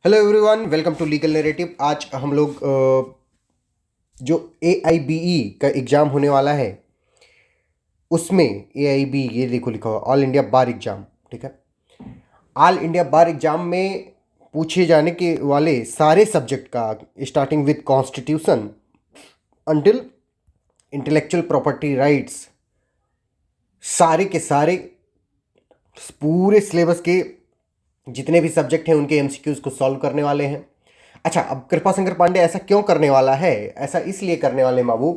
Hello everyone, welcome to legal narrative. आज हम लोग जो AIBE का एग्ज़ाम होने वाला है उसमें AIB ये देखो लिखा हुआ ऑल इंडिया बार एग्ज़ाम। ठीक है, ऑल इंडिया बार एग्ज़ाम में पूछे जाने के वाले सारे सब्जेक्ट का starting with constitution until intellectual property rights, सारे के सारे पूरे सिलेबस के जितने भी सब्जेक्ट हैं उनके MCQs को सॉल्व करने वाले हैं। अच्छा, अब कृपा शंकर पांडे ऐसा क्यों करने वाला है? ऐसा इसलिए करने वाले बाबू,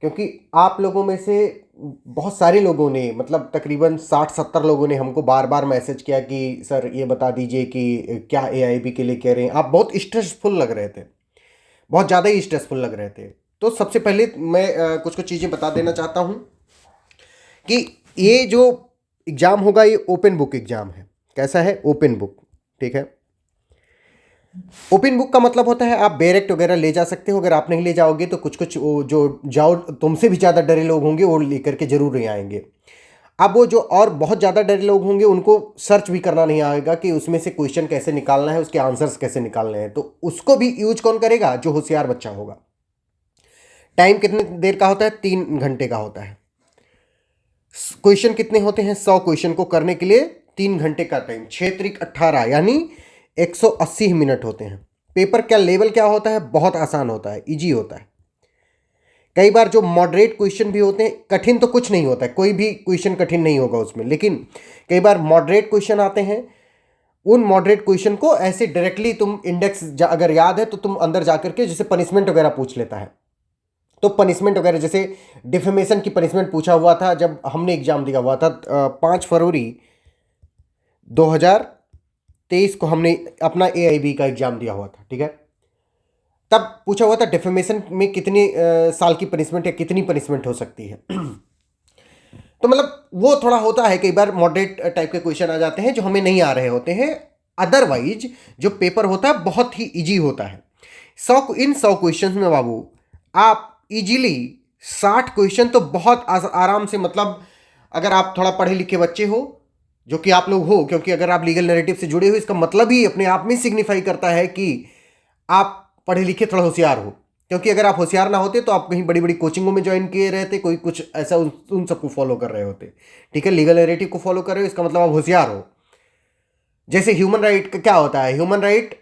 क्योंकि आप लोगों में से बहुत सारे लोगों ने, मतलब तकरीबन 60-70 लोगों ने हमको बार बार मैसेज किया कि सर ये बता दीजिए कि क्या AIB के लिए कह रहे हैं। आप बहुत स्ट्रेसफुल लग रहे थे, बहुत ज़्यादा ही स्ट्रेसफुल लग रहे थे। तो सबसे पहले मैं कुछ कुछ चीज़ें बता देना चाहता हूँ कि ये जो एग्ज़ाम होगा ये ओपन बुक एग्ज़ाम है। कैसा है? Open book. ठीक है, ओपन बुक का मतलब होता है आप डायरेक्ट वगैरह ले जा सकते हो। अगर आप नहीं ले जाओगे तो कुछ कुछ वो जो जाओ तुमसे भी ज़्यादा डरे लोग होंगे वो लेकर के जरूर नहीं आएंगे। अब वो जो और बहुत ज़्यादा डरे लोग होंगे उनको सर्च भी करना नहीं आएगा कि उसमें से क्वेश्चन कैसे निकालना है, उसके आंसर्स कैसे निकालने हैं। तो उसको भी यूज कौन करेगा? जो होशियार बच्चा होगा। टाइम कितने देर का होता है? 3 घंटे का होता है। क्वेश्चन कितने होते हैं? 100 क्वेश्चन को करने के लिए 3 घंटे का टाइम, 6 × 18 यानी 180 मिनट होते हैं। पेपर क्या लेवल क्या होता है? बहुत आसान होता है, इजी होता है। कई बार जो मॉडरेट क्वेश्चन भी होते हैं, कठिन तो कुछ नहीं होता है, कोई भी क्वेश्चन कठिन नहीं होगा उसमें, लेकिन कई बार मॉडरेट क्वेश्चन आते हैं। उन मॉडरेट क्वेश्चन को ऐसे डायरेक्टली तुम इंडेक्स अगर याद है तो तुम अंदर जाकर के जैसे पनिशमेंट वगैरह पूछ लेता है, तो पनिशमेंट वगैरह जैसे डिफेमेशन की पनिशमेंट पूछा हुआ था जब हमने एग्जाम दिया हुआ था 5 फरवरी 2023 को हमने अपना AIB का एग्जाम दिया हुआ था। ठीक है, तब पूछा हुआ था डिफेमेशन में कितने साल की पनिशमेंट या कितनी पनिशमेंट हो सकती है। तो मतलब वो थोड़ा होता है, कई बार मॉडरेट टाइप के क्वेश्चन आ जाते हैं जो हमें नहीं आ रहे होते हैं। अदरवाइज जो पेपर होता है बहुत ही इजी होता है। 100 क्वेश्चन में बाबू आप इजीली 60 क्वेश्चन तो बहुत आराम से, मतलब अगर आप थोड़ा पढ़े लिखे बच्चे हो, जो कि आप लोग हो, क्योंकि अगर आप लीगल नैरेटिव से जुड़े हो इसका मतलब ही अपने आप में सिग्निफाई करता है कि आप पढ़े लिखे थोड़ा होशियार हो। क्योंकि अगर आप होशियार ना होते तो आप कहीं बड़ी बड़ी कोचिंगों में ज्वाइन किए रहते, कोई कुछ ऐसा उन सबको फॉलो कर रहे होते। ठीक है, लीगल नैरेटिव को फॉलो कर रहे हो इसका मतलब आप होशियार हो। जैसे ह्यूमन राइट का क्या होता है? ह्यूमन राइट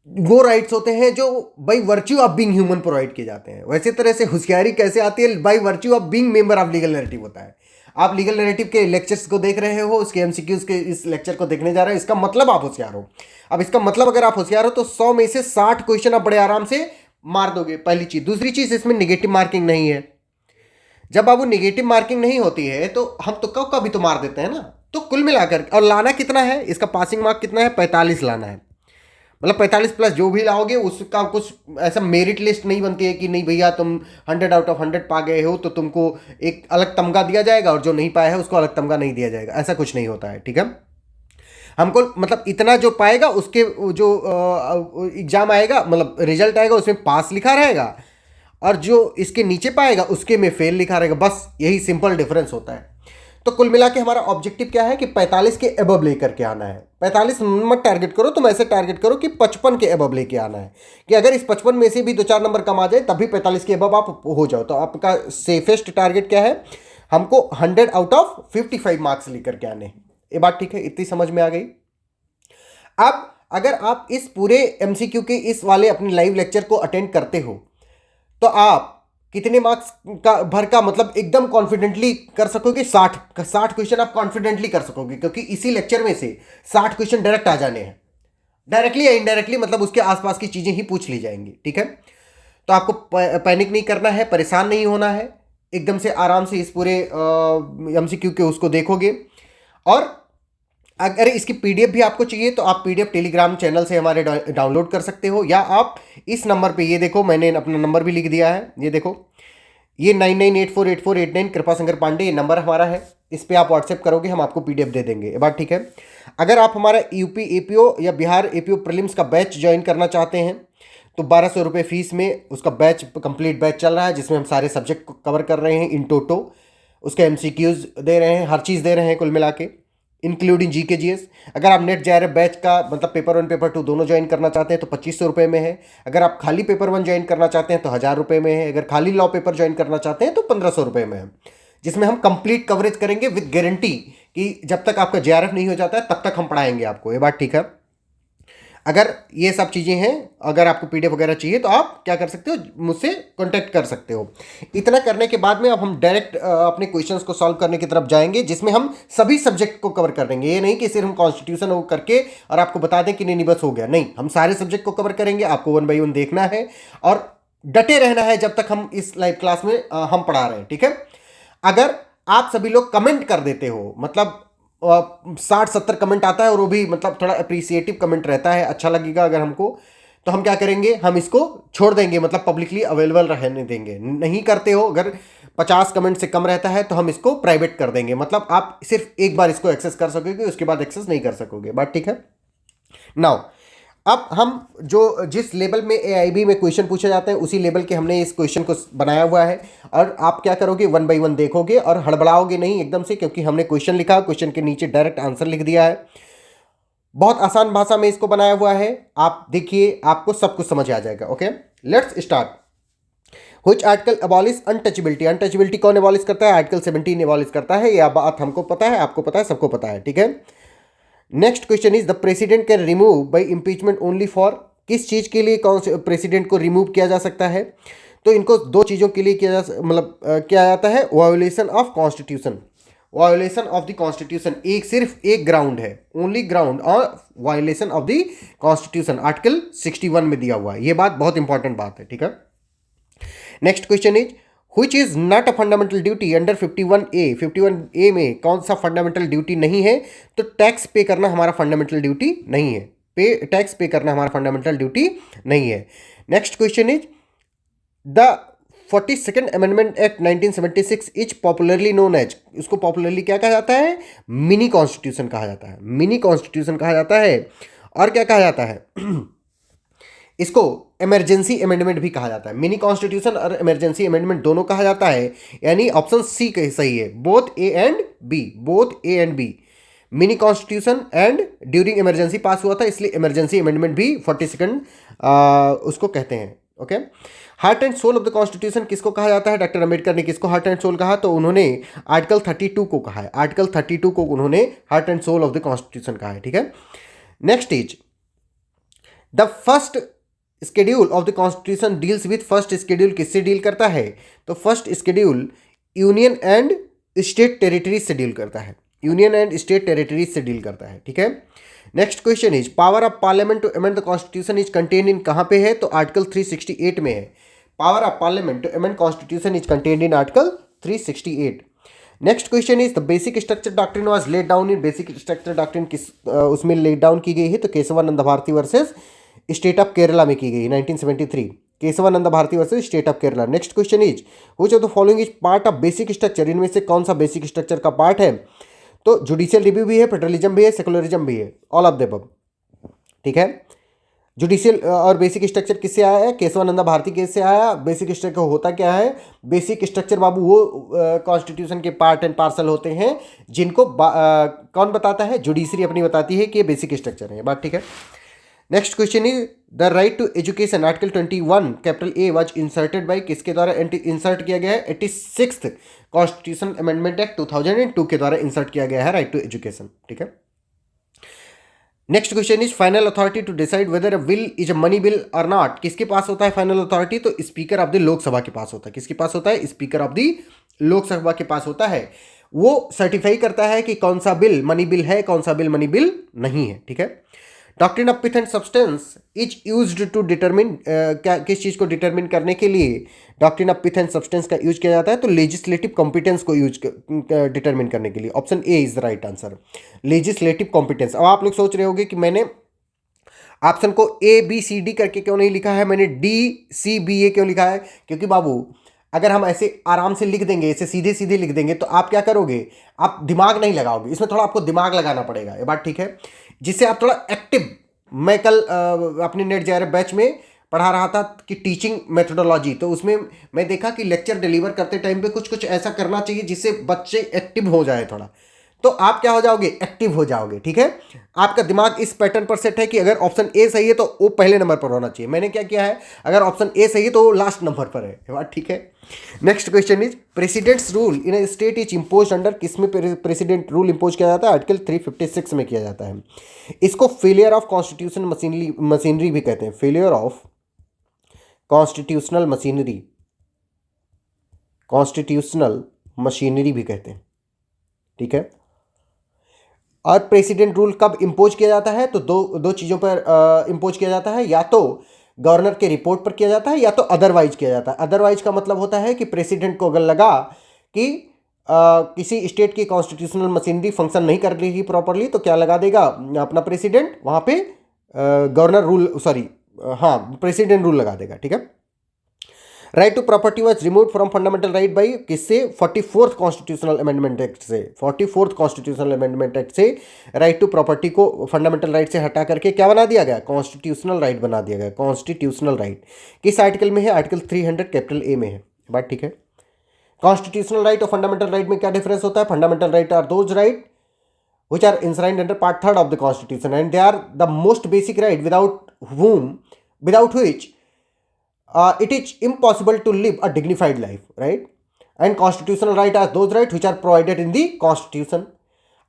वो राइट्स होते हैं जो by virtue of being human provide किए जाते हैं। वैसे तरह से होशियारी कैसे आती है? By virtue of being member of legal narrative होता है। आप लीगल नैरेटिव के लेक्चर्स को देख रहे हो, उसके MCQs के इस लेक्चर को देखने जा रहे हो, इसका मतलब आप होशियार हो। अब इसका मतलब अगर आप होशियार हो तो 100 में से 60 क्वेश्चन आप बड़े आराम से मार दोगे, पहली चीज। दूसरी चीज, इसमें निगेटिव मार्किंग नहीं है। जब आप वो निगेटिव मार्किंग नहीं होती है तो हम तो कब कभी तो मार देते हैं ना। तो कुल मिलाकर, और लाना कितना है, इसका पासिंग मार्क कितना है? 45 लाना है। मतलब 45 प्लस जो भी लाओगे उसका कुछ ऐसा मेरिट लिस्ट नहीं बनती है कि नहीं भैया तुम 100 आउट ऑफ 100 पा गए हो तो तुमको एक अलग तमगा दिया जाएगा और जो नहीं पाया है उसको अलग तमगा नहीं दिया जाएगा। ऐसा कुछ नहीं होता है। ठीक है, हमको मतलब इतना जो पाएगा उसके जो एग्जाम आएगा, मतलब रिजल्ट आएगा उसमें पास लिखा रहेगा, और जो इसके नीचे पाएगा उसके में फेल लिखा रहेगा। बस यही सिंपल डिफरेंस होता है। तो कुल मिला के हमारा ऑब्जेक्टिव क्या है कि 45 के अबव लेकर के आना है। 45 मत टारगेट करो, तुम ऐसे टारगेट करो कि 55 के अबव लेके आना है, कि अगर इस 55 में से भी 2-4 नंबर कम आ जाए तभी 45 के अबव आप हो जाओ। तो आपका सेफेस्ट टारगेट क्या है? हमको 100 आउट ऑफ 55 मार्क्स लेकर के आने हैं। ये बात ठीक है? इतनी समझ में आ गई? अब अगर आप इस पूरे MCQ के इस वाले अपने लाइव लेक्चर को अटेंड करते हो तो आप कितने मार्क्स का भर का, मतलब एकदम कॉन्फिडेंटली कर सकोगे? 60 क्वेश्चन आप कॉन्फिडेंटली कर सकोगे, क्योंकि इसी लेक्चर में से 60 क्वेश्चन डायरेक्ट आ जाने हैं। डायरेक्टली या इनडायरेक्टली, मतलब उसके आसपास की चीजें ही पूछ ली जाएंगी। ठीक है, तो आपको पैनिक नहीं करना है, परेशान नहीं होना है। एकदम से आराम से इस पूरे MCQ के उसको देखोगे। और अगर इसकी PDF भी आपको चाहिए तो आप PDF टेलीग्राम चैनल से हमारे डाउनलोड कर सकते हो, या आप इस नंबर पे, ये देखो मैंने अपना नंबर भी लिख दिया है, ये देखो, ये 99848489 कृपा शंकर पांडे ये नंबर हमारा है। इस पे आप व्हाट्सएप करोगे, हम आपको PDF दे देंगे। ये बात ठीक है? अगर आप हमारा UP APO या बिहार APO प्रीलिम्स का बैच ज्वाइन करना चाहते हैं तो 1200 रुपये फीस में उसका बैच, कंप्लीट बैच चल रहा है, जिसमें हम सारे सब्जेक्ट कवर कर रहे हैं इन टोटो। उसके MCQs दे रहे हैं, हर चीज़ दे रहे हैं कुल मिला के। इंक्लूडिंग जी के जी एस। अगर आप नेट JRF बैच का मतलब पेपर 1 पेपर 2 दोनों ज्वाइन करना चाहते हैं तो 2500 रुपये में है। अगर आप खाली पेपर 1 ज्वाइन करना चाहते हैं तो 1000 रुपये में है। अगर खाली लॉ पेपर ज्वाइन करना चाहते हैं तो 1500 रुपये में है, जिसमें हम कंप्लीट कवरेज करेंगे विद गारंटी कि जब तक आपका JRF नहीं हो जाता है तब तक हम पढ़ाएंगे आपको। ये बात ठीक है। अगर ये सब चीज़ें हैं, अगर आपको PDF वगैरह चाहिए तो आप क्या कर सकते हो, मुझसे कांटेक्ट कर सकते हो। इतना करने के बाद में अब हम डायरेक्ट अपने क्वेश्चंस को सॉल्व करने की तरफ जाएंगे, जिसमें हम सभी सब्जेक्ट को कवर कर देंगे। ये नहीं कि सिर्फ हम कॉन्स्टिट्यूशन वो करके और आपको बता दें कि नहीं बस हो गया, नहीं, हम सारे सब्जेक्ट को कवर करेंगे। आपको 1 बाई 1 देखना है और डटे रहना है जब तक हम इस लाइव क्लास में हम पढ़ा रहे हैं, ठीक है। अगर आप सभी लोग कमेंट कर देते हो, मतलब 60-70 कमेंट आता है और वो भी मतलब थोड़ा अप्रिसिएटिव कमेंट रहता है, अच्छा लगेगा अगर हमको, तो हम क्या करेंगे, हम इसको छोड़ देंगे, मतलब पब्लिकली अवेलेबल रहने देंगे। नहीं करते हो, अगर 50 कमेंट से कम रहता है तो हम इसको प्राइवेट कर देंगे, मतलब आप सिर्फ एक बार इसको एक्सेस कर सकोगे, उसके बाद एक्सेस नहीं कर सकोगे। बात ठीक है। नाउ अब हम जिस लेवल में AIB में क्वेश्चन पूछे जाते हैं उसी लेवल के हमने इस क्वेश्चन को बनाया हुआ है, और आप क्या करोगे, 1 बाई 1 देखोगे और हड़बड़ाओगे नहीं एकदम से, क्योंकि हमने क्वेश्चन लिखा, क्वेश्चन के नीचे डायरेक्ट आंसर लिख दिया है। बहुत आसान भाषा में इसको बनाया हुआ है, आप देखिए, आपको सब कुछ समझ आ जाएगा। Okay, let's start. Which article abolish untouchability? Untouchability कौन अबॉलिश करता है? आर्टिकल 17 अबॉलिश करता है। यह बात हमको पता है, आपको पता है, सबको पता है, ठीक है। Next question is the president can remove by impeachment only for? किस चीज के लिए कौन से प्रेसिडेंट को रिमूव किया जा सकता है? तो इनको 2 चीजों के लिए किया किया जाता है, violation of constitution, violation of the constitution. सिर्फ एक ग्राउंड है, only ground of violation of the constitution, article 61 में दिया हुआ है। ये बात बहुत इंपॉर्टेंट बात है, ठीक है। Next question is which is not a fundamental duty under 51A? 51A में कौन सा फंडामेंटल ड्यूटी नहीं है? तो टैक्स पे करना हमारा फंडामेंटल ड्यूटी नहीं है। टैक्स पे करना हमारा फंडामेंटल ड्यूटी नहीं है। Next question is the 42nd amendment act 1976 is popularly known as? इसको पॉपुलरली क्या कहा जाता है? मिनी कॉन्स्टिट्यूशन कहा जाता है, मिनी कॉन्स्टिट्यूशन कहा जाता है। और क्या कहा जाता है? इसको इमरजेंसी अमेंडमेंट भी कहा जाता है। मिनी कॉन्स्टिट्यूशन और इमरजेंसी अमेंडमेंट दोनों कहा जाता है, यानी ऑप्शन सी सही है, both A and B, both A and B. Mini constitution and during emergency pass हुआ था, इसलिए इमरजेंसी अमेंडमेंट भी 42nd उसको कहते हैं। Okay, heart and soul of the constitution किसको कहा जाता है? डॉक्टर अम्बेडकर ने किसको हार्ट एंड सोल कहा? तो उन्होंने आर्टिकल 32 को कहा है, आर्टिकल 32 को उन्होंने heart and soul of the constitution कहा है, ठीक है। Next is the first schedule of the constitution deals with, first schedule किससे डील करता है? तो first schedule union and state territories से डील करता है, यूनियन एंड स्टेट टेरिटरीज से डील करता है, ठीक है। Next question is power of parliament to amend the constitution is contained in, कहां पे है? तो आर्टिकल 368 में है। Power of parliament to amend constitution is contained in article 368। Next question is the basic structure doctrine was laid down in, basic structure doctrine किस उसमें laid down की गई है? तो Kesavananda Bharati versus state of Kerala में की गई, 1973, Kesavananda Bharati versus state of Kerala. Next question is which of the following is part of basic structure? इनमें से कौन सा बेसिक स्ट्रक्चर का पार्ट है? तो जुडिशियल रिव्यू भी है, फेडरलिज्म भी है, सेकुलरिज्म भी है, ऑल ऑफ द अबव, ठीक है। जुडिशियल और बेसिक स्ट्रक्चर किससे आया है? केशवानंद भारती केस से आया। बेसिक स्ट्रक्चर होता क्या है? बेसिक स्ट्रक्चर बाबू वो कॉन्स्टिट्यूशन के पार्ट एंड पार्सल होते हैं जिनको कौन बताता है? जुडिशरी अपनी बताती है कि ये बेसिक स्ट्रक्चर है, बात ठीक है। Next question is the right to education, article 21 capital A was inserted by, किसके द्वारा इंसर्ट किया गया है? 86th कॉन्स्टिट्यूशन अमेंडमेंट एक्ट 2002 के द्वारा इंसर्ट किया गया है राइट टू एजुकेशन, ठीक है। Next question is final authority to decide whether a bill is a money bill और नॉट, किसके पास होता है फाइनल अथॉरिटी? तो स्पीकर ऑफ द लोकसभा के पास होता है। किसके पास होता है? स्पीकर ऑफ द लोकसभा के पास होता है। वो सर्टिफाई करता है कि कौन सा बिल मनी बिल है, कौन सा बिल मनी बिल नहीं है, ठीक है। Doctrine of pith and substance is used to determine, क्या किस चीज़ को डिटरमिन करने के लिए doctrine of pith and substance का यूज किया जाता है? तो लेजिस्लेटिव कॉम्पिटेंस को यूज डिटरमिन करने के लिए। Option A is the right answer, legislative competence. अब आप लोग सोच रहे होंगे कि मैंने ऑप्शन को ABCD करके क्यों नहीं लिखा है, मैंने DCBA क्यों लिखा है? क्योंकि बाबू अगर हम ऐसे आराम से लिख देंगे, ऐसे सीधे सीधे लिख देंगे, तो आप क्या करोगे, आप दिमाग नहीं लगाओगे, इसमें थोड़ा आपको दिमाग लगाना पड़ेगा, ये बात ठीक है, जिससे आप थोड़ा एक्टिव। मैं कल अपने नेट JRF बैच में पढ़ा रहा था कि टीचिंग मेथोडोलॉजी, तो उसमें मैं देखा कि लेक्चर डिलीवर करते टाइम पे कुछ कुछ ऐसा करना चाहिए जिससे बच्चे एक्टिव हो जाए थोड़ा। तो आप क्या हो जाओगे, एक्टिव हो जाओगे। ठीक है, आपका दिमाग इस पैटर्न पर सेट है कि अगर ऑप्शन ए सही है तो वो पहले नंबर पर होना चाहिए। मैंने क्या किया है, अगर ऑप्शन ए सही है तो वो लास्ट नंबर पर है, बात ठीक है। Next question is presidents rule in A state is impose under, किसमें प्रेसिडेंट रूल इम्पोज किया जाता है, आर्टिकल 356 में किया जाता है। इसको फेलियर ऑफ कॉन्स्टिट्यूशन मशीनरी भी कहते हैं, फेलियर ऑफ कॉन्स्टिट्यूशनल मशीनरी भी कहते हैं। ठीक है, और प्रेसिडेंट रूल कब इम्पोज किया जाता है, तो दो चीज़ों पर इम्पोज किया जाता है, या तो गवर्नर के रिपोर्ट पर किया जाता है या तो अदरवाइज किया जाता है। अदरवाइज का मतलब होता है कि प्रेसिडेंट को अगर लगा कि किसी स्टेट की कॉन्स्टिट्यूशनल मशीनरी फंक्शन नहीं कर रही प्रॉपरली तो क्या लगा देगा अपना प्रेसिडेंट वहाँ पे गवर्नर रूल, सॉरी हाँ प्रेसिडेंट रूल लगा देगा। ठीक है, right to property was remove from fundamental right by किससे, 44th कॉन्स्टिट्यूशनल अमेंडमेंट एक्ट से। 44th कॉन्स्टिट्यूशनल अमेंडमेंट एक्ट से राइट टू प्रॉपर्टी को फंडामेंटल राइट से हटा करके क्या बना दिया गया, कॉन्स्टिट्यूशनल राइट बना दिया गया। कॉन्स्टिट्यूशनल राइट किस आर्टिकल में है, आर्टिकल 300 कैपिटल ए में है, बात ठीक है। कॉन्स्टिट्यूशनल राइट और फंडामेंटल राइट में क्या डिफरेंस होता है, fundamental right are those right which are enshrined under part 3rd of the constitution and they are the most basic right without which it is impossible to live a dignified life, right? And constitutional right are those rights which are provided in the constitution.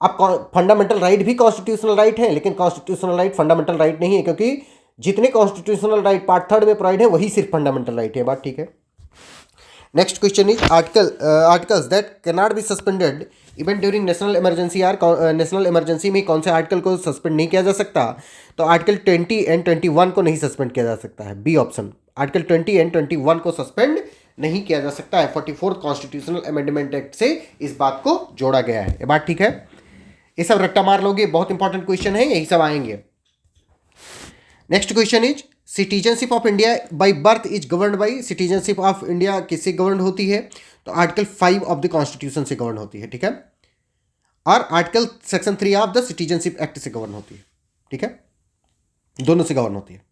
अब fundamental right भी constitutional right है, लेकिन constitutional right fundamental right नहीं है, क्योंकि जितने constitutional right part 3rd में provide है वही सिर्फ फंडामेंटल राइट है, बात ठीक है। Next question is articles that can not be suspended even during national emergency are, national emergency में कौन से आर्टिकल को सस्पेंड नहीं किया जा सकता, तो आर्टिकल 20 एंड 21 को नहीं सस्पेंड किया जा सकता है, बी ऑप्शन। आर्टिकल 20 एंड 21 को सस्पेंड नहीं किया जा सकता है, 44th कॉन्स्टिट्यूशनल अमेंडमेंट एक्ट से इस बात को जोड़ा गया है, ये बात ठीक है। ये सब रट्टा मार लोगे, बहुत इंपॉर्टेंट क्वेश्चन है, यही सब आएंगे। Next question is citizenship of India by birth is govern by, citizenship of India किससे गवर्न होती है, तो आर्टिकल 5 ऑफ द कॉन्स्टिट्यूशन से गवर्न होती है। ठीक है, और article section 3 of the citizenship act से गवर्न होती है। ठीक है, दोनों से गवर्न होती है।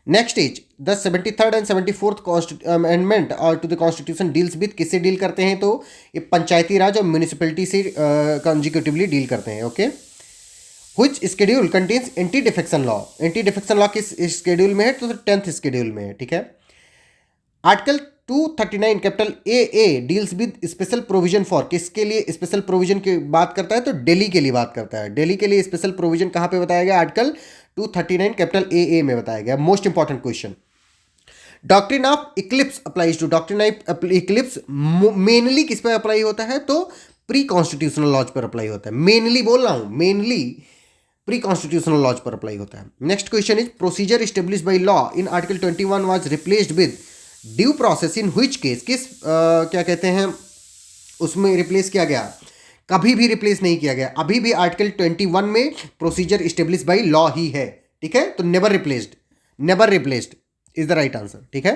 Next is the 73rd and 74th amendment और to the constitution deals with, किससे डील करते हैं, तो ये पंचायती राज और म्यूनिसिपैलिटी से कंजिक्यूटिवली डील करते हैं। Okay, which schedule contains anti defection law, anti defection law किस शेड्यूल में है, तो 10th शेड्यूल में है। ठीक है, article 239 capital A deals with special provision for, किसके लिए स्पेशल प्रोविजन की बात करता है, तो दिल्ली के लिए बात करता है। दिल्ली के लिए स्पेशल प्रोविजन कहाँ पे बताया गया, आर्टिकल 239 कैपिटल ए में बताया गया। Most important question, doctrine of eclipse applies to, doctrine of eclipse mainly किस पर अप्लाई होता है, तो प्री कॉन्स्टिट्यूशनल लॉज पर अप्लाई होता है। मेनली बोल रहा हूँ, मेनली प्री कॉन्स्टिट्यूशनल लॉज पर अप्लाई होता है। Next question is procedure establish by law in article 21 was replaced with due process in which case, किस क्या कहते हैं उसमें रिप्लेस किया गया, कभी भी रिप्लेस नहीं किया गया, अभी भी आर्टिकल 21 में प्रोसीजर एस्टेब्लिश बाई लॉ ही है। ठीक है, तो never replaced is the right answer. ठीक है,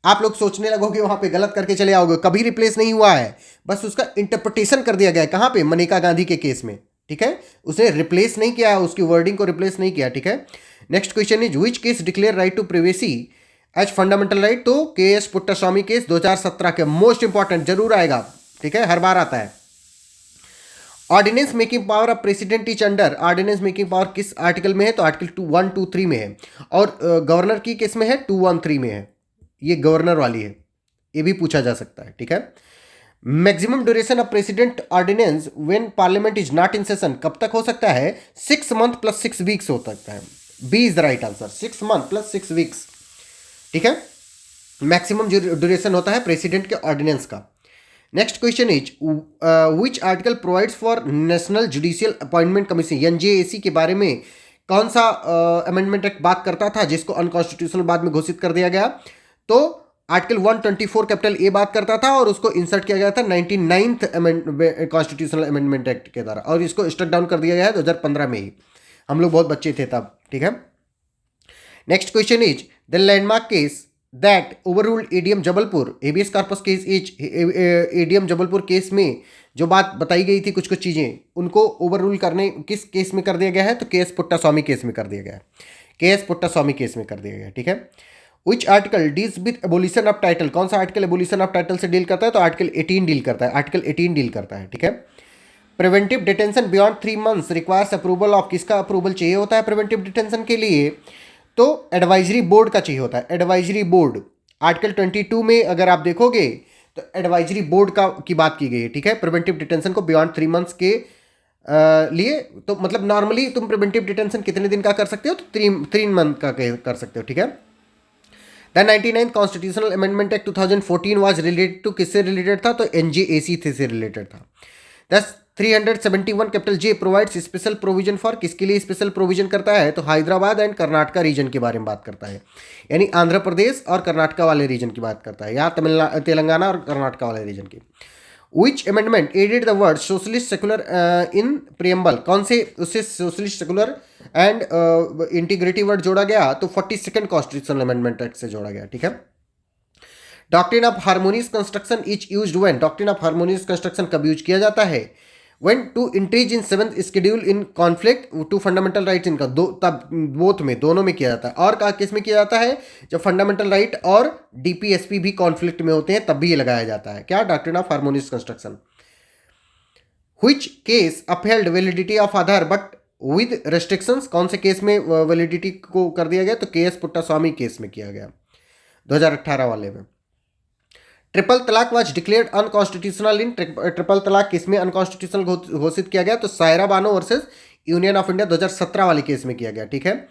आप लोग सोचने लगोगे वहां पे गलत करके चले आओगे, कभी रिप्लेस नहीं हुआ है, बस उसका इंटरप्रिटेशन कर दिया गया है। कहां पे, मनेका गांधी के केस में। ठीक है, उसे रिप्लेस नहीं किया, उसकी वर्डिंग को रिप्लेस नहीं किया। ठीक है, next question is which case declare right to privacy as fundamental right, तो के.एस. पुट्टास्वामी केस 2017 के, मोस्ट इंपॉर्टेंट जरूर आएगा। ठीक है, हर बार आता है। Ordinance making power of president is under, ordinance making power किस आर्टिकल में है, तो आर्टिकल 123 में है, और गवर्नर की केस में है 213 में है, ये गवर्नर वाली है, ये भी पूछा जा सकता है। ठीक है, maximum duration of president ordinance when parliament is not in session कब तक हो सकता है, 6 मंथ प्लस 6 वीक्स हो सकता है, B is the right answer, 6 month plus 6 weeks. ठीक है, मैक्सिमम ड्यूरेशन होता है प्रेसिडेंट के ऑर्डिनेंस का। Next question is which article provides for national judicial appointment commission, NJAC के बारे में कौन सा अमेंडमेंट एक्ट बात करता था जिसको अनकॉन्स्टिट्यूशनल बाद में घोषित कर दिया गया, तो आर्टिकल 124 कैपिटल ए बात करता था, और उसको इंसर्ट किया गया था 99th कॉन्स्टिट्यूशनल अमेंडमेंट एक्ट के द्वारा, और इसको स्ट्रक डाउन कर दिया गया है 2015 में ही, हम लोग बहुत बच्चे थे तब। ठीक है, next question is the landmark case that overruled ADM Jabalpur, habeas corpus case is ADM Jabalpur case में जो बात बताई गई थी, कुछ चीज़ें उनको ओवररूल करने किस केस में कर दिया गया है, तो के.एस. पुट्टास्वामी केस में कर दिया गया है, के.एस. पुट्टास्वामी केस में कर दिया गया है। ठीक है, which article deals with abolition of title, कौन सा आर्टिकल एबोलिशन ऑफ टाइटल से डील करता है, तो आर्टिकल 18 डील करता है, आर्टिकल 18 डील करता है। ठीक है, preventive detention beyond 3 months requires approval of, किसका अप्रूवल चाहिए होता है प्रिवेंटिव डिटेंशन के लिए? तो एडवाइजरी बोर्ड का चाहिए होता है, एडवाइजरी बोर्ड। आर्टिकल 22 में अगर आप देखोगे तो एडवाइजरी बोर्ड का की बात की गई है, ठीक है, प्रिवेंटिव डिटेंशन को बियॉन्ड 3 मंथ्स के लिए। तो मतलब नॉर्मली तुम प्रिवेंटिव डिटेंशन कितने दिन का कर सकते हो? तो 3 मंथ का कर सकते हो, ठीक है। The 99th constitutional amendment act 2014 was related to, किससे रिलेटेड था? तो एनजेएसी से रिलेटेड था। दस 371 capital J provides special provision for, किसके लिए स्पेशल प्रोविजन करता है? तो हैदराबाद एंड कर्नाटका रीजन के बारे में बात करता है, यानी आंध्र प्रदेश और कर्नाटका वाले रीजन की बात करता है, या तेलंगाना और कर्नाटका वाले रीजन की। Which amendment added the word socialist secular in preamble, कौन से उससे socialist secular and integrity word जोड़ा गया? तो 42nd कॉन्स्टिट्यूशनल अमेंडमेंट एक्ट से जोड़ा गया, ठीक है। Doctrine of harmonious construction is used when, doctrine of harmonious construction कब यूज किया जाता है? When two entries in 7th schedule in conflict to fundamental rights, इनका दो तब बोथ में, दोनों में किया जाता है। और कहा किस में किया जाता है? जब फंडामेंटल राइट और डीपीएसपी भी कॉन्फ्लिक्ट में होते हैं तब भी ये लगाया जाता है। क्या? Doctrine of harmonious construction. Which case upheld validity of Aadhaar but with restrictions, कौन से केस में वैलिडिटी को कर दिया गया? तो केएस पुट्टास्वामी केस में किया गया 2018 वाले में। ट्रिपल तलाक was declared unconstitutional in, triple तलाक किसमें अनकॉन्स्टिट्यूशनल घोषित किया गया? तो Saira Bano versus union of India 2017 वाले केस में किया गया, ठीक है।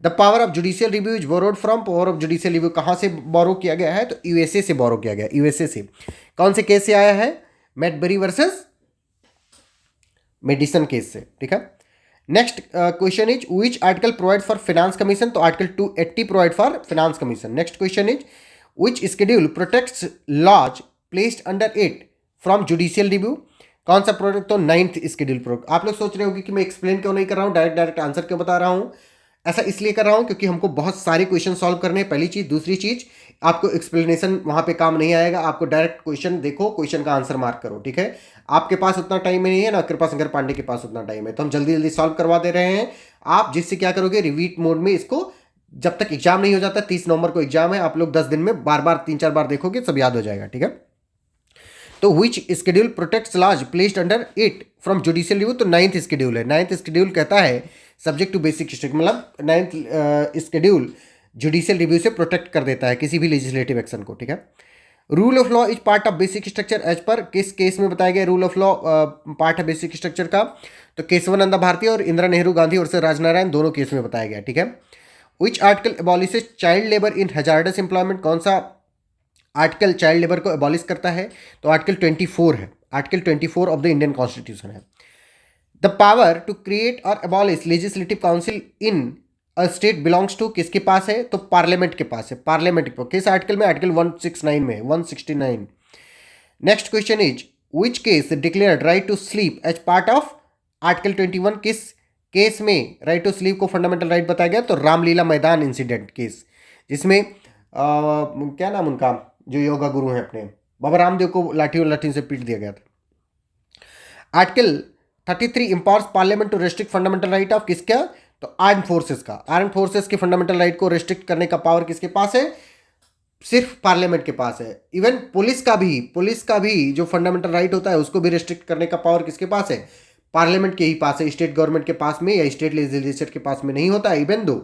The power of judicial review is borrowed from, power of judicial review कहाँ से बोरो किया गया है? तो यूएसए से बोरो किया गया, यूएसए से। कौन से केस से आया है? मैडबरी वर्सेस मेडिसन केस से, ठीक है। Next question is which article provide for finance commission? तो article 280 provide for finance commission. Next question is which schedule protects laws placed under it from judicial review? कौन सा product? तो 9th schedule product. आप लोग सोच रहे होंगे कि मैं एक्सप्लेन क्यों नहीं कर रहा हूँ, डायरेक्ट आंसर क्यों बता रहा हूँ? ऐसा इसलिए कर रहा हूँ क्योंकि हमको बहुत सारे क्वेश्चन सॉल्व करने हैं, पहली चीज़। दूसरी चीज़, आपको एक्सप्लेनेशन वहाँ पे काम नहीं आएगा, आपको डायरेक्ट क्वेश्चन देखो, क्वेश्चन का आंसर मार्क करो, ठीक है। आपके पास उतना टाइम नहीं है ना, कृपा शंकर पांडे के पास उतना टाइम है, तो हम जल्दी जल्दी सॉल्व करवा दे रहे हैं। आप जिससे क्या करोगे, रिवीट मोड में इसको, जब तक एग्जाम नहीं हो जाता, 30 नवंबर को एग्जाम है, आप लोग 10 दिन में बार बार 3-4 बार देखोगे, सब याद हो जाएगा, ठीक है। तो which schedule protects laws placed under it from judicial review? तो 9th शेड्यूल है। 9th शेड्यूल कहता है सब्जेक्ट टू बेसिक स्ट्रिक्ट, मतलब 9th शेड्यूल जुडिशियल रिव्यू से प्रोटेक्ट कर देता है किसी भी लेजिस्लेटिव एक्शन को, ठीक है। Rule of law is part of basic structure as per, किस केस में बताया गया रूल ऑफ लॉ पार्ट है बेसिक स्ट्रक्चर का? तो केशवानंदा भारती और इंदिरा नेहरू गांधी और राजनारायण दोनों केस में बताया गया, ठीक है। Which article abolishes child labour in hazardous employment? कौन सा आर्टिकल चाइल्ड लेबर को एबॉलिश करता है? तो आर्टिकल 24 है, article 24 of the Indian constitution है। द पावर टू क्रिएट और abolish legislative council in a state belongs to, किसके पास है? तो पार्लियामेंट के पास है, पार्लियामेंट के। किस आर्टिकल में? आर्टिकल 169 में, 169। Next question is which case declared right to sleep as part of article 21? किस केस में राइट टू स्लीप को फंडामेंटल राइट बताया गया? तो रामलीला मैदान इंसिडेंट केस, जिसमें क्या नाम उनका, जो योगा गुरु हैं अपने, बाबा रामदेव को लाठी से पीट दिया गया था। Article 33 empowers parliament to restrict fundamental right of, किसका? तो आर्म फोर्सेस का। आर्म फोर्सेस के फंडामेंटल राइट को रेस्ट्रिक्ट करने का पावर किसके पास है? सिर्फ पार्लियामेंट के पास है। इवन पुलिस का भी जो फंडामेंटल राइट होता है उसको भी रेस्ट्रिक्ट करने का पावर किसके पास है? पार्लियामेंट के ही पास है, स्टेट गवर्नमेंट के पास में या स्टेट लेजिस्लेचर के पास में नहीं होता है, even though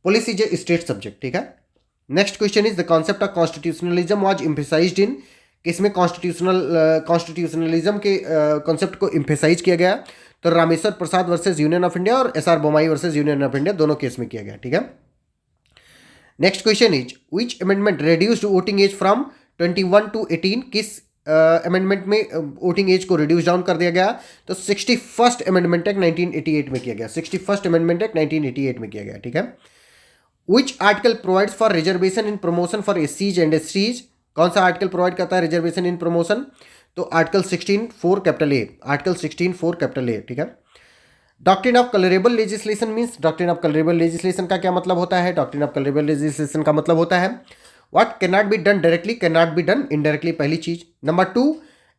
police is a state subject, ठीक है। Next question is the concept of constitutionalism was emphasised in, किसमें कॉन्स्टिट्यूशनलिज्म के कॉन्सेप्ट को एम्फेसाइज किया गया? तो Rameshwar Prasad versus union of India और SR Bommai versus union of India, दोनों केस में किया गया, ठीक है। Next question is which amendment reduced voting age from 21 to 18? किस अमेंडमेंट में वोटिंग एज को रिड्यूस डाउन कर दिया गया? तो 61st अमेंडमेंट एक्ट 1988 में किया गया, 61st अमेंडमेंट एक्ट 1988 में किया गया, ठीक है। Which article provides for reservation in promotion for एससीज एंड एसटीज? कौन सा आर्टिकल प्रोवाइड करता है रिजर्वेशन इन प्रमोशन? तो article 16(4) capital A, article 16(4) capital A, ठीक है। Doctrine of colourable legislation means, doctrine of colourable legislation का क्या मतलब होता है? डॉक्ट्रिन ऑफ कलरेबल लेजिस्लेशन का मतलब होता है what can not be done directly can not be done indirectly, पहली चीज। Number 2,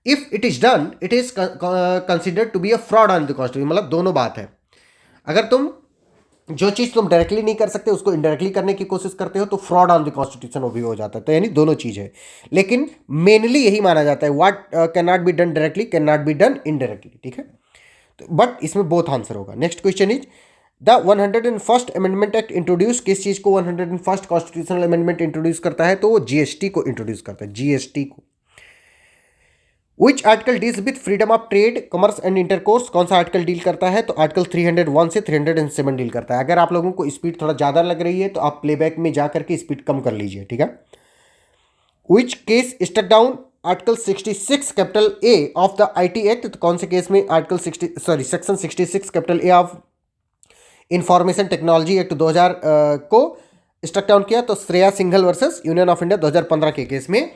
if it is done it is considered to be a fraud on the constitution, मतलब दोनों बात है। अगर तुम जो चीज़ तुम डायरेक्टली नहीं कर सकते उसको इनडायरेक्टली करने की कोशिश करते हो तो फ्रॉड ऑन द कॉन्स्टिट्यूशन वो भी हो जाता है, तो यानी दोनों चीज़ है। लेकिन मेनली यही माना जाता है what can not be done directly can not be done indirectly, ठीक है। बट इसमें बोथ आंसर होगा। Next question is the 101st amendment act introduce किस चीज को 101st कॉन्स्टिट्यूशनल अमेंडमेंट इंट्रोड्यूस करता है? तो वो जीएसटी को इंट्रोड्यूस करता है, जीएसटी को। Which article deals with freedom of trade commerce and intercourse, कौन सा आर्टिकल डील करता है? तो आर्टिकल 301 से 307 डील करता है। अगर आप लोगों को स्पीड थोड़ा ज़्यादा लग रही है तो आप प्लेबैक में जा करके स्पीड कम कर लीजिए, ठीक है। Which case stuck down article 66 capital A of the IT act, तो कौन से केस में article section 66 capital A of information technology act 2000 को स्ट्रक डाउन किया? तो Shreya Singhal versus union of India 2015 के केस में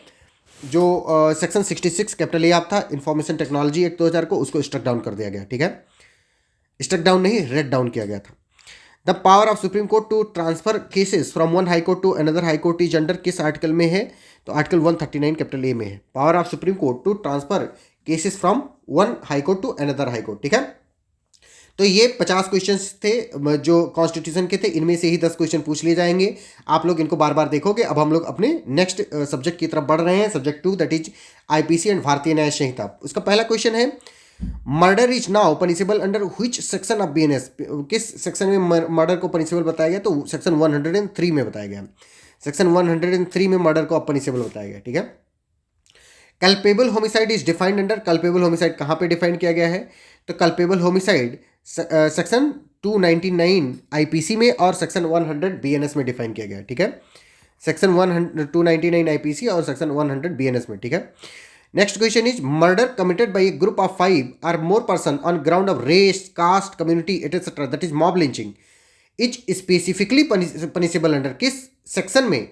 जो सेक्शन 66 कैपिटल ए ऑफ था इंफॉर्मेशन टेक्नोलॉजी एक्ट 2000 को, उसको स्ट्रक डाउन कर दिया गया, ठीक है। स्ट्रक डाउन नहीं, रेड डाउन किया गया था। The power of supreme court to transfer cases from one high court to another high court is under किस आर्टिकल में है? तो आर्टिकल 139 कैपिटल ए में है। Power of supreme court to transfer cases from one high court to another high court, ठीक है। तो ये 50 क्वेश्चंस थे जो कॉन्स्टिट्यूशन के थे, इनमें से ही 10 क्वेश्चन पूछ लिए जाएंगे। आप लोग इनको बार बार देखोगे। अब हम लोग अपने नेक्स्ट सब्जेक्ट की तरफ बढ़ रहे हैं, subject 2 that is IPC and भारतीय न्याय संहिता। उसका पहला क्वेश्चन है murder is now punishable under which section of BNS, किस सेक्शन में मर्डर को पनिशेबल बताया गया? तो सेक्शन 103 में बताया गया। सेक्शन 103 में मर्डर को पनिशेबल बताया गया, ठीक है। Culpable homicide is defined under, culpable homicide कहाँ पे डिफाइन किया गया है? तो कल्पेबल होमिसाइड सेक्शन 299 आईपीसी में और सेक्शन 100 बीएनएस में डिफाइन किया गया, ठीक है। सेक्शन 299 आईपीसी और सेक्शन 100 बीएनएस में, ठीक है। Next question is murder committed by a group of 5 और more person on ground of race, caste, community etcetera that is mob lynching is specifically punishable under, किस सेक्शन में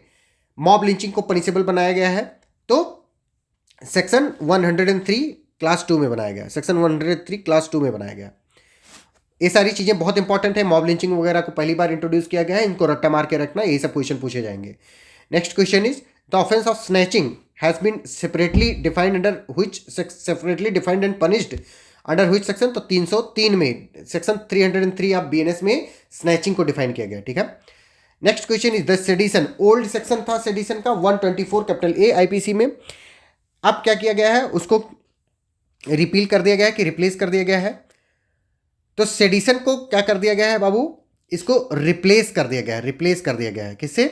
mob lynching को punishable बनाया गया है? तो सेक्शन 103 क्लास 2 में बनाया गया, सेक्शन 103 क्लास 2 में बनाया गया। ये सारी चीज़ें बहुत इंपॉर्टेंट है। मॉब लिंचिंग वगैरह को पहली बार इंट्रोड्यूस किया गया है, इनको रट्टा मार के रखना, यही सब क्वेश्चन पूछे जाएंगे। Next question is the offence of snatching has been separately defined under which, separately defined and punished under which section? तो 303 में, सेक्शन 303 ऑफ बीएनएस में स्नैचिंग को डिफाइन किया गया, ठीक है। Next question is the sedition, old section था sedition का 124 कैपिटल ए आईपीसी में, अब क्या किया गया है? उसको रिपील कर दिया गया है कि रिप्लेस कर दिया गया है? तो सेडिशन को क्या कर दिया गया है बाबू? इसको रिप्लेस कर दिया गया है, रिप्लेस कर दिया गया है किससे?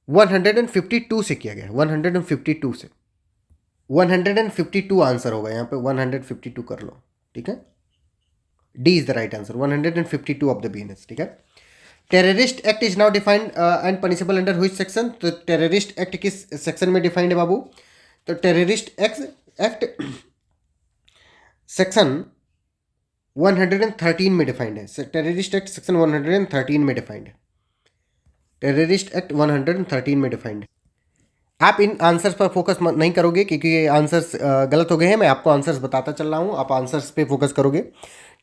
152 से किया गया है, 152 से। 152 आंसर होगा यहाँ पे, 152 कर लो, ठीक है। D is the right answer, 152 of the BNS, ठीक है। Terrorist act is now defined and punishable under which section? तो टेररिस्ट एक्ट किस सेक्शन में डिफाइंड है बाबू? तो टेररिस्ट एक्ट सेक्शन 113 में डिफाइंड है। टेररिस्ट एक्ट सेक्शन 113 में डिफाइंड है। टेररिस्ट एक्ट 113 में डिफाइंड है। आप इन आंसर्स पर फोकस नहीं करोगे क्योंकि ये आंसर्स गलत हो गए हैं। मैं आपको आंसर्स बताता चल रहा हूँ, आप आंसर्स पे फोकस करोगे,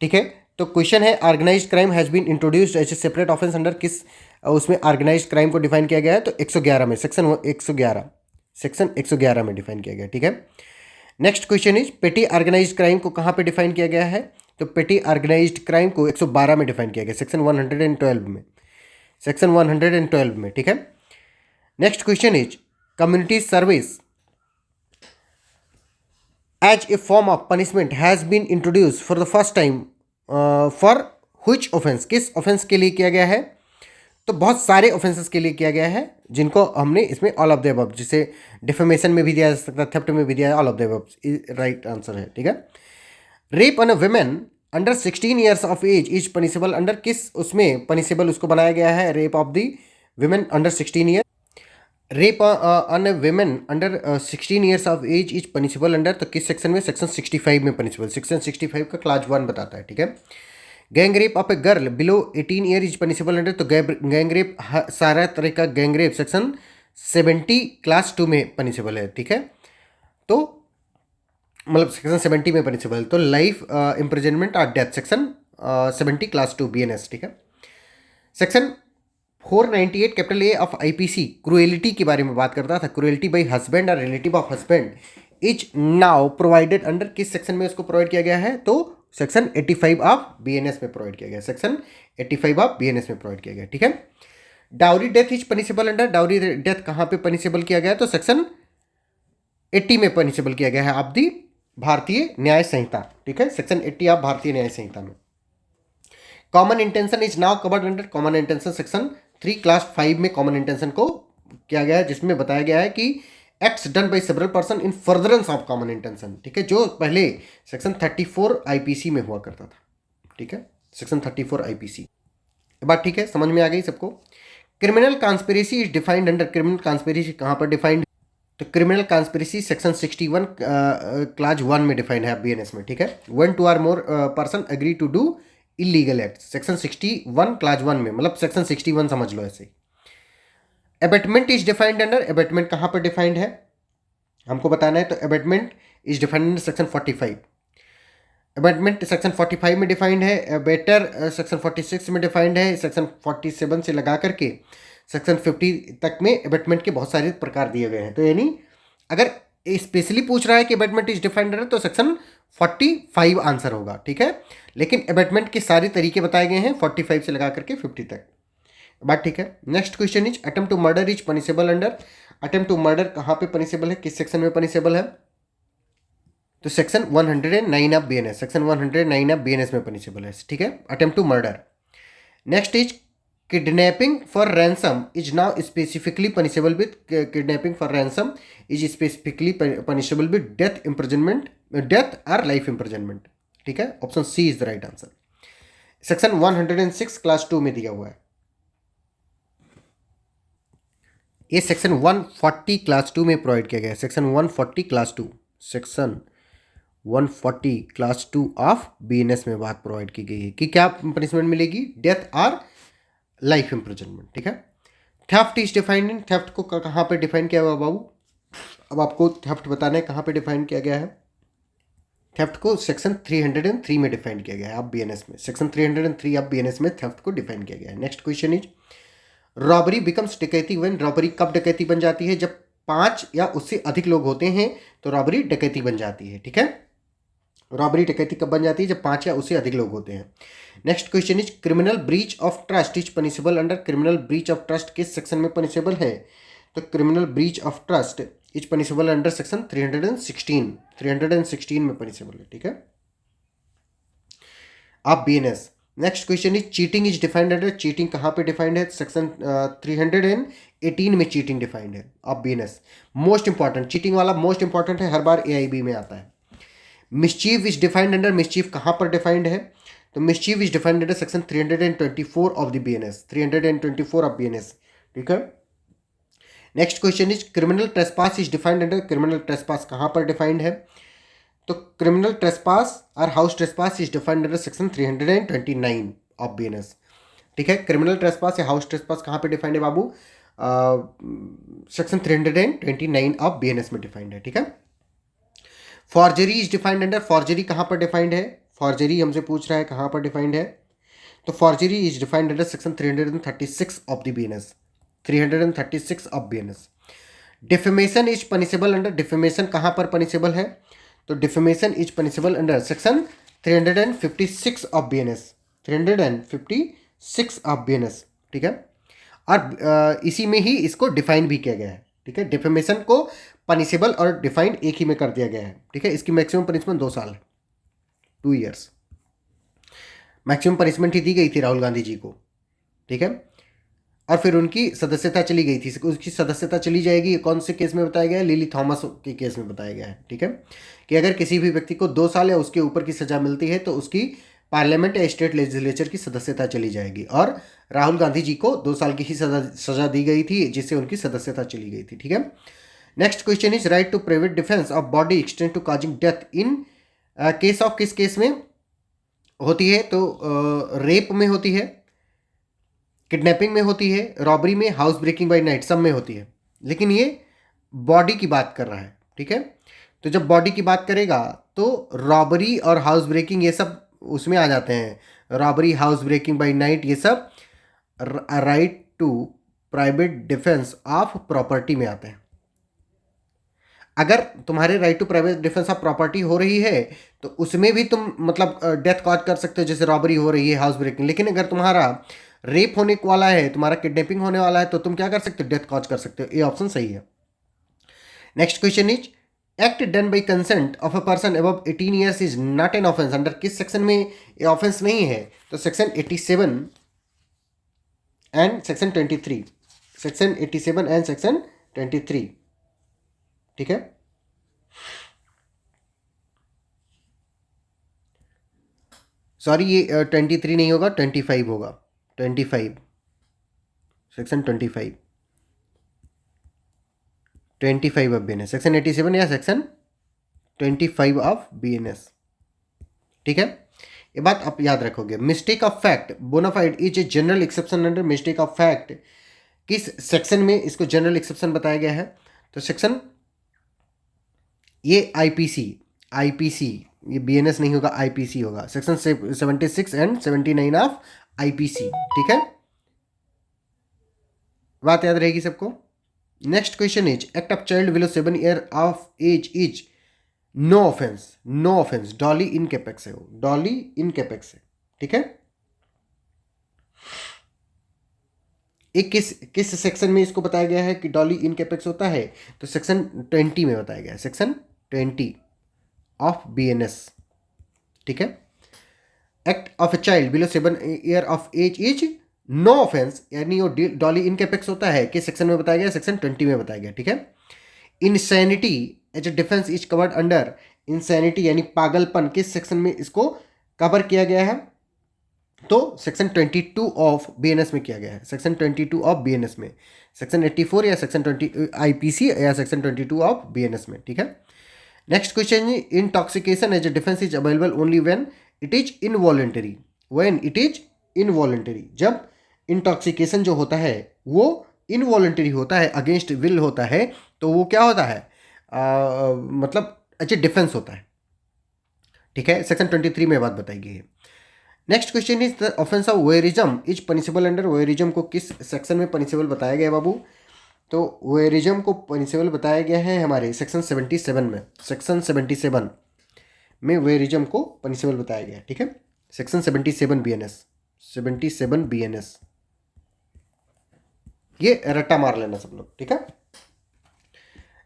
ठीक है। तो क्वेश्चन है organised crime has been introduced as a separate offence under किस, उसमें ऑर्गेनाइज्ड क्राइम को डिफाइन किया गया है? तो 111 में, सेक्शन 111 में डिफाइन किया गया, ठीक है। नेक्स्ट क्वेश्चन इज पेटी ऑर्गेनाइज्ड क्राइम को कहाँ पे डिफाइन किया गया है? तो पेटी ऑर्गेनाइज्ड क्राइम को 112 में डिफाइन किया गया, सेक्शन 112 में, सेक्शन 112 में, ठीक है। Next question is community service as a form of punishment has been introduce for the first time for which offence, किस ऑफेंस के लिए किया गया है? तो बहुत सारे ऑफेंसेस के लिए किया गया है जिनको हमने इसमें ऑल ऑफ द अबव, जिसे डिफेमेशन में भी दिया जा सकता है, थेफ्ट में भी दिया है, all of the above right answer है, ठीक है। Rape on a women under 16 years of age is punishable under किस, उसमें पनिशेबल उसको बनाया गया है? Rape of the women under 16 year, rape on a women under 16 years of age is punishable under, तो किस सेक्शन में? सेक्शन 65 में पनिशेबल, सेक्शन 65 का क्लास 1 बताता है, ठीक है। Gang rape of a girl below 18 year is punishable under, तो गैंग रेप सारा तरह का गैंग रेप सेक्शन 70 क्लास 2 में पनिशेबल है, ठीक है। तो मतलब सेक्शन 70 में पनिशेबल, तो लाइफ इम्प्रिजनमेंट और डेथ सेक्शन 70 क्लास 2 बीएनएस, ठीक है। Section 498 capital A of IPC cruelty के बारे में बात करता था, क्रुएलिटी बाई हस्बैंड और relative of husband is now provided under किस सेक्शन में उसको प्रोवाइड किया गया है? तो सेक्शन 85 ऑफ बीएनएस में प्रोवाइड किया गया, सेक्शन 85 ऑफ बीएनएस में प्रोवाइड किया गया, ठीक है। Dowry death is punishable under, dowry death कहाँ पे पनिशेबल किया गया है? तो सेक्शन 80 में पनिशेबल किया गया है ऑफ दी भारतीय न्याय संहिता, ठीक है, सेक्शन 80 ऑफ भारतीय न्याय संहिता में। Common intention is now covered under common intention section 3 class 5 में कॉमन इंटेंशन को किया गया है, जिसमें बताया गया है कि acts done by several person in furtherance of common intention, ठीक है, जो पहले सेक्शन 34 आईपीसी में हुआ करता था, ठीक है, सेक्शन 34 आईपीसी। बात ठीक है, समझ में आ गई सबको। Criminal conspiracy is defined under, criminal conspiracy कहाँ पर डिफाइंड, तो क्रिमिनल कॉन्स्पिरेसी सेक्शन 61 क्लास 1 में डिफाइंड है बीएनएस में, ठीक है। 1 2 और more person agree to do illegal act, section 61 clause 1 में, मतलब सेक्शन 61 समझ लो ऐसे। Abetment is defined under, abetment कहाँ पर डिफाइंड है हमको बताना है, तो abetment is defined under section 45। Abetment section 45 में डिफाइंड है, एबेटर सेक्शन 46 में डिफाइंड है, सेक्शन 47 से लगा करके सेक्शन 50 तक में एबेटमेंट के बहुत सारे प्रकार दिए गए हैं। तो यानी अगर स्पेशली पूछ रहा है कि एबेटमेंट इज डिफाइंड अंडर, तो सेक्शन 45 आंसर होगा, ठीक है। लेकिन एबेटमेंट के सारे तरीके बताए गए हैं 45 से लगा करके 50 तक, बात ठीक है। Next question is attempt to murder is punishable under, attempt to murder कहाँ पे पनिशेबल है, किस सेक्शन में पनिशेबल है, तो section 109 of BNS, section 109 of BNS में पनिशेबल है, ठीक है, attempt to murder. Next is kidnapping for ransom is now specifically punishable with, kidnapping for ransom is specifically punishable with death imprisonment, death और life imprisonment, ठीक है, option C is the right answer. Section 106 clause 2 में दिया हुआ है, ये section 140 class 2 में provide किया गया है, section 140 class 2, section 140 class 2 of BNS में बात प्रोवाइड की गई है कि क्या पनिशमेंट मिलेगी, डेथ और लाइफ इम्प्रिजनमेंट, ठीक है। Theft is defined in, theft को कहाँ पे डिफाइन किया हुआ बाबू, अब आपको थेफ्ट बताना है कहाँ पे डिफाइन किया गया है। थेफ्ट को सेक्शन 303 में डिफाइन किया गया है, अब बीएनएस में सेक्शन 303 अब बीएनएस में थेफ्ट को डिफाइन किया गया है। Next question is robbery becomes डकैती व्हेन, रॉबरी कब डकैती बन जाती है, जब 5 या उससे अधिक लोग होते हैं तो रॉबरी डकैती बन जाती है, ठीक है। रॉबरी डकैती कब बन जाती है, जब 5 या उससे अधिक लोग होते हैं। Next question is criminal breach of trust is punishable under, criminal breach of trust किस सेक्शन में पनिशेबल है, तो criminal breach of trust is punishable under section 316 में पनिशेबल है, ठीक है, आप BNS. Next question is cheating is defined under, cheating कहाँ पे डिफाइंड है, सेक्शन 318 में चीटिंग डिफाइंड है, आप बीएनएस। मोस्ट इंपॉर्टेंट, चीटिंग वाला मोस्ट इंपॉर्टेंट है, हर बार एआईबी में आता है। Mischief is defined under, mischief कहाँ पर डिफाइंड है, तो mischief is defined under section 324 of the BNS, 324 of BNS, ठीक है। Next question is criminal trespass is defined under, criminal trespass कहाँ पर डिफाइंड है, तो क्रिमिनल ट्रेसपास और house trespass is defined under section 329 of BNS, ठीक है। Criminal trespass या हाउस ट्रेसपास कहाँ पे डिफाइंड है बाबू, सेक्शन 329 ऑफ बीएनएस में डिफाइंड है, ठीक है। Forgery is defined under, forgery कहाँ पर डिफाइंड है, फॉर्जरी हमसे पूछ रहा है कहाँ पर डिफाइंड है, तो forgery is defined under section 336 of the BNS, 336 of BNS. Defamation is punishable under, defamation कहाँ पर पनिशेबल है, तो defamation is punishable under section 356 of BNS, 356 of BNS, ठीक है। और इसी में ही इसको डिफाइन भी किया गया है, ठीक है। डिफेमेशन को पनिशेबल और डिफाइंड एक ही में कर दिया गया है, ठीक है। इसकी मैक्सिमम पनिशमेंट 2 साल है, 2 ईयर्स मैक्सिमम पनिशमेंट ही दी गई थी राहुल गांधी जी को, ठीक है। और फिर उनकी सदस्यता चली गई थी, उसकी सदस्यता चली जाएगी, कौन से केस में बताया गया है, लिली थॉमस के केस में बताया गया है, ठीक है, कि अगर किसी भी व्यक्ति को 2 साल या उसके ऊपर की सजा मिलती है तो उसकी पार्लियामेंट या स्टेट लेजिस्लेचर की सदस्यता चली जाएगी, और राहुल गांधी जी को 2 साल की ही सजा दी गई थी जिससे उनकी सदस्यता चली गई थी, ठीक है। Next question is right to private defence of body extend to causing death in case of, किस केस में होती है, तो रेप में होती है, किडनैपिंग में होती है, रॉबरी में, हाउस ब्रेकिंग बाय नाइट, सब में होती है, लेकिन ये बॉडी की बात कर रहा है, ठीक है। तो जब बॉडी की बात करेगा तो रॉबरी और हाउस ब्रेकिंग ये सब उसमें आ जाते हैं, robbery, house breaking by night, ये सब right to private defence of property में आते हैं। अगर तुम्हारे right to private defence of property हो रही है तो उसमें भी तुम मतलब डेथ कॉज कर सकते हो, जैसे रॉबरी हो रही है, हाउस ब्रेकिंग। लेकिन अगर तुम्हारा रेप होने वाला है, तुम्हारा किडनैपिंग होने वाला है, तो तुम क्या कर सकते हो, डेथ कॉज कर सकते हो। ये ऑप्शन सही है। Next question is act done by consent of a person above 18 years is not an offence, under किस सेक्शन में ये ऑफेंस नहीं है? तो section 87 and section 23, section 87 and section 23, ठीक है। सॉरी, ये 23 नहीं होगा, 25 होगा, 25, सेक्शन 25, 25 ऑफ BNS, सेक्शन 87 या सेक्शन 25 ऑफ BNS, ठीक है। ये बात आप याद रखोगे। Mistake of fact bonafide is a general exception under mistake of fact, किस सेक्शन में इसको जनरल एक्सेप्शन बताया गया है? तो सेक्शन, ये आईपीसी, ये BNS नहीं होगा, IPC होगा, सेक्शन 76 एंड 79 ऑफ IPC, ठीक है। बात याद रहेगी सबको। Next question is act of child below 7 year of age is no offence, no offence, doli incapax है, वो डॉली इन कैपेक्स है, ठीक है। एक किस सेक्शन में इसको बताया गया है कि डॉली इन कैपेक्स होता है? तो सेक्शन 20 में बताया गया है, सेक्शन 20 ऑफ BNS, ठीक है। Act of a child below 7 year of age is no offence, यानी वो डॉली इन कैपेक्स होता है, किस सेक्शन में बताया गया? सेक्शन 20 में बताया गया, ठीक है। Insanity as a defence is covered under, insanity यानी पागलपन, किस सेक्शन में इसको कवर किया गया है? तो सेक्शन 22 ऑफ BNS में किया गया है, सेक्शन 22 ऑफ BNS में, सेक्शन 84 या सेक्शन 20 IPC या सेक्शन 22 ऑफ BNS में, ठीक है। Next question, intoxication as a defence is available only when it is involuntary, when it is involuntary, जब इंटॉक्सिकेशन जो होता है वो इनवॉलेंटरी होता है, अगेंस्ट विल होता है, तो वो क्या होता है? मतलब अच्छा डिफेंस होता है, ठीक है। सेक्शन 23 में बात बताई गई है। Next question is the offence of voyeurism is punishable under, voyeurism को किस सेक्शन में पनिशेबल बताया गया है बाबू? तो वोयरिज्म को पनिशेबल बताया गया है हमारे सेक्शन 77 में, सेक्शन 77 में वोयरिज्म को पनिशेबल बताया गया है, ठीक है। सेक्शन 77 BNS, 77 BNS, ये रट्टा मार लेना सब लोग, ठीक है।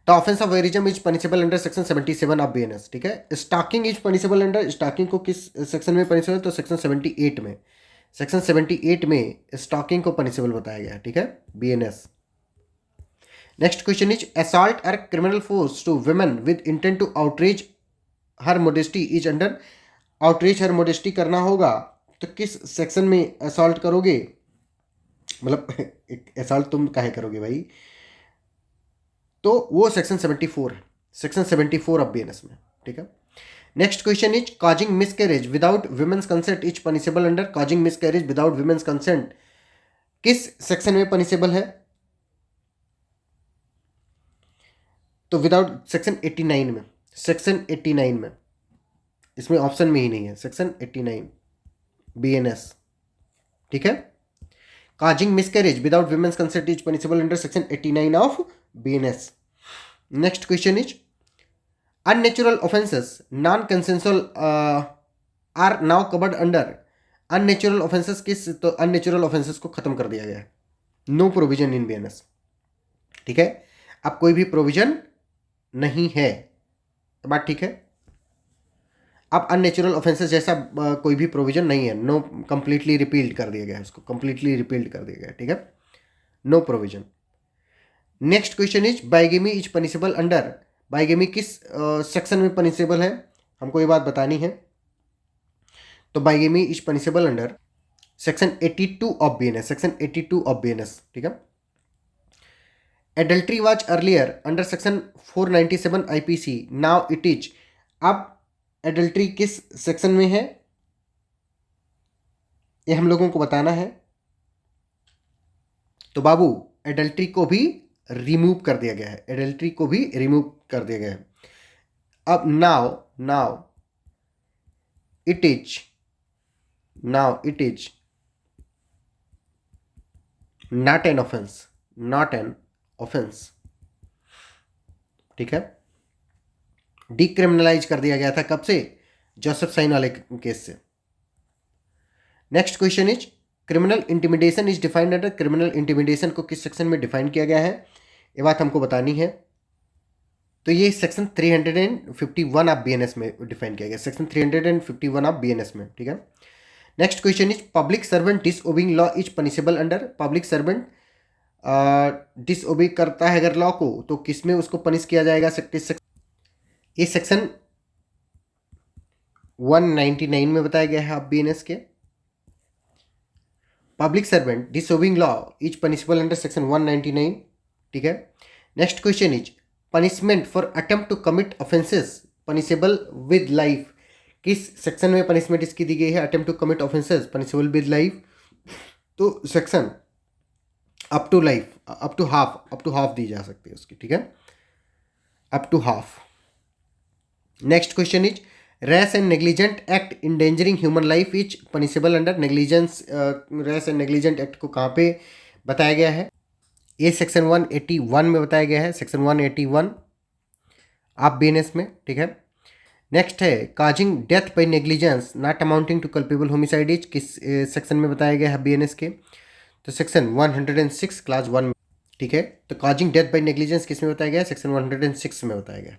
The offence of voyeurism is punishable under section 77 of BNS, ठीक है। Stalking is punishable under, stalking को किस सेक्शन में पनिशेबल? तो सेक्शन 78 में, सेक्शन 78 में स्टॉकिंग को पनिशेबल बताया गया, ठीक है, BNS। Next question is assault or criminal force to women with intent to outrage her modesty is under, outrage her modesty करना होगा तो किस सेक्शन में असॉल्ट करोगे? मतलब असॉल्ट तुम काहे करोगे भाई? तो वो सेक्शन 74 है, सेक्शन 74 ऑफ BNS में, ठीक है। Next question is causing miscarriage without women's consent is punishable under, causing miscarriage without women's consent किस सेक्शन में पनिशेबल है? तो विदाउट सेक्शन 89 में, सेक्शन 89 में, इसमें ऑप्शन में ही नहीं है, सेक्शन 89 BNS, ठीक है। Causing miscarriage without women's consent is punishable under section 89 of BNS। Next question is unnatural offenses non-consensual are now covered under, unnatural offenses किस? तो unnatural offenses को खत्म कर दिया गया है, नो प्रोविजन इन BNS, ठीक है। अब कोई भी प्रोविजन नहीं है, बात ठीक है। अब अननेचुरल ऑफेंसेस जैसा कोई भी प्रोविजन नहीं है, नो, कंप्लीटली रिपील्ड कर दिया गया है, उसको कंप्लीटली रिपील्ड कर दिया गया है, ठीक है, no provision. Next question is bigamy is punishable under, bigamy किस सेक्शन में पनिशेबल है? हमको ये बात बतानी है। तो bigamy is punishable under section 82 of BNS, section 82 of BNS, ठीक है। Adultery was earlier under section 497 IPC, now it is, अब एडल्ट्री किस सेक्शन में है ये हम लोगों को बताना है। तो बाबू एडल्ट्री को भी रिमूव कर दिया गया है, एडल्ट्री को भी रिमूव कर दिया गया है। अब now it is not an offence, not an offence, ठीक है। डिक्रिमिनलाइज कर दिया गया था, कब से? जोसेफ साइन वाले केस से। Next question is criminal intimidation is defined under, criminal intimidation को किस सेक्शन में डिफाइन किया गया है? ये बात हमको बतानी है। तो ये सेक्शन 351 ऑफ बीएनएस में डिफाइन किया गया, सेक्शन 351 ऑफ बीएनएस में, ठीक है। Next question is public servant disobeying law is punishable under, public servant disobey करता है अगर लॉ को तो किसमें उसको पनिश किया जाएगा, ये सेक्शन 199 में बताया गया है आप बीएनएस के। Public servant disobeying law is punishable under section 199, ठीक है। Next question is punishment for attempt to commit offences punishable with life, किस सेक्शन में पनिशमेंट इसकी दी गई है, attempt to commit offences punishable with life, तो section up to life, up to half दी जा सकती है उसकी, ठीक है, up to half. Next question is rash and negligent act endangering human life is punishable under, negligence rash and negligent act को कहाँ पे बताया गया है, ये सेक्शन 181 में बताया गया है, सेक्शन 181 आप बीएनएस में, ठीक है। नेक्स्ट है causing death by negligence not amounting to culpable homicide is किस सेक्शन में बताया गया है बीएनएस के, तो सेक्शन 106 क्लास 1 में, ठीक है। तो काजिंग डेथ बाय नेग्लिजेंस किस में बताया गया है, सेक्शन 106 में बताया गया।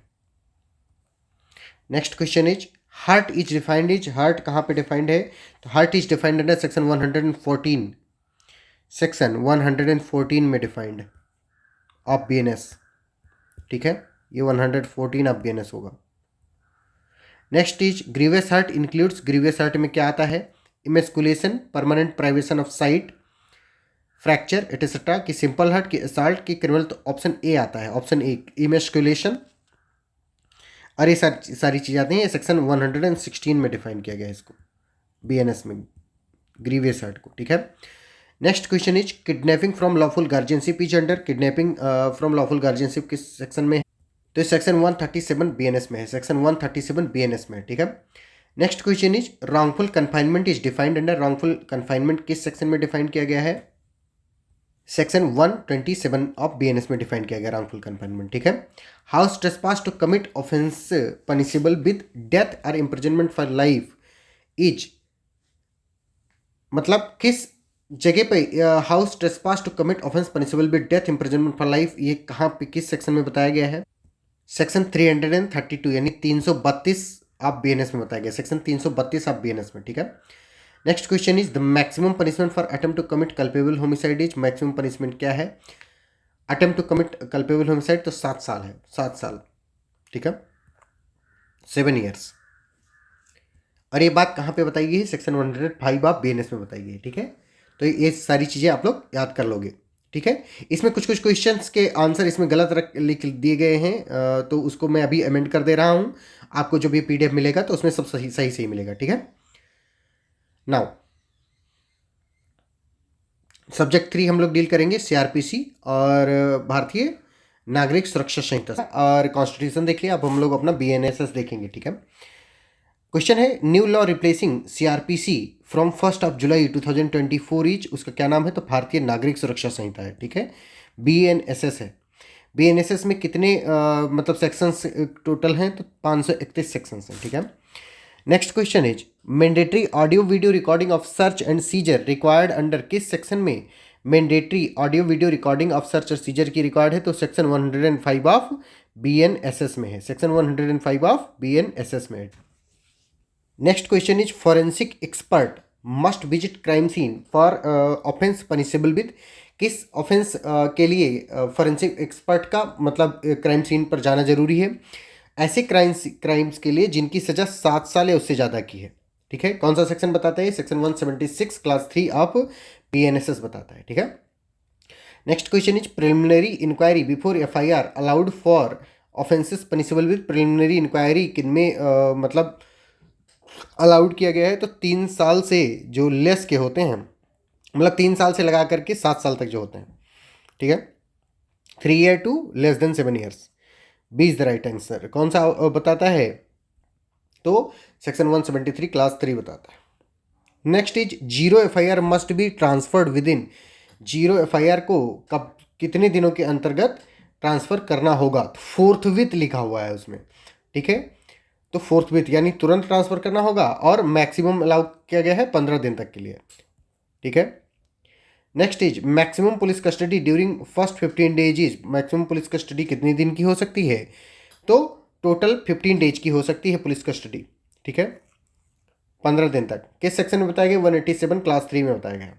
Next question is hurt is defined is, hurt कहाँ पे डिफाइंड है, तो hurt is defined under section 114, section 114 में डिफाइंड ऑफ बीएनएस, ठीक है, ये 114 ऑफ बीएनएस होगा। Next is grievous hurt includes, grievous hurt में क्या आता है, emasculation, permanent privation of sight, fracture et cetera, की सिंपल हर्ट, की असाल्ट, की क्रिमिनल, तो ऑप्शन ए आता है, ऑप्शन ए इमेस्कुलेशन, और ये सारी चीज़ें आती हैं, ये सेक्शन 116 में डिफाइन किया गया है इसको बीएनएस में, ग्रीवियस हर्ट को, ठीक है। Next question is kidnapping from lawful guardianship is under, kidnapping from lawful guardianship किस सेक्शन में है, तो सेक्शन 137 बीएनएस में है, सेक्शन 137 बीएनएस में, ठीक है। Next question is wrongful confinement is defined under, wrongful confinement किस सेक्शन में डिफाइन किया गया है, सेक्शन 127 ऑफ बीएनएस में डिफाइन किया गया रॉन्गफुल कन्फाइनमेंट, ठीक है। House trespass to commit offence punishable with death और इम्प्रिजनमेंट फॉर लाइफ इज, मतलब किस जगह पे house trespass to commit offence punishable with death imprisonment for life, ये कहाँ पे किस सेक्शन में बताया गया है, सेक्शन 332 यानी 332 आप बीएनएस में बताया गया, सेक्शन 332 आप बीएनएस में, ठीक है। Next question is the maximum punishment for attempt to commit culpable homicide is, maximum punishment क्या है attempt to commit culpable homicide, तो 7 साल है, 7 साल, ठीक है, 7 ईयर्स। और ये बात कहाँ पे बताई गई है, सेक्शन 105 आप बीएनएस में बताई गई है, ठीक है। तो ये सारी चीज़ें आप लोग याद कर लोगे, ठीक है। इसमें कुछ कुछ क्वेश्चंस के आंसर इसमें गलत लिख दिए गए हैं, तो उसको मैं अभी अमेंड कर दे रहा हूँ, आपको जो भी पीडीएफ मिलेगा तो उसमें सब सही सही मिलेगा, ठीक है। नाउ सब्जेक्ट 3 हम लोग डील करेंगे सीआरपीसी और भारतीय नागरिक सुरक्षा संहिता, और कॉन्स्टिट्यूशन देख लिया, अब हम लोग अपना बीएनएसएस देखेंगे, ठीक है। क्वेश्चन है new law replacing CrPC from 1 July 2024 is, उसका क्या नाम है, तो भारतीय नागरिक सुरक्षा संहिता है, ठीक है, बीएनएसएस है। बीएनएसएस में कितने मतलब सेक्शंस टोटल हैं, तो 531 सेक्शंस हैं, ठीक है। Next question is mandatory audio video recording of search and seizure required under, किस सेक्शन में mandatory audio video recording of search और सीजर की रिक्वायर्ड है, तो सेक्शन 105 ऑफ बीएनएसएस में है, सेक्शन 105 ऑफ बीएनएसएस में है। Next question is forensic expert must visit crime scene for offence punishable with, किस ऑफेंस के लिए फॉरेंसिक एक्सपर्ट का मतलब क्राइम सीन पर जाना जरूरी है, ऐसे क्राइम्स के लिए जिनकी सजा 7 साल या उससे ज़्यादा की है, ठीक है। कौन सा सेक्शन बताता है, सेक्शन 176 क्लास 3 ऑफ बीएनएसएस बताता है, ठीक है। Next question is preliminary inquiry before FIR allowed for offences punishable with, preliminary inquiry किनमें मतलब अलाउड किया गया है, तो 3 साल से जो लेस के होते हैं, मतलब 3 साल से लगा करके 7 साल तक जो होते हैं, ठीक है, 3 year to less than 7 years, B is the right answer. कौन सा बताता है, तो सेक्शन 173 क्लास 3 बताता है। Next is zero FIR must be transferred with in, zero FIR को कब कितने दिनों के अंतर्गत ट्रांसफर करना होगा, तो फोर्थ विथ लिखा हुआ है उसमें, ठीक है, तो फोर्थ विथ यानी तुरंत ट्रांसफर करना होगा, और मैक्सिमम अलाउ किया गया है 15 दिन तक के लिए, ठीक है। Next is maximum police custody during first 15 days is, maximum police custody कितने दिन की हो सकती है, तो टोटल 15 डेज की हो सकती है पुलिस कस्टडी, ठीक है, 15 दिन तक। किस सेक्शन में बताया गया? 187 क्लास 3 में बताया गया।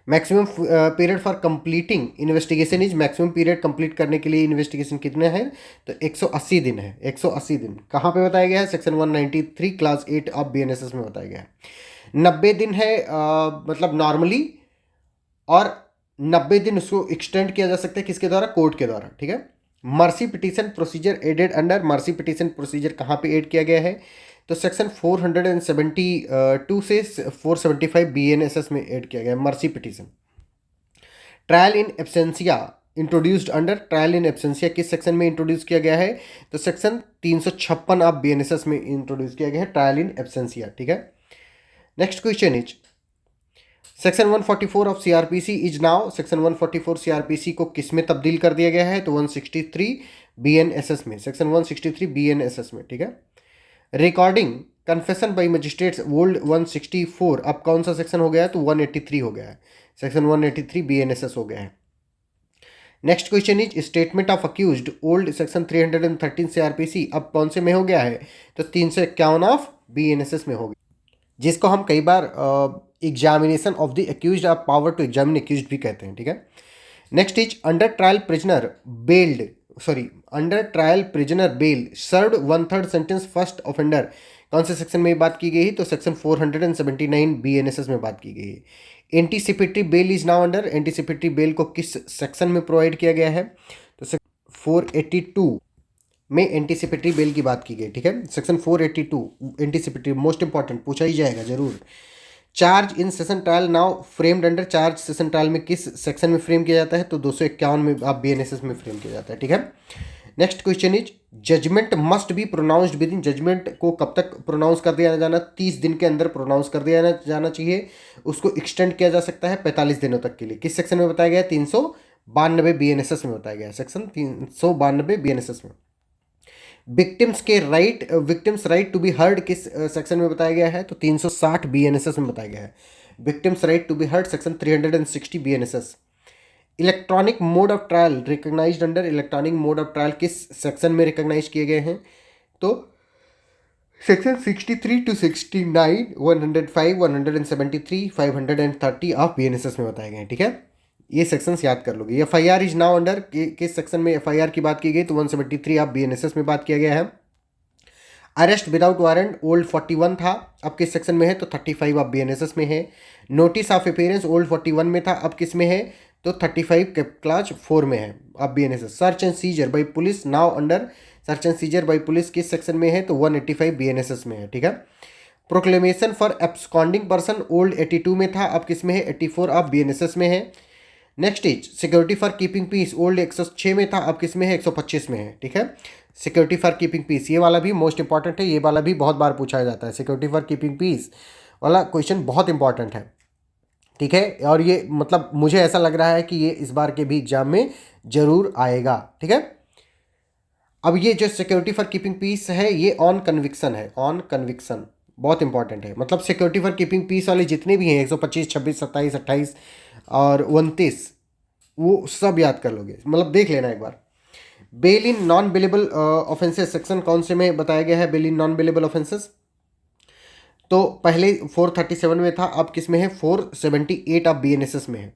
Maximum period for completing investigation is, maximum period complete करने के लिए इन्वेस्टिगेशन कितने हैं? तो 180 दिन है, 180 दिन। कहाँ पे बताया गया है? सेक्शन 193 क्लास 8 ऑफ BNSS में बताया गया है। 90 दिन है मतलब नॉर्मली, और 90 दिन उसको एक्सटेंड किया जा सकता है किसके द्वारा? कोर्ट के द्वारा, ठीक है। Mercy petition procedure added under, mercy petition procedure कहाँ पे ऐड किया गया है? तो सेक्शन 472 से 475 BNSS में ऐड किया गया है mercy petition. Trial in absentia introduced under, trial in absentia किस सेक्शन में इंट्रोड्यूस किया गया है? तो सेक्शन 356 ऑफ BNSS में इंट्रोड्यूस किया गया है ट्रायल इन एब्सेंसिया, ठीक है। Next question is section 144 of CRPC is now, section 144 CRPC को किस में तब्दील कर दिया गया है? तो 163 BNSS में, सेक्शन 163 BNSS में, ठीक है। Recording confession by magistrates old 164, अब कौन सा सेक्शन हो गया है? तो 183 हो गया है, सेक्शन 183 BNSS हो गया है। Next question is statement of accused old section 313 CRPC, अब कौन से में हो गया है? तो 351 ऑफ BNSS में हो गया, जिसको हम कई बार examination of the accused of power to examine accused भी कहते हैं, ठीक है। Next is under trial prisoner bailed, under trial prisoner bail served 1/3 sentence first offender, कौन से सेक्शन में बात की गई है? तो सेक्शन 479 BNSS में बात की गई है। Anticipatory bail is now under, anticipatory bail को किस सेक्शन में प्रोवाइड किया गया है? तो 482 में एंटीसिपेटरी बेल की बात की गई, ठीक है। सेक्शन 482 एंटीसिपेटरी, मोस्ट इंपॉर्टेंट, पूछा ही जाएगा जरूर। Charge in session trial now framed under, charge session trial में किस सेक्शन में फ्रेम किया जाता है? तो 251 में आप BNSS में फ्रेम किया जाता है, ठीक है। Next question is judgment must be pronounced within, judgment को कब तक प्रोनाउंस कर दिया जाना? 30 दिन के अंदर प्रोनाउंस कर दिया जाना चाहिए, उसको एक्सटेंड किया जा सकता है 45 दिनों तक के लिए। किस सेक्शन में बताया गया है? 392 BNSS में बताया गया है, सेक्शन 392 BNSS में। विक्टिम्स के right, victims right to be heard किस सेक्शन में बताया गया है? तो 360 BNSS में बताया गया है, victims right to be heard section 360 BNSS। Electronic mode of trial recognised under, electronic mode of trial किस सेक्शन में रिकॉग्नाइज किए गए हैं? तो सेक्शन 63 to 69, 105, 173, 530 ऑफ BNSS में बताए गए हैं, ठीक है। ये सेक्शंस याद कर लोगे। FIR इज नाउ अंडर, किस सेक्शन में FIR की बात की गई? तो 173 ऑफ BNSS में बात किया गया है। अरेस्ट विदाउट वारंट ओल्ड 41 था, अब किस सेक्शन में है? तो 35 ऑफ BNSS में है। नोटिस ऑफ अपीयरेंस ओल्ड 41 में था, अब किस में है? तो 35 क्लास 4 में है of BNSS। Search and seizure by police now under, search and seizure by police किस सेक्शन में है? तो 185 BNSS में है, ठीक है। Proclamation for absconding person old 82 में था, अब किस में है? 84 ऑफ BNSS में है। Next is security for keeping peace old 106 में था, अब किस में है? 125 में है, ठीक है। सिक्योरिटी फॉर कीपिंग पीस, ये वाला भी मोस्ट इंपॉर्टेंट है, ये वाला भी बहुत बार पूछा जाता है। सिक्योरिटी फॉर कीपिंग पीस वाला क्वेश्चन बहुत इंपॉर्टेंट है, ठीक है। और ये मतलब मुझे ऐसा लग रहा है कि ये इस बार के भी एग्जाम में जरूर आएगा, ठीक है। अब ये जो सिक्योरिटी फॉर कीपिंग पीस है ये ऑन कन्विक्शन है, ऑन कन्विक्शन बहुत इंपॉर्टेंट है। मतलब सिक्योरिटी फॉर कीपिंग पीस वाले जितने भी हैं 125, 26, 27, 28 और 29, वो सब याद कर लोगे, मतलब देख लेना एक बार। Bail in non bailable offences section कौन से में बताया गया है? Bail in non bailable offences, तो पहले 437 में था, अब किस में है? 478 ऑफ BNSS में है,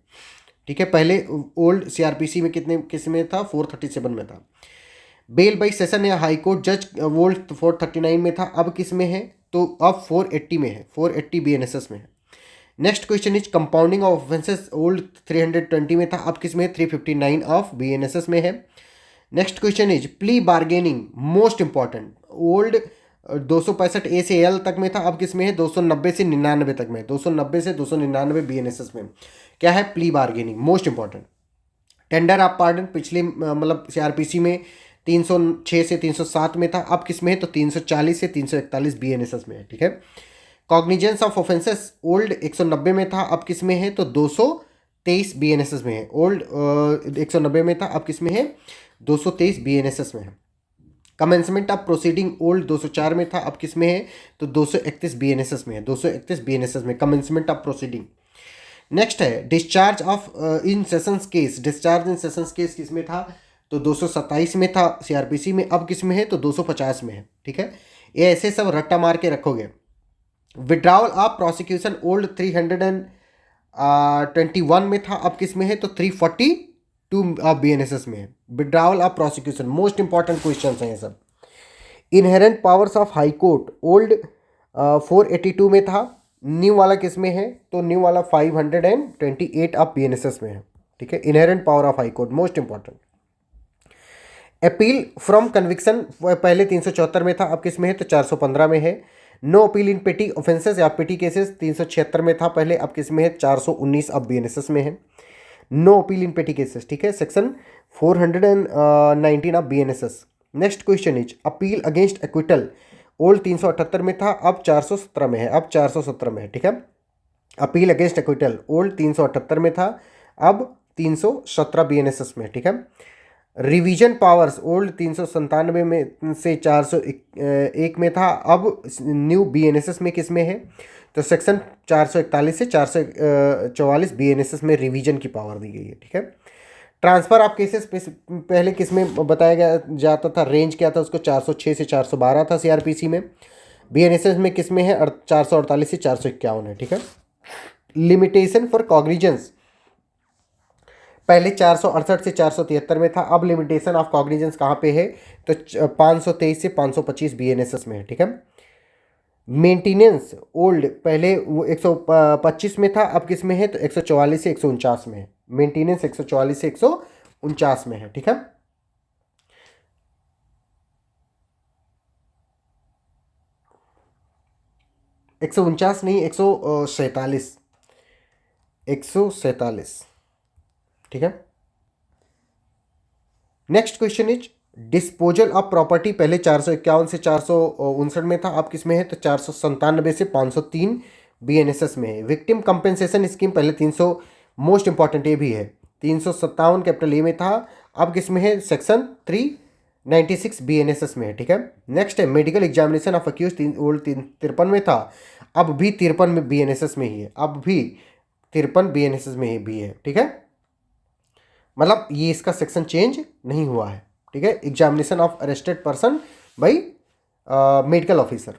ठीक है। पहले ओल्ड CRPC में किस में था? 437 में था। बेल बाई सेशन या हाई कोर्ट जज ओल्ड 439 में था, अब किस में है? तो अब 480 में है, 480 BNSS में है। Next question is compounding of offences old 320 में था, अब किस में? 359 ऑफ BNSS में है। Next question is plea bargaining, most important, old 265 A से L तक में था, अब किस में है? 290 से 99 तक में, 290 से 299 BNSS में क्या है? Plea bargaining, most important. Tender of pardon पिछले मतलब CRPC में 306 से 307 में था, अब किस में है? तो 340 से 341 BNSS में है, ठीक है। कॉग्निजेंस ऑफ ऑफेंसेस ओल्ड 190 में था, अब किस में है? तो 223 BNSS में है। ओल्ड 190 में था, अब किस में है? 223 BNSS में है। कमेंसमेंट ऑफ प्रोसीडिंग ओल्ड 204 में था, अब किस में है? तो 231 BNSS में है, 231 BNSS में कमेंसमेंट ऑफ प्रोसीडिंग। नेक्स्ट है discharge of in sessions case, discharge in sessions case किस में था? तो 227 में था सीआरपीसी में, अब किस में है तो 250 में है, ठीक है। ये ऐसे सब रट्टा मार के रखोगे। विड्रावल ऑफ प्रोसिक्यूशन ओल्ड 321 में था, अब किस में है तो 342 ऑफ बीएनएसएस में है। Withdrawal of prosecution most important question हैं ये सब। Inherent powers of high court old 482 में था, न्यू वाला किस में है तो न्यू वाला 528 ऑफ बीएनएसएस में है, ठीक है। Inherent power of high court most important. Appeal from conviction पहले 374 में था, अब किस में है तो 415 में है। नो अपील इन पेटी ऑफेंसेस या पेटी केसेस 376 में था पहले, अब किस में है 419 अब बीएनएसएस में है। नो अपील इन पेटी केसेस, ठीक है, section 419 of BNSS. Next question is appeal against acquittal old 378 में था, अब 417 में है, अब 417 में है, ठीक है। अपील अगेंस्ट एक्विटल ओल्ड 378 में था, अब 317 बीएनएसएस में, ठीक है। रिवीजन पावर्स ओल्ड 397 में से 401 में था, अब न्यू बीएनएसएस में किस में है तो सेक्शन 441 से 444 बीएनएसएस में रिवीजन की पावर दी गई है, ठीक है। ट्रांसफर ऑफ केसेस पहले किस में बताया गया जाता था, रेंज क्या था उसको 406 से 412 था सीआरपीसी में। बीएनएसएस में किस में है 448 से 451 है, ठीक है। लिमिटेशन फॉर कॉग्निजेंस पहले 468 से 473 में था, अब लिमिटेशन ऑफ कॉग्निजेंस कहाँ पे है तो 523 से 525 बीएनएसएस में है, ठीक है। मेंटेनेंस ओल्ड पहले वो 125 में था, अब किस में है तो 144 से 149 में है। मेंटेनेंस 144 से 149 में है, ठीक है। एक सौ उनचास नहीं 147, 147, ठीक है। Next question is disposal of property पहले 451 से 459 में था, अब किस में है तो 497 से 503 बीएनएसएस में है। विक्टिम कंपेंसेशन स्कीम पहले 300 मोस्ट इंपॉर्टेंट ये भी है 357 कैपिटल ए में था, अब किस में है सेक्शन 396 बीएनएसएस में है, ठीक है। नेक्स्ट है medical examination of accused old 53 में था, अब भी 53 में बीएनएसएस में ही है, अब भी 53 बीएनएसएस में ही भी है, ठीक है। मतलब ये इसका सेक्शन चेंज नहीं हुआ है, ठीक है। Examination of arrested person by medical officer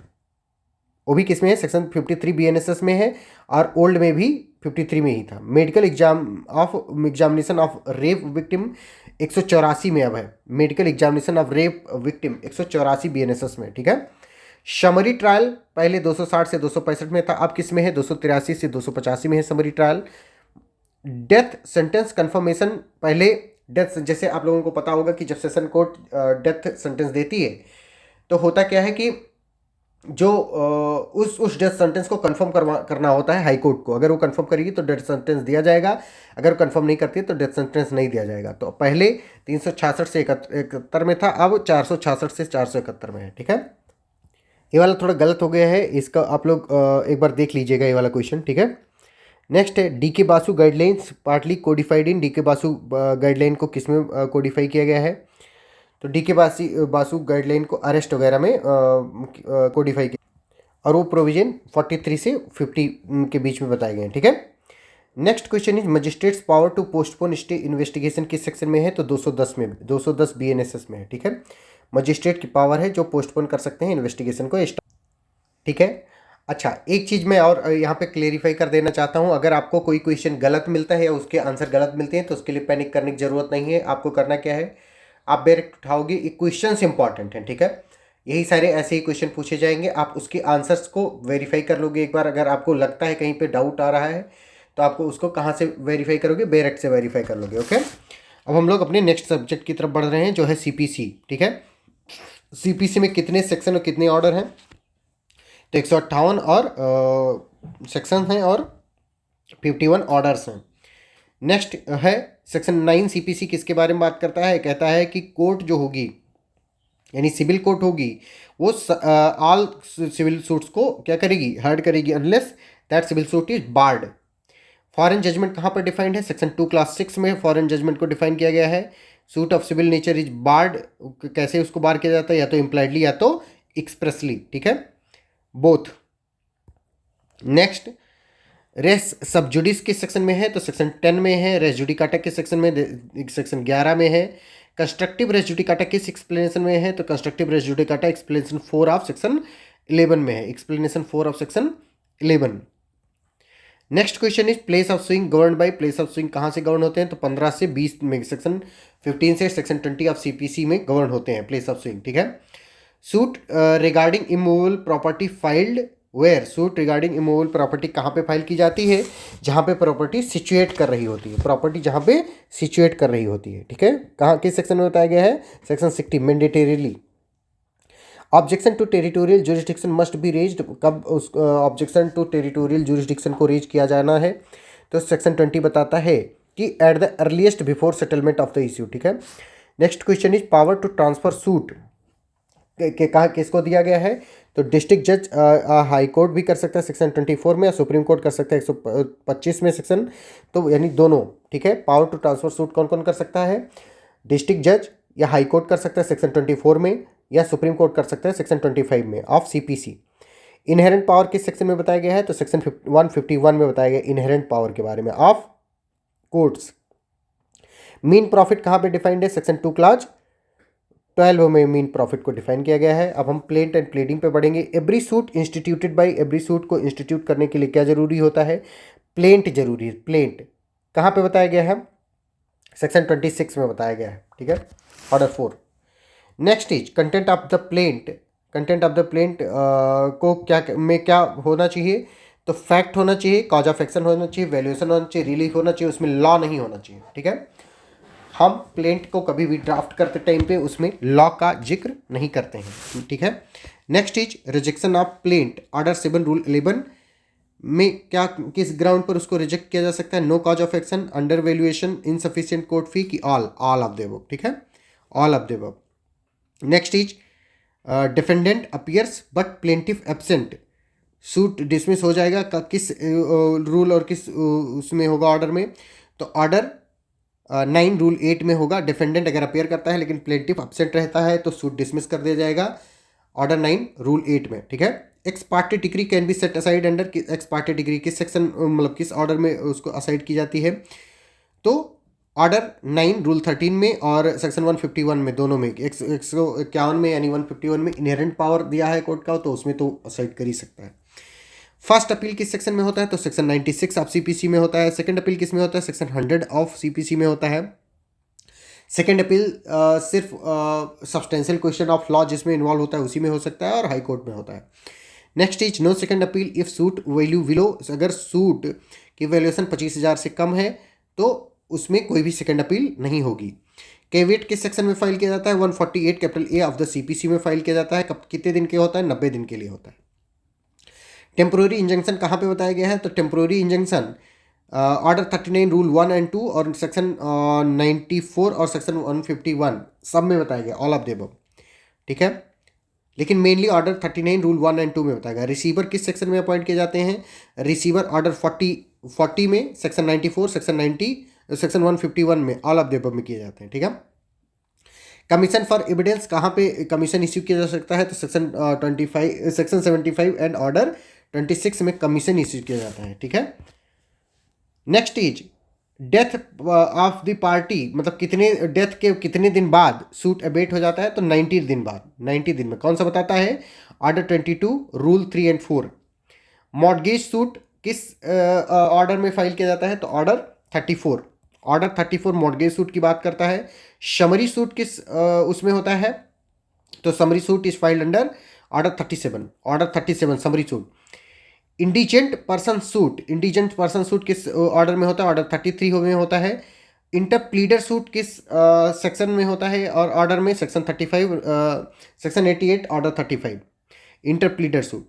वो भी किस में है सेक्शन 53 बीएनएसएस में है, और ओल्ड में भी 53 में ही था। Medical examination of rape victim 184 में अब है। Medical examination of rape victim 184 BNSS में, ठीक है। समरी ट्रायल पहले 260 से 265 में था, अब किस में है 283 से 285 में है summary trial. Death sentence confirmation पहले डेथ, जैसे आप लोगों को पता होगा कि जब सेशन कोर्ट डेथ सेंटेंस देती है तो होता क्या है कि जो उस डेथ सेंटेंस को कंफर्म करना होता है हाई कोर्ट को। अगर वो कंफर्म करेगी तो डेथ सेंटेंस दिया जाएगा, अगर कंफर्म नहीं करती है तो डेथ सेंटेंस नहीं दिया जाएगा। तो पहले 366 से 71 में था, अब 466 से 471 में है, ठीक है। ये वाला थोड़ा गलत हो गया है, इसका आप लोग एक बार देख लीजिएगा ये वाला क्वेश्चन, ठीक है। नेक्स्ट है DK Basu guidelines partly codified in. DK Basu guideline को किस में कोडिफाई किया गया है तो डीके बासु गाइडलाइन को अरेस्ट वगैरह में कोडिफाई किया, और वो प्रोविजन 43 से 50 के बीच में बताए गए हैं, ठीक है। Next question is magistrate's power to postpone stay investigation किस सेक्शन में है तो 210 में, 210 बीएनएसएस में है, ठीक है। मजिस्ट्रेट की पावर है जो पोस्टपोन कर सकते हैं इन्वेस्टिगेशन को, ठीक है। अच्छा, एक चीज़ मैं और यहाँ पे क्लेरिफाई कर देना चाहता हूँ, अगर आपको कोई क्वेश्चन गलत मिलता है या उसके आंसर गलत मिलते हैं तो उसके लिए पैनिक करने की ज़रूरत नहीं है। आपको करना क्या है, आप डायरेक्ट उठाओगे, क्वेश्चन इंपॉर्टेंट हैं, ठीक है। यही सारे ऐसे ही क्वेश्चन पूछे जाएंगे, आप उसके आंसर्स को वेरीफाई कर लोगे एक बार। अगर आपको लगता है कहीं पे डाउट आ रहा है तो आपको उसको कहाँ से वेरीफाई करोगे, डायरेक्ट से वेरीफाई कर लोगे, ओके। अब हम लोग अपने नेक्स्ट सब्जेक्ट की तरफ बढ़ रहे हैं जो है सीपीसी, ठीक है। सीपीसी में कितने सेक्शन और कितने ऑर्डर हैं तो 158 और सेक्शन हैं और 51 ऑर्डर्स हैं। नेक्स्ट है सेक्शन 9 सीपीसी किसके बारे में बात करता है, कहता है कि कोर्ट जो होगी यानी सिविल कोर्ट होगी वो ऑल सिविल सूट्स को क्या करेगी, हर्ड करेगी unless that civil suit is barred. Foreign judgment कहाँ पर डिफाइंड है, सेक्शन 2 क्लास 6 में फॉरेन जजमेंट को डिफाइन किया गया है। Suit of civil nature is barred, कैसे उसको बार किया जाता है, या तो इम्प्लाइडली या तो एक्सप्रेसली, ठीक है, बोथ। नेक्स्ट रेस सब जुडिस किस सेक्शन में है तो सेक्शन 10 में है। रेस जुडिकाटा किस सेक्शन में, सेक्शन 11 में है। कंस्ट्रक्टिव रेस जुडिकाटा किस एक्सप्लेनेशन में है? तो constructive res judicata explanation 4 of section 11 में है, explanation 4 of section 11। Next question is place of suing governed by, place of suing कहाँ से गवर्न होते हैं? तो 15 से 20 में, सेक्शन 15 से सेक्शन 20 ऑफ सीपीसी में गवर्न होते हैं प्लेस ऑफ स्विंग, ठीक है। Suit regarding immovable property filed where, suit regarding immovable property कहाँ पे फाइल की जाती है? जहाँ पे प्रॉपर्टी सिचुएट कर रही होती है, प्रॉपर्टी जहाँ पे सिचुएट कर रही होती है, ठीक है। कहाँ किस सेक्शन में बताया गया है? Section 60, mandatorily. Objection to territorial jurisdiction must be raised, कब उस ऑब्जेक्शन टू टेरिटोरियल जुरिस्डिक्शन को रेज किया जाना है? तो सेक्शन 20 बताता है कि at the earliest before settlement of the issue, ठीक है। Next question is power to transfer suit के कहा किसको दिया गया है? तो डिस्ट्रिक्ट जज हाई कोर्ट भी कर सकता है सेक्शन 24 में, या सुप्रीम कोर्ट कर सकता है 125 में सेक्शन, तो यानी दोनों, ठीक है। पावर टू ट्रांसफर सूट कौन कौन कर सकता है? डिस्ट्रिक्ट जज या हाई कोर्ट कर सकता है सेक्शन 24 में, या सुप्रीम कोर्ट कर सकता है सेक्शन 25 में ऑफ सीपीसी। इनहेरेंट पावर किस सेक्शन में बताया गया है? तो सेक्शन 151 में बताया गया इनहेरेंट पावर के बारे में ऑफ कोर्ट्स। मीन प्रॉफिट कहाँ पे डिफाइंड है? सेक्शन 2 क्लॉज 12 में मीन प्रॉफिट को डिफाइन किया गया है। अब हम प्लेंट एंड प्लेडिंग पे बढ़ेंगे। Every suit instituted by, every suit को इंस्टीट्यूट करने के लिए क्या जरूरी होता है? प्लेंट जरूरी है। प्लेंट कहाँ पे बताया गया है? सेक्शन 26 में बताया गया है, ठीक है, order 4। Next is content of the plaint, content of the plaint को क्या होना चाहिए? तो फैक्ट होना चाहिए, कॉज ऑफ एक्शन होना चाहिए, वैल्यूएशन होना चाहिए, रिलीफ होना चाहिए, उसमें लॉ नहीं होना चाहिए, ठीक है। हम प्लेंट को कभी भी ड्राफ्ट करते टाइम पे उसमें लॉ का जिक्र नहीं करते हैं, ठीक है। Next is rejection of plaint, order 7 rule 11 में क्या किस ग्राउंड पर उसको रिजेक्ट किया जा सकता है? No cause of action, under valuation, insufficient court fee की ऑल ऑफ द अबव, ठीक है, all of the above. Next is defendant appears but plaintiff absent, suit dismiss हो जाएगा किस रूल और किस उसमें होगा ऑर्डर में? तो ऑर्डर 9 रूल 8 में होगा। डिफेंडेंट अगर अपीयर करता है लेकिन प्लेंटिफ एब्सेंट रहता है तो सूट डिसमिस कर दिया जाएगा ऑर्डर 9 रूल 8 में, ठीक है। X party degree can be set aside under, x party degree किस सेक्शन मतलब किस ऑर्डर में उसको असाइड की जाती है? तो ऑर्डर 9 रूल 13 में और सेक्शन 151 में, दोनों में, 151 में यानी 151 में इनहेरेंट पावर दिया है कोर्ट का, तो उसमें तो असाइड कर ही सकता है। फर्स्ट अपील किस सेक्शन में होता है? तो सेक्शन 96 ऑफ सीपीसी में होता है। सेकंड अपील किस में होता है? सेक्शन 100 ऑफ सीपीसी में होता है। सेकंड अपील सिर्फ सब्सटेंशियल क्वेश्चन ऑफ लॉ जिसमें इन्वॉल्व होता है उसी में हो सकता है और हाई कोर्ट में होता है। Next is no second appeal if suit value below, अगर सूट की वैल्यूएशन 25,000 से कम है तो उसमें कोई भी सेकंड अपील नहीं होगी। केविएट किस सेक्शन में फाइल किया जाता है? 148 capital A of the CPC में फाइल किया जाता है। कब कितने दिन के होता है? 90 दिन के लिए होता है। टेम्पोररी इंजंक्शन कहाँ पे बताया गया है? तो temporary injunction order 39 rule 1 and 2 और सेक्शन 94 और सेक्शन 151 सब में बताया गया, ऑल ऑफ द अबव, ठीक है। लेकिन मेनली ऑर्डर 39 रूल 1 एंड 2 में बताया गया। रिसीवर किस सेक्शन में अपॉइंट किए जाते हैं? रिसीवर ऑर्डर 40 में, सेक्शन 94, सेक्शन 90, सेक्शन 151 में, ऑल ऑफ द अबव में किए जाते हैं, ठीक है। कमीशन फॉर एविडेंस कहाँ पे कमीशन इश्यू किया जा सकता है? तो सेक्शन 25, सेक्शन 75 एंड ऑर्डर 26 में कमीशन इश्यू किया जाता है, ठीक है। Next is death of the party, मतलब कितने डेथ के कितने दिन बाद सूट अबेट हो जाता है? तो 90 दिन बाद, 90 दिन में। कौन सा बताता है? Order 22 rule 3 and 4। Mortgage suit किस ऑर्डर में फाइल किया जाता है? तो ऑर्डर 34, ऑर्डर 34 मॉर्गेज सूट की बात करता है। समरी सूट किस उसमें होता है? तो summary suit is filed under order 37, order 37 summary suit. Indigent person suit, indigent person suit किस ऑर्डर में होता है? ऑर्डर 33 में होता है। इंटरप्लीडर सूट किस सेक्शन में होता है और ऑर्डर में? Section 35, section 88 order 35 interpleader suit.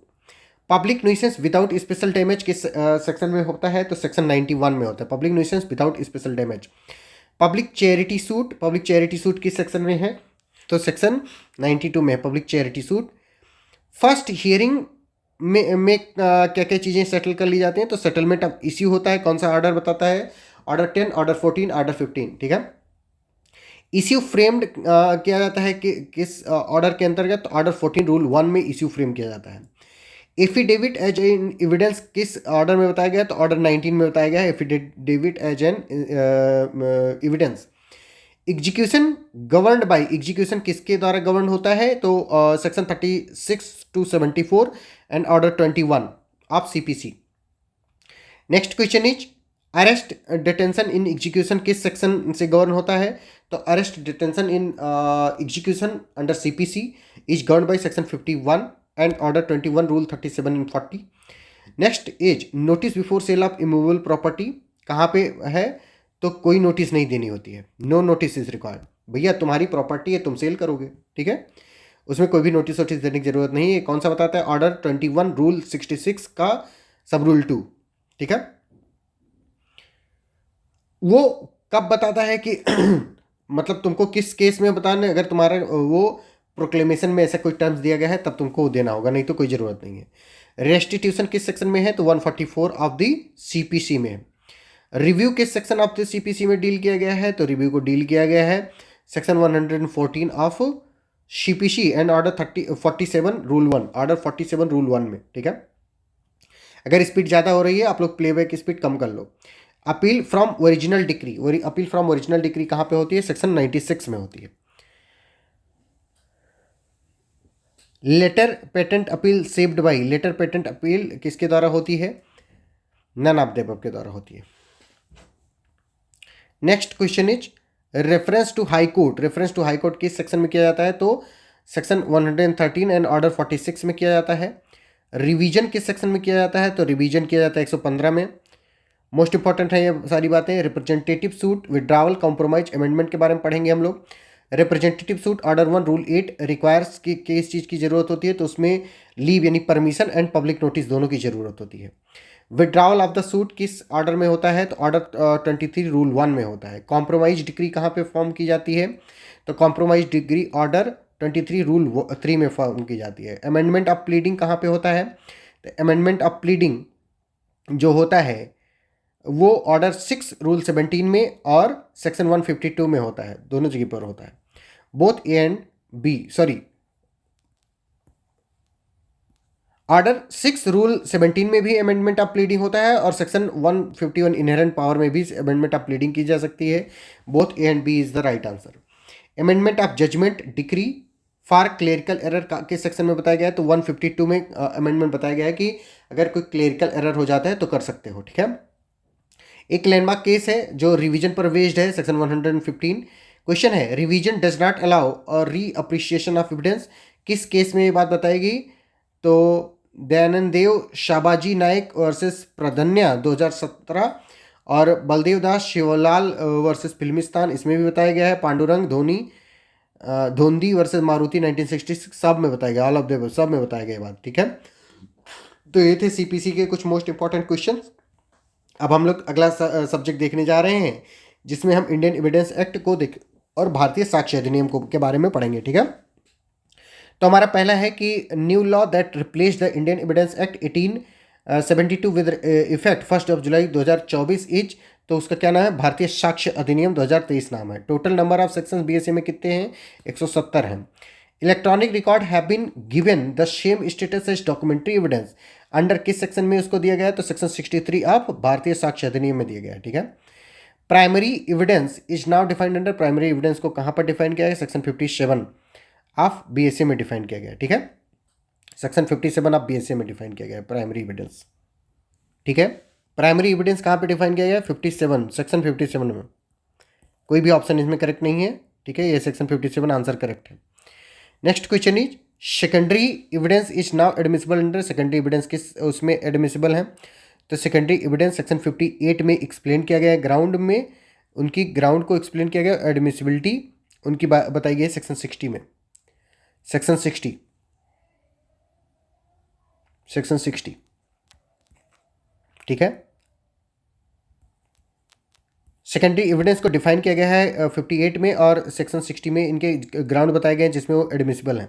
Public nuisance without special damage किस सेक्शन में होता है? तो सेक्शन 91 में होता है, public nuisance without special damage. Public charity suit, public charity suit किस सेक्शन में है? तो सेक्शन 92 में public charity suit. First hearing में क्या क्या चीज़ें सेटल कर ली जाती हैं? तो सेटलमेंट ऑफ इश्यू होता है। कौन सा ऑर्डर बताता है? ऑर्डर 10, ऑर्डर 14, ऑर्डर 15, ठीक है। इश्यू फ्रेम्ड किया जाता है कि किस ऑर्डर के अंतर्गत? तो ऑर्डर 14 रूल 1 में इश्यू फ्रेम किया जाता है। एफिडेविट एज एन एविडेंस किस ऑर्डर में बताया गया? तो ऑर्डर 19 में बताया गया है affidavit as an evidence. Execution governed by, execution किसके द्वारा गवर्न होता है? तो section 36 to 74 and order 21 of CPC. Next question is arrest detention in execution किस सेक्शन से गवर्न होता है? तो arrest detention in execution under CPC is govern by section 51 and order 21 rule 37 and 40। Next is notice before sale of immovable property कहाँ पे है? तो कोई नोटिस नहीं देनी होती है, नो नोटिस इज रिक्वायर्ड। भैया तुम्हारी प्रॉपर्टी है, तुम सेल करोगे, ठीक है, उसमें कोई भी नोटिस वोटिस देने की जरूरत नहीं है। कौन सा बताता है? ऑर्डर 21 रूल 66 का सब रूल 2, ठीक है। वो कब बताता है कि मतलब तुमको किस केस में बताना है? अगर तुम्हारा वो प्रोक्लेमेशन में ऐसा कोई टर्म्स दिया गया है तब तुमको देना होगा, नहीं तो कोई ज़रूरत नहीं है। रेस्टिट्यूशन किस सेक्शन में है? तो 144 ऑफ द सीपीसी में है। रिव्यू किस सेक्शन ऑफ द सीपीसी में डील किया गया है? तो रिव्यू को डील किया गया है section 114 of CPC and order 47 rule 1, order 47 rule 1 में, ठीक है। अगर स्पीड ज़्यादा हो रही है आप लोग प्लेबैक स्पीड कम कर लो। Appeal from original decree, appeal from original decree कहाँ पे होती है? सेक्शन 96 में होती है। Letter patent appeal saved by, letter patent appeal किसके द्वारा होती है? नन ऑफ देम के द्वारा होती है। Next question is reference to high court, reference to high court किस सेक्शन में किया जाता है? तो सेक्शन 113 एंड ऑर्डर 46 में किया जाता है। रिवीजन किस सेक्शन में किया जाता है? तो रिवीजन किया जाता है 115 में। मोस्ट इंपॉर्टेंट है ये सारी बातें। Representative suit, withdrawal, compromise, amendment के बारे में पढ़ेंगे हम लोग। Representative suit order 1 rule 8 requires कि इस चीज़ की ज़रूरत होती है, तो उसमें लीव यानी परमिशन एंड पब्लिक नोटिस दोनों की ज़रूरत होती है। विड्रावल ऑफ द सूट किस ऑर्डर में होता है? तो ऑर्डर 23 रूल 1 में होता है। कॉम्प्रोमाइज डिग्री कहाँ पे फॉर्म की जाती है? तो कॉम्प्रोमाइज डिग्री ऑर्डर 23 रूल 3 में फॉर्म की जाती है। अमेंडमेंट ऑफ प्लीडिंग कहाँ पे होता है? तो अमेंडमेंट ऑफ प्लीडिंग जो होता है वो ऑर्डर 6 रूल 17 में और सेक्शन 152 में होता है, दोनों जगह पर होता है। Both A and B, sorry, order 6 rule 17 में भी अमेंडमेंट ऑफ प्लीडिंग होता है और सेक्शन 151 इनहेरेंट पावर में भी अमेंडमेंट ऑफ प्लीडिंग की जा सकती है। Both A and B is the right answer. Amendment of judgment decree for clerical error किस सेक्शन में बताया गया है? तो 152 में अमेंडमेंट बताया गया है कि अगर कोई क्लेरिकल एरर हो जाता है तो कर सकते हो, ठीक है। एक लैंडमार्क केस है जो रिवीजन पर बेस्ड है, सेक्शन 115। क्वेश्चन है रिवीजन डज नॉट अलाउ और री अप्रिशिएशन ऑफ एविडेंस किस केस में ये बात बताएगी? तो दयानंद देव शाबाजी नायक वर्सेस प्रधन्या 2017 और बलदेव दास शिवलाल वर्सेस फिल्मिस्तान, इसमें भी बताया गया है। पांडुरंग धोंदी वर्सेस मारुति 1966 सब में बताया गया, ऑल ऑफ द सब में बताया गया बात, ठीक है। तो ये थे सीपीसी के कुछ मोस्ट इंपॉर्टेंट क्वेश्चन। अब हम लोग अगला सब्जेक्ट देखने जा रहे हैं जिसमें हम इंडियन एविडेंस एक्ट को देख और भारतीय साक्ष्य अधिनियम को के बारे में पढ़ेंगे, ठीक है। तो हमारा पहला है कि new law that replace the Indian evidence act 1872 with effect 1 July 2024 is, तो उसका क्या नाम है? भारतीय साक्ष्य अधिनियम 2023 नाम है। Total number of sections BSA में कितने हैं? 170 हैं। Electronic record have been given the same status as documentary evidence, under किस सेक्शन में उसको दिया गया है? तो सेक्शन 63 ऑफ भारतीय साक्ष्य अधिनियम में दिया गया है, ठीक है। Primary evidence is now defined under, primary evidence को कहाँ पर डिफाइन किया गया? सेक्शन 57 ऑफ बीएसए में डिफाइन किया गया है, ठीक है। सेक्शन 57 ऑफ बीएसए में डिफाइन किया गया है प्राइमरी एविडेंस, ठीक है। प्राइमरी एविडेंस कहाँ पे डिफाइन किया गया है? 57, सेक्शन 57 में। कोई भी ऑप्शन इसमें करेक्ट नहीं है, ठीक है, ये सेक्शन 57 आंसर करेक्ट है। Next question is secondary evidence is now admissible under, secondary evidence किस उसमें एडमिसिबल है? तो सेकेंडरी एविडेंस सेक्शन 58 में एक्सप्लेन किया गया है। ग्राउंड में उनकी ग्राउंड को एक्सप्लेन किया गया, एडमिसिबिलिटी उनकी बताई गई है सेक्शन 60 में, सेक्शन 60, ठीक है। सेकेंडरी एविडेंस को डिफाइन किया गया है 58 में और सेक्शन 60 में इनके ग्राउंड बताए गए हैं जिसमें वो एडमिसिबल हैं।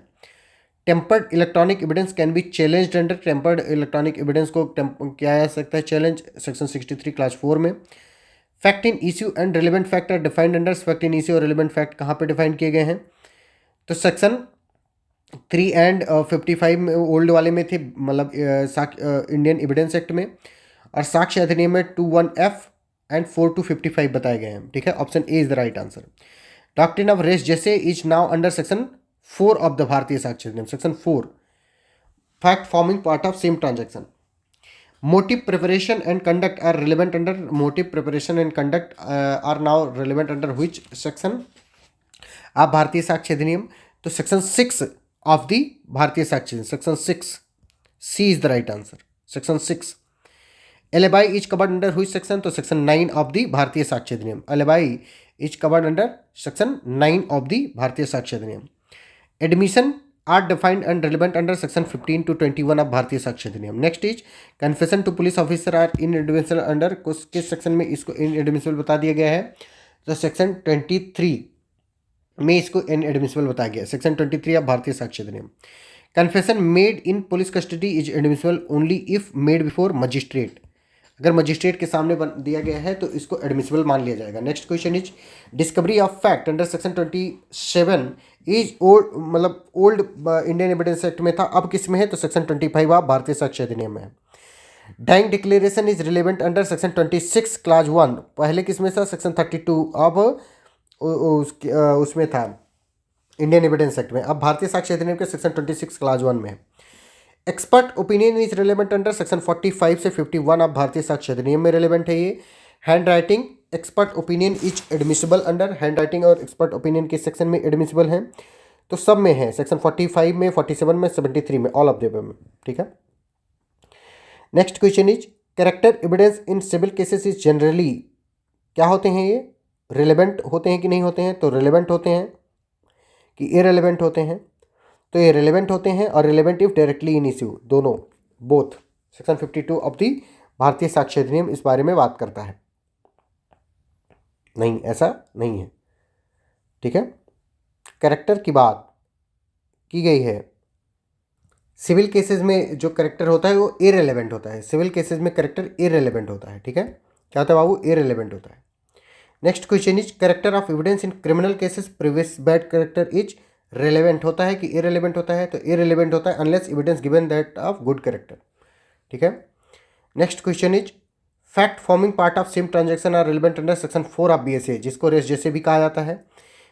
Tempered electronic evidence can be challenged under, tempered electronic evidence को किया जा सकता है चैलेंज सेक्शन 63 क्लास 4 में। Fact in issue and relevant fact are defined under, fact in issue और रिलेवेंट फैक्ट कहाँ पे डिफाइन किए गए हैं? तो सेक्शन 3 एंड 55 में ओल्ड वाले में थे, मतलब इंडियन एविडेंस एक्ट में, और साक्ष्य अधिनियम में 21F एंड 4 to 55 बताए गए हैं, ठीक है। Option A is the right answer. Doctrine of res gestae is now under section 4 of the Bharatiya Sakshya Adhiniyam, section 4। Fact forming part of same transaction. Motive preparation and conduct are relevant under, motive preparation and conduct are now relevant under which section of Bharatiya Sakshya अधिनियम? तो section 6 of the Bharatiya Sakshya, section 6 C is the right answer, section 6। Alibi is covered under which section? तो section 9 of the Bharatiya Sakshya Adhiniyam. Alibi is covered under section 9 of the Bharatiya Sakshya Adhiniyam. Admission are defined and relevant under section 15 to 21 of Bharatiya Sakshya Adhiniyam. Next is confession to police officer are inadmissible under, किस section में इसको inadmissible बता दिया गया है? तो section 23 में इसको इनएडमिसिबल बताया गया, सेक्शन 23 ऑफ भारतीय साक्ष्य अधिनियम। Confession made in police custody is admissible only if made before magistrate, अगर मजिस्ट्रेट के सामने दिया गया है तो इसको एडमिसिबल मान लिया जाएगा। Next question is discovery of fact under section 27 is old, मतलब ओल्ड इंडियन एविडेंस एक्ट में था, अब किस में है? तो सेक्शन 25 ऑफ भारतीय साक्ष्य अधिनियम में है। Dying declaration is relevant under section 26 class 1, पहले किस में था? सेक्शन 32 अब उसमें था इंडियन एविडेंस एक्ट में, अब भारतीय साक्ष्य अधिनियम के सेक्शन 26 क्लास 1 में है। Expert opinion is relevant under section 45 से 51 ऑफ भारतीय साक्ष्य अधिनियम में रिलेवेंट है ये। Hand writing expert opinion is admissible under, hand writing और एक्सपर्ट ओपिनियन किस सेक्शन में एडमिसिबल है? तो सब में है, सेक्शन 45 में, 47 में, 73 में, ऑल ऑफ द में, ठीक है। Next question is character evidence in civil cases is generally, क्या होते हैं ये? रिलेवेंट होते हैं कि नहीं होते हैं? तो रिलेवेंट होते हैं कि इरेलेवेंट होते हैं? तो ये रिलेवेंट होते हैं, और relevant if directly in issue, दोनों, बोथ। सेक्शन 52 ऑफ दी भारतीय साक्ष्य अधिनियम इस बारे में बात करता है। नहीं, ऐसा नहीं है, ठीक है। कैरेक्टर की बात की गई है, सिविल केसेस में जो कैरेक्टर होता है वो इरेलेवेंट होता है, सिविल केसेस में कैरेक्टर इरेलेवेंट होता है, ठीक है। क्या होता है बाबू? इरेलेवेंट होता है। Next question is character of evidence in criminal cases previous bad character is relevant होता है कि इरेलेवेंट होता है? तो इरेलेवेंट होता है unless evidence given that of good character, ठीक है। Next question is fact forming part of same transaction are relevant under section 4 of BSA, जिसको रेस जैसे भी कहा जाता है।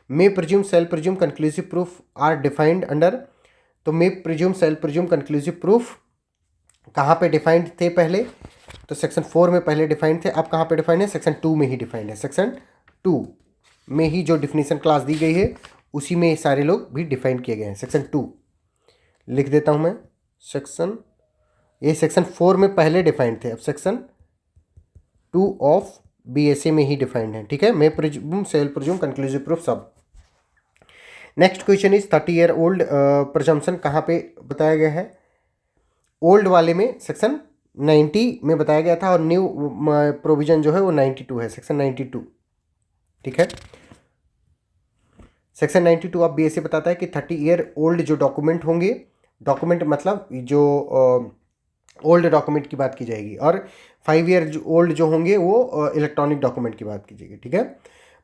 May presume shall presume conclusive proof are defined under, तो may presume shall presume conclusive proof कहाँ पे defined थे पहले? तो सेक्शन 4 में पहले डिफाइंड थे, अब कहाँ पे डिफाइंड है? सेक्शन 2 में ही डिफाइंड है, सेक्शन 2 में ही जो डिफिनीशन क्लास दी गई है उसी में सारे लोग भी डिफाइन किए गए हैं। सेक्शन 2 लिख देता हूँ मैं, सेक्शन, ये सेक्शन 4 में पहले डिफाइंड थे, अब सेक्शन 2 ऑफ BSA में ही डिफाइंड है, ठीक है। May presume shall presume conclusive proof सब। Next question is 30 year old presumption कहाँ पे बताया गया है? ओल्ड वाले में सेक्शन 90 में बताया गया था, और न्यू प्रोविजन जो है वो 92 है, सेक्शन 92, ठीक है। सेक्शन 92 ऑफ BSA बताता है कि 30 ईयर ओल्ड जो डॉक्यूमेंट होंगे, डॉक्यूमेंट मतलब जो ओल्ड डॉक्यूमेंट की बात की जाएगी, और 5 ईयर ओल्ड जो होंगे वो इलेक्ट्रॉनिक डॉक्यूमेंट की बात की जाएगी, ठीक है।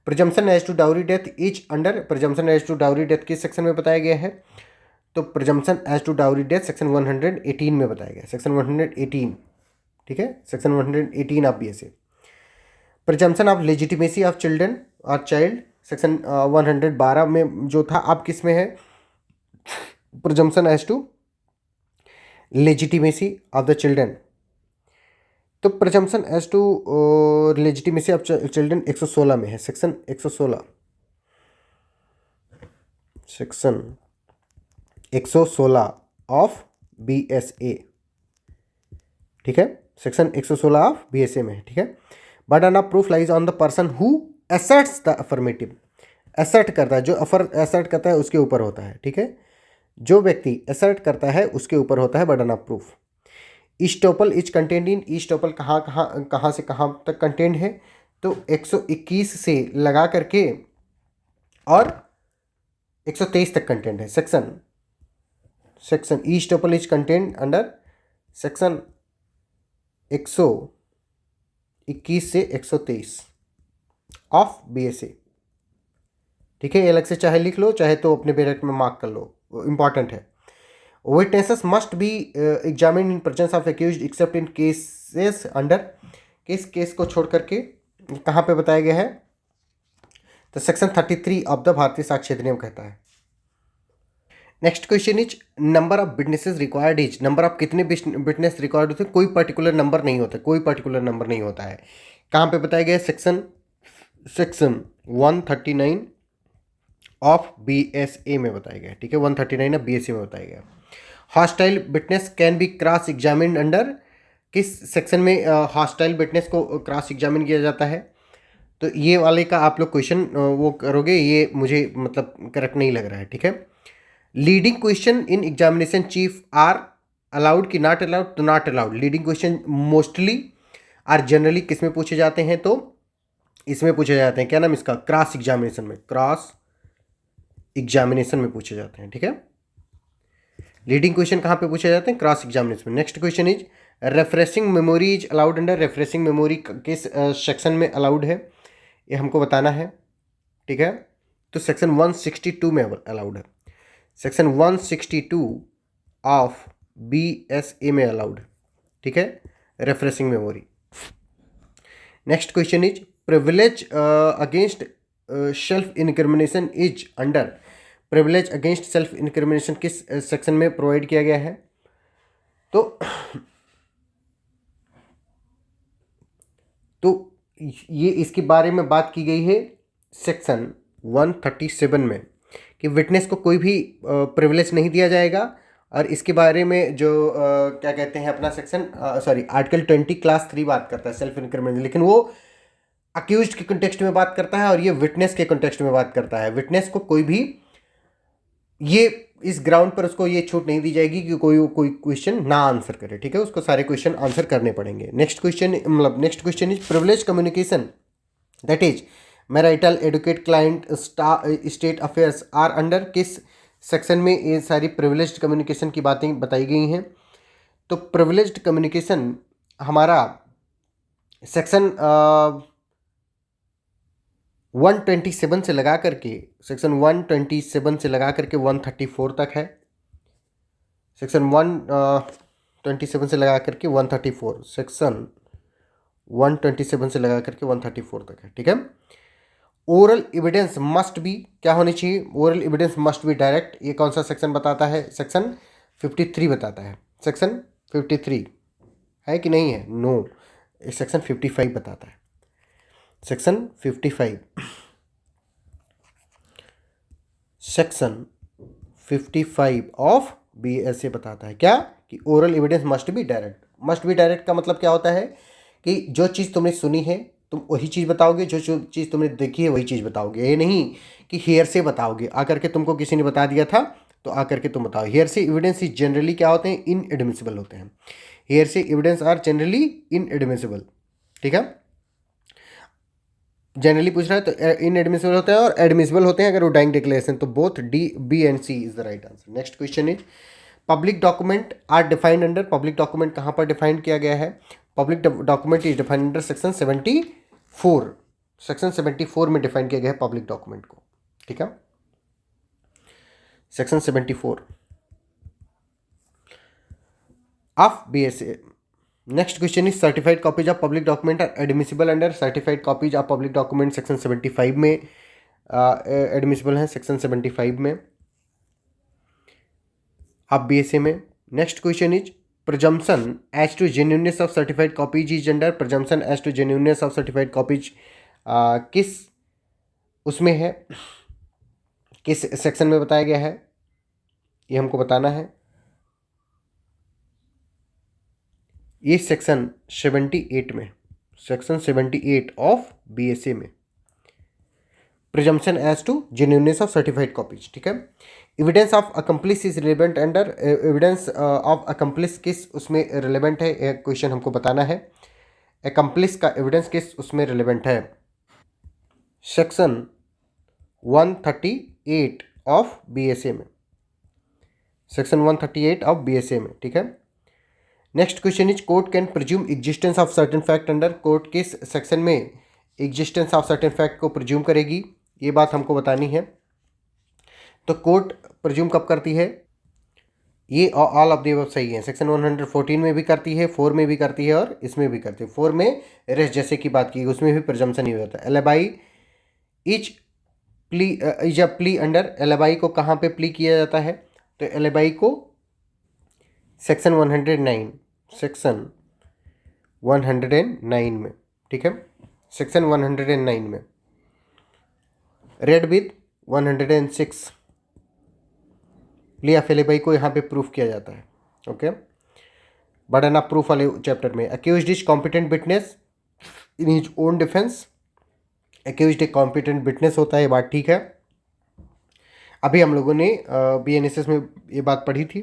Presumption as to dowry death is under, presumption as to dowry death किस सेक्शन में बताया गया है? तो presumption as to dowry death section 118 में बताया गया, सेक्शन 118, ठीक है, section 118 of BSA। Presumption of legitimacy of children और चाइल्ड सेक्शन 112 में जो था, अब किस में है? Presumption as to legitimacy of the children, तो presumption as to legitimacy of children 116 में है, सेक्शन 116, सेक्शन 116 ऑफ BSA, ठीक है, सेक्शन 116 ऑफ BSA में है, ठीक है। Burden of proof lies on the person who assets the affirmative, assert करता है, जो असर्ट करता है उसके ऊपर होता है, ठीक है। जो व्यक्ति असर्ट करता है उसके ऊपर होता है burden of proof. Estoppel is contained in, estoppel कहाँ से कहाँ तक कंटेंड है? तो 121 से लगा करके और 123 तक कंटेंट है। Section estoppel is contained under section 121 से 123 ऑफ BSA, ठीक है। अलग से चाहे लिख लो, चाहे तो अपने बैरेट में मार्क कर लो, इंपॉर्टेंट है। Witnesses must be examine in presence of accused accept in cases under, किस केस को छोड़ करके कहाँ पे बताया गया है? तो section 33 of the Bharatiya Sakshya अधिनियम कहता है। Next question is number of witnesses required is, number of कितने विटनेस रिक्वायर्ड होते हैं, कोई पर्टिकुलर नंबर नहीं होता, कोई पर्टिकुलर नंबर नहीं होता है। कहाँ पे बताया गया है? सेक्शन 139 ऑफ BSA में बताया गया है, ठीक है, 139 ऑफ BSA में बताया गया। Hostile witness can be cross examined under, किस सेक्शन में हॉस्टाइल विटनेस को क्रॉस एग्जामिन किया जाता है? तो ये वाले का आप लोग क्वेश्चन वो करोगे, ये मुझे मतलब करेक्ट नहीं लग रहा है, ठीक है। Leading question in examination chief are allowed कि नॉट अलाउड? तो not allowed. Leading question mostly are generally किस में पूछे जाते हैं? तो इसमें पूछे जाते हैं, क्या नाम इसका, क्रॉस एग्जामिनेशन में, क्रॉस एग्जामिनेशन में पूछे जाते हैं, ठीक है। लीडिंग क्वेश्चन कहाँ पे पूछे जाते हैं? क्रॉस एग्जामिनेशन में। Next question is refreshing memory is allowed under, refreshing memory किस सेक्शन में अलाउड है, ये हमको बताना है, ठीक है। तो सेक्शन 162 में अलाउड है, सेक्शन 162 ऑफ BSA में अलाउड, ठीक है, refreshing memory. Next question is privilege against self incrimination is under, privilege against self incrimination किस सेक्शन में प्रोवाइड किया गया है? तो ये इसके बारे में बात की गई है सेक्शन 137 में कि विटनेस को कोई भी प्रिविलेज नहीं दिया जाएगा। और इसके बारे में जो क्या कहते हैं अपना सेक्शन आर्टिकल 20 क्लास 3 बात करता है सेल्फ इनक्रिमिनेशन, लेकिन वो अक्यूज्ड के कंटेक्स्ट में बात करता है और ये विटनेस के कंटेक्स्ट में बात करता है। विटनेस को कोई भी ये इस ग्राउंड पर उसको ये छूट नहीं दी जाएगी कि कोई क्वेश्चन ना आंसर करे, ठीक है, उसको सारे क्वेश्चन आंसर करने पड़ेंगे। Next question is privilege communication that is marital, advocate, client, state affairs are under, किस सेक्शन में ये सारी प्रिविलेज्ड कम्युनिकेशन की बातें बताई गई हैं? तो प्रिविलेज्ड कम्युनिकेशन हमारा सेक्शन 127 से लगा करके, सेक्शन 127 से लगा करके 134 तक है। सेक्शन 127 से लगा करके 134, सेक्शन 127 से लगा करके 134 तक है, ठीक है। ओरल एविडेंस मस्ट बी, क्या होनी चाहिए? Oral evidence must be direct, ये कौन सा सेक्शन बताता है? सेक्शन 53 बताता है। सेक्शन 53 है कि नहीं है? नो, सेक्शन 55 बताता है, सेक्शन 55, सेक्शन 55 ऑफ BSA बताता है क्या कि oral evidence must be direct. Must be direct का मतलब क्या होता है कि जो चीज़ तुमने सुनी है तुम वही चीज़ बताओगे, जो चीज़ तुमने देखी है वही चीज़ बताओगे। ये नहीं कि हेयर से बताओगे, आकर के तुमको किसी ने बता दिया था तो आकर के तुम बताओ। हेयर से एविडेंस जनरली क्या होते हैं? इनएडमिसिबल होते हैं। हेयर से एविडेंस आर जनरली इनएडमिसिबल, ठीक है। जनरली पूछ रहा है तो इनएडमिसिबल होते हैं और एडमिसिबल होते हैं अगर वो डाइंग डिक्लेरेशन, तो both D, B and C is the right answer. Next question is public document are defined under, public document कहाँ पर डिफाइंड किया गया है? Public document is defined under section 74, section 74 में डिफाइन किया गया है पब्लिक डॉक्यूमेंट को, ठीक है, section 74 of BSA। Next question is certified copies of public document are admissible under, certified copies of public document section 75 में एडमिसिबल है, section 75 में ऑफ BSA में। Next question is presumption as to genuineness of certified copies is under, presumption as to genuineness of certified copies किस उसमें है, किस section में बताया गया है, ये हमको बताना है। ये सेक्शन 78 में, सेक्शन 78 ऑफ BSA में presumption as to genuineness of certified copies, ठीक है। Evidence of accomplice is relevant under, evidence of accomplice किस उसमें रिलेवेंट है, एक क्वेश्चन हमको बताना है। अकम्प्लिस का एविडेंस किस उसमें रिलेवेंट है? सेक्शन 138 ऑफ BSA में, सेक्शन 138 ऑफ BSA में, ठीक है। Next question is court can presume existence of certain fact under, court किस सेक्शन में एग्जिस्टेंस ऑफ सर्टेन फैक्ट को प्रिज्यूम करेगी, ये बात हमको बतानी है। तो कोर्ट प्रिज्यूम कब करती है? ये ऑल ऑफ द अबव सही है, सेक्शन 114 में भी करती है, 4 में भी करती है और इसमें भी करती है। 4 में रेस्ट जैसे की बात की उसमें भी प्रिजम्पशन ही होता है। Alibi is plea is a plea under, alibi को कहाँ पे प्ली किया जाता है? तो एलिबाई को सेक्शन 109, सेक्शन 109 में, ठीक है, सेक्शन 109 में। Red with 106 plea of alibi को यहाँ पे प्रूफ किया जाता है। ओके, बर्डन ऑफ प्रूफ वाले चैप्टर में accused is competent witness in his own defence. Accused एक कॉम्पिटेंट विटनेस होता है, ये बात ठीक है। अभी हम लोगों ने BNSS में ये बात पढ़ी थी,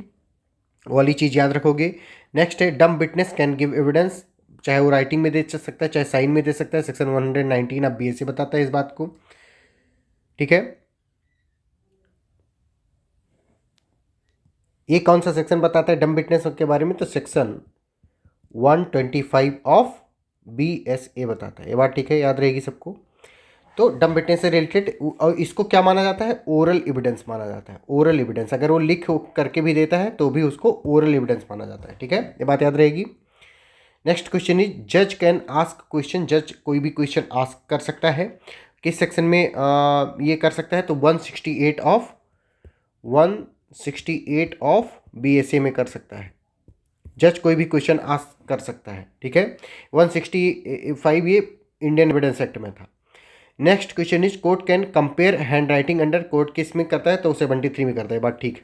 वो वाली चीज़ याद रखोगे। नेक्स्ट है डम विटनेस कैन गिव एविडेंस, चाहे वो राइटिंग में दे सकता है चाहे साइन में दे सकता है। सेक्शन 119 अब BSA बताता है इस बात को, ठीक है। ये कौन सा सेक्शन बताता है डम विटनेस के बारे में? तो सेक्शन 125 ऑफ BSA बताता है, ये बात ठीक है, याद रहेगी सबको। तो डम विटनेस से रिलेटेड, और इसको क्या माना जाता है? ओरल एविडेंस माना जाता है। ओरल एविडेंस अगर वो लिख करके भी देता है तो भी उसको ओरल एविडेंस माना जाता है, ठीक है, ये बात याद रहेगी। नेक्स्ट क्वेश्चन इज जज कैन आस्क क्वेश्चन, जज कोई भी क्वेश्चन आस्क कर सकता है। किस सेक्शन में ये कर सकता है? तो 168 ऑफ BSA में कर सकता है। जज कोई भी क्वेश्चन आस्क कर सकता है, ठीक है। 165 ये इंडियन एविडेंस एक्ट में था। Next question is court can compare hand writing under, court किस में करता है? तो 73 में करता है, बात ठीक है,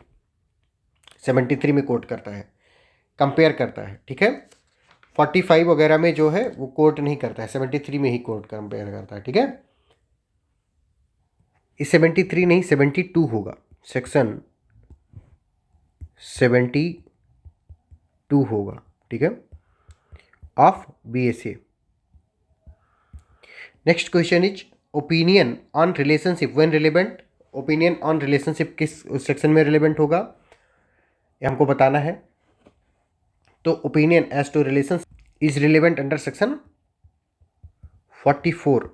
73 में कोर्ट करता है, कंपेयर करता है, ठीक है। 45 वगैरह में जो है वो कोर्ट नहीं करता है, 73 में ही कोर्ट कंपेयर करता है, ठीक है। इस 73 नहीं 72 होगा, सेक्शन 72 होगा, ठीक है, of BSA। Next question is opinion on relationship when relevant, opinion on relationship किस सेक्शन में रिलेवेंट होगा, ये हमको बताना है। तो opinion as to relation is relevant under section 44,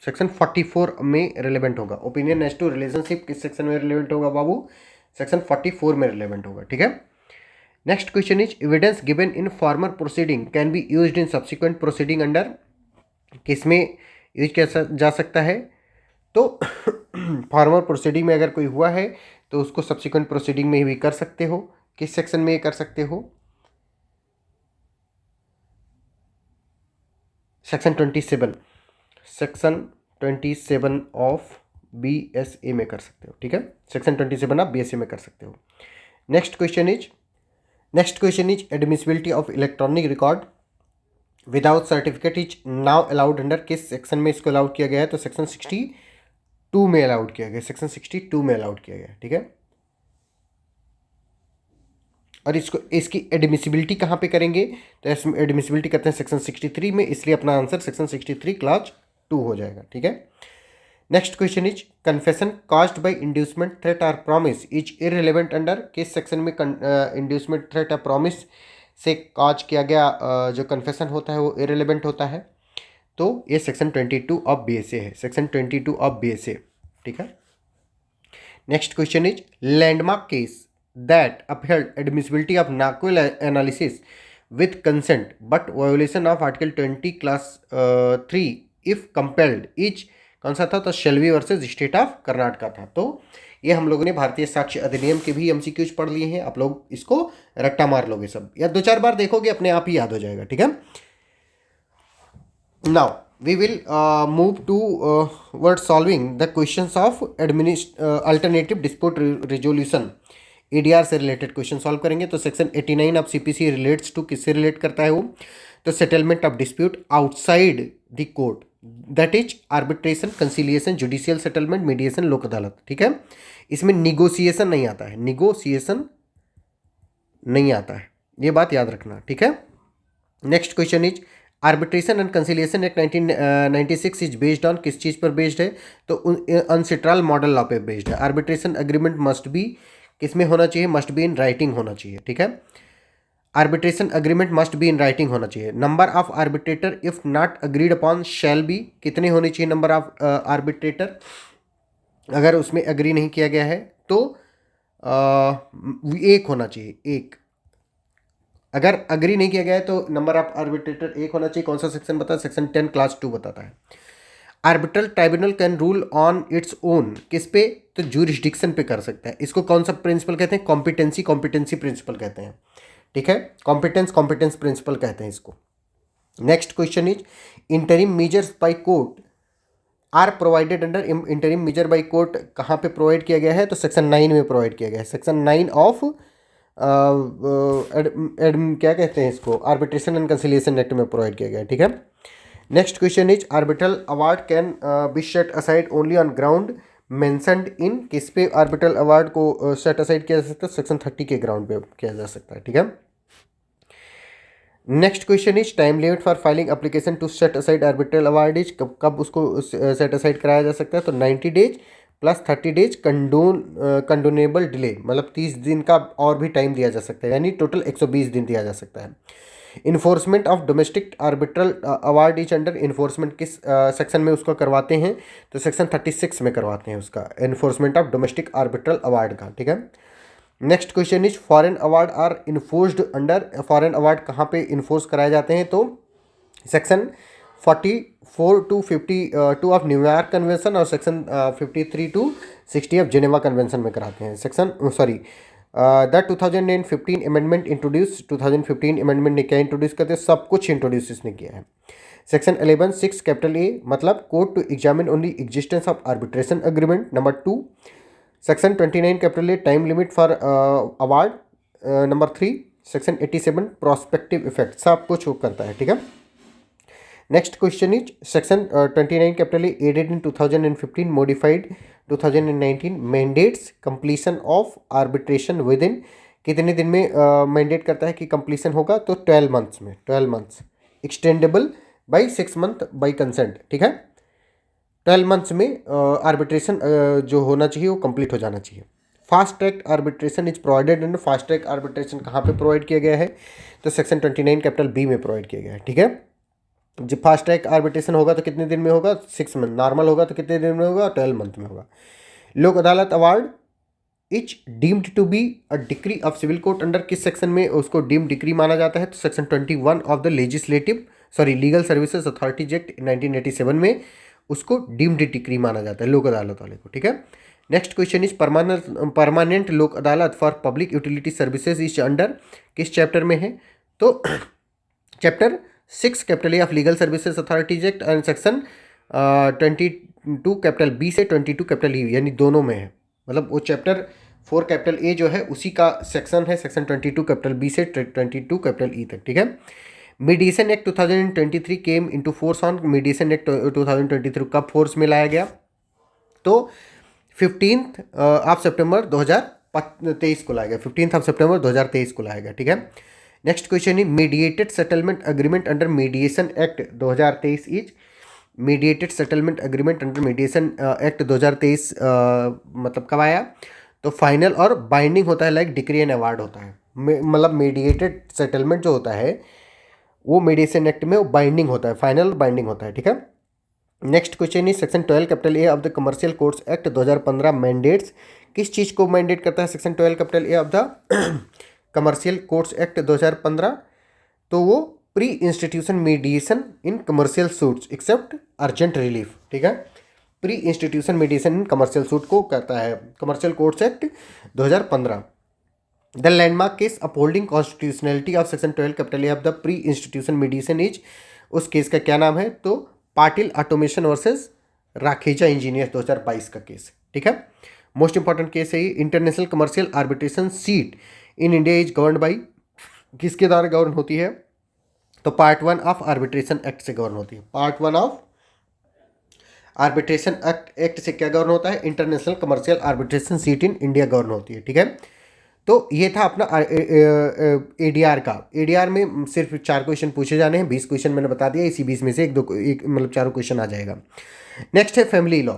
section 44 में रिलेवेंट होगा। ओपिनियन एज टू रिलेशनशिप किस सेक्शन में रिलेवेंट होगा बाबू? सेक्शन 44 में रिलेवेंट होगा, ठीक है। Next question is evidence given in former proceeding can be used in subsequent proceeding under, किसमें यूज किया जा सकता है? तो फॉर्मर प्रोसीडिंग में अगर कोई हुआ है तो उसको सब्सिक्वेंट प्रोसीडिंग में भी कर सकते हो। किस सेक्शन में ये कर सकते हो? सेक्शन 27, सेक्शन 27 ऑफ BSA में कर सकते हो, ठीक है, सेक्शन 27 ऑफ BSA में कर सकते हो। Next question is admissibility of electronic record without certificate is now allowed under, किस सेक्शन में इसको अलाउड किया गया है? तो सेक्शन 62 में अलाउड किया गया, सेक्शन 62 में अलाउड किया गया, ठीक है। और इसकी एडमिसिबिलिटी कहाँ पे करेंगे? तो इसमें एडमिसिबिलिटी करते हैं सेक्शन 63 में, इसलिए अपना आंसर सेक्शन 63 क्लॉज 2 हो जाएगा, ठीक है। Next question is confession caused by inducement threat और प्रॉमिस इज इररिलेवेंट अंडर, किस सेक्शन में इंड्यूसमेंट थ्रेट और प्रॉमिस से कॉज किया गया जो कन्फेशन होता है वो इररिलेवेंट होता है? तो ये सेक्शन 22 ऑफ BSA है, सेक्शन 22 ऑफ BSA, ठीक है। Next question is landmark case that upheld admissibility of NACL analysis with consent but violation of article 20 class 3 if compelled is कौन सा था? तो शेल्वी वर्सेस स्टेट ऑफ कर्नाटका था। तो ये हम लोगों ने भारतीय साक्ष्य अधिनियम के भी MCQs पढ़ लिए हैं, आप लोग इसको रट्टा मार लोगे सब, या 2-4 बार देखोगे अपने आप ही याद हो जाएगा, ठीक है। Now we will move to towards solving the questions of alternative dispute resolution, ADR से रिलेटेड क्वेश्चन सॉल्व करेंगे। तो section 89 of CPC relates to, किससे रिलेट करता है वो? तो settlement of dispute outside the court, that is arbitration, conciliation, judicial settlement, mediation, Lok Adalat, ठीक है। इसमें निगोसिएशन नहीं आता है, निगोसिएशन नहीं आता है, ये बात याद रखना, ठीक है। Next question is arbitration and conciliation act 1996 is based on, किस चीज़ पर बेस्ड है? तो अनसिट्राल मॉडल लॉ पे बेस्ड है। आर्बिट्रेशन एग्रीमेंट मस्ट बी, किसमें होना चाहिए? मस्ट बी इन राइटिंग होना चाहिए, ठीक है। Arbitration agreement must be in writing होना चाहिए। Number of arbitrator if not agreed upon shall be, कितने होने चाहिए नंबर ऑफ आर्बिट्रेटर? अगर उसमें अग्री नहीं किया गया है तो 1 होना चाहिए, 1। अगर अग्री नहीं किया गया है तो नंबर ऑफ आर्बिट्रेटर 1 होना चाहिए। कौन सा सेक्शन बताता है? सेक्शन 10 क्लास 2 बताता है। Arbitral tribunal can rule on its own, किस पे? तो ज्यूरिसडिक्शन पे कर सकता है। इसको कौन सा प्रिंसिपल कहते हैं? कॉम्पिटेंसी प्रिंसिपल कहते हैं, ठीक है। कॉम्पिटेंस प्रिंसिपल कहते हैं इसको। Next question is interim measures by court are provided under, interim measure by court कहाँ पे प्रोवाइड किया गया है? तो सेक्शन 9 में प्रोवाइड किया गया है। सेक्शन 9 ऑफ क्या कहते हैं इसको, आर्बिट्रेशन एंड कंसिलिएशन एक्ट में प्रोवाइड किया गया है, ठीक है। Next question is arbitral award can be set aside only on ground mentioned in, किस पे आर्बिट्रल अवार्ड को सेट असाइड किया जा सकता है? सेक्शन 30 के ग्राउंड पे किया जा सकता है, ठीक है। Next question is time limit for filing application to set aside arbitral award is, कब उसको सेट असाइड कराया जा सकता है? तो 90 डेज प्लस 30 डेज कंडोनेबल डिले, मतलब 30 दिन का और भी टाइम दिया जा सकता है, यानी टोटल 120 दिन दिया जा सकता है। Enforcement of domestic arbitral award is under, enforcement किस सेक्शन में उसको करवाते हैं? तो सेक्शन 36 में करवाते हैं उसका enforcement of domestic arbitral award का, ठीक है। Next question is foreign award are enforced under, foreign award कहाँ पे इन्फोर्स कराए जाते हैं? तो section 44 to 52 of New York convention और section 53 to 60 of Geneva convention में कराते हैं। Section the 2015 amendment introduce, 2015 amendment ने क्या इंट्रोड्यूस करते हैं? सब कुछ इंट्रोड्यूस इसने किया है। सेक्शन 11 6 कैपिटल ए, मतलब court to examine only existence of arbitration agreement. Number 2 section 29 capital A time limit for award. Number 3 section 87 prospective effect, सब कुछ वो करता है, ठीक है। Next question is section 29 capital A added in 2015 modified 2019 mandates completion of arbitration within, कितने दिन में मैंडेट करता है कि कंप्लीशन होगा? तो 12 मंथ्स में, 12 months extendable by 6 month by consent, ठीक है। 12 मंथ्स में आर्बिट्रेशन जो होना चाहिए वो कंप्लीट हो जाना चाहिए। Fast track arbitration is provided and, fast track arbitration कहाँ पे प्रोवाइड किया गया है? तो सेक्शन 29 कैपिटल बी में प्रोवाइड किया गया है, ठीक है। जब फास्ट ट्रैक आर्बिट्रेशन होगा तो कितने दिन में होगा? 6 मंथ। नॉर्मल होगा तो कितने दिन में होगा? 12 मंथ में होगा। Lok Adalat award is deemed to be a decree of civil court under, किस सेक्शन में उसको डीम्ड डिक्री माना जाता है? तो section 21 of the legal services authorities act 1987 में उसको डीम्ड डिक्री माना जाता है लोक अदालत वाले को, ठीक है। Next question is permanent Lok Adalat for public utility services is under, किस चैप्टर में है? तो chapter 6 capital A of legal services authorities act and section 22 capital B से 22 कैपिटल ई, यानी दोनों में है। मतलब वो चैप्टर 4 कैपिटल ए जो है उसी का सेक्शन है, सेक्शन 22 कैपिटल बी से 22 कैपिटल ई तक, ठीक है। Mediation act 2023 came into force on, mediation act 2023 कब फोर्स में लाया गया? तो 15 ऑफ सितंबर 2023 को लाया गया, 15 ऑफ सितंबर 2023 को लाया गया, ठीक है। Next question is mediated settlement agreement under mediation act 2023 is, mediated settlement agreement under mediation act 2023 मतलब कब आया? तो फाइनल और बाइंडिंग होता है, लाइक डिक्री एंड अवार्ड होता है। मतलब मीडिएटेड सेटलमेंट जो होता है वो मीडिएशन एक्ट में वो बाइंडिंग होता है, फाइनल बाइंडिंग होता है, ठीक है। Next question is section 12 capital A of the commercial courts act 2015 mandates, किस चीज़ को मैंडेट करता है? Section 12 capital A of the commercial courts act 2015, तो वो pre institution mediation in commercial suits except urgent relief, ठीक है। Pre institution mediation in commercial suit को कहता है commercial courts act 2015। The landmark case upholding constitutionality of section 12 capital A of the pre institution mediation is, उस case का क्या नाम है? तो Patil automation versus Rakheja engineer 2022 का केस, ठीक है। मोस्ट इंपॉर्टेंट केस है ये। International commercial arbitration seat in India is govern by, किसके द्वारा गवर्न होती है? तो पार्ट 1 ऑफ आर्बिट्रेशन एक्ट से गवर्न होती है। पार्ट 1 ऑफ आर्बिट्रेशन एक्ट से क्या गवर्न होता है? International commercial arbitration seat in India govern होती है, ठीक है। तो ये था अपना एडीआर का। एडीआर में सिर्फ 4 क्वेश्चन पूछे जाने हैं, 20 क्वेश्चन मैंने बता दिया, इसी 20 में से एक मतलब 4 क्वेश्चन आ जाएगा। नेक्स्ट है फैमिली लॉ।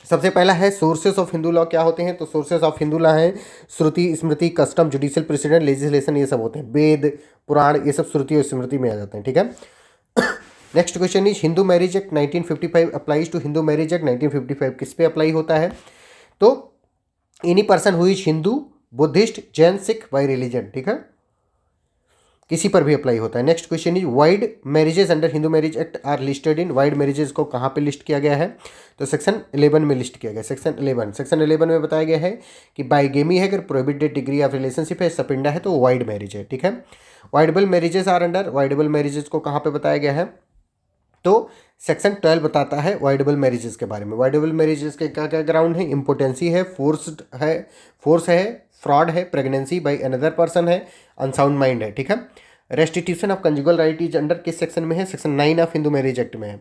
सबसे पहला है सोर्सेस ऑफ हिंदू लॉ क्या होते हैं? तो सोर्सेस ऑफ हिंदू लॉ है श्रुति, स्मृति, कस्टम, जुडिशियल प्रेसिडेंट, लेजिस्लेशन, ये सब होते हैं। वेद, पुराण, ये सब श्रुति और स्मृति में आ जाते हैं, ठीक है। Next question is Hindu marriage act 1955 applies to, Hindu marriage act 1955 किस पे अप्लाई होता है? तो any person who is Hindu, Buddhist, Jain, Sikh by religion, ठीक है। किसी पर भी अप्लाई होता है। Next question is void marriages under Hindu marriage act are listed in, void marriages को कहाँ पे लिस्ट किया गया है? तो सेक्शन 11 में लिस्ट किया गया। सेक्शन 11 में बताया गया है कि बाइगेमी है, अगर प्रोहिबिटेड डिग्री ऑफ रिलेशनशिप है, सपिंडा है, तो वाइड मैरिज है। ठीक है, voidable marriages are under, voidable marriages को कहाँ पे बताया गया है? तो सेक्शन 12 बताता है वाइडेबल मैरिजेस के बारे में। वाइडेबल मैरिजेस के क्या क्या ग्राउंड है? इम्पोर्टेंसी है, फोर्स है, फ्रॉड है, प्रेगनेंसी बाय अनदर पर्सन है, अनसाउंड माइंड है। ठीक है, restitution of conjugal right is under किस सेक्शन में है? Section 9 of Hindu marriage act में है।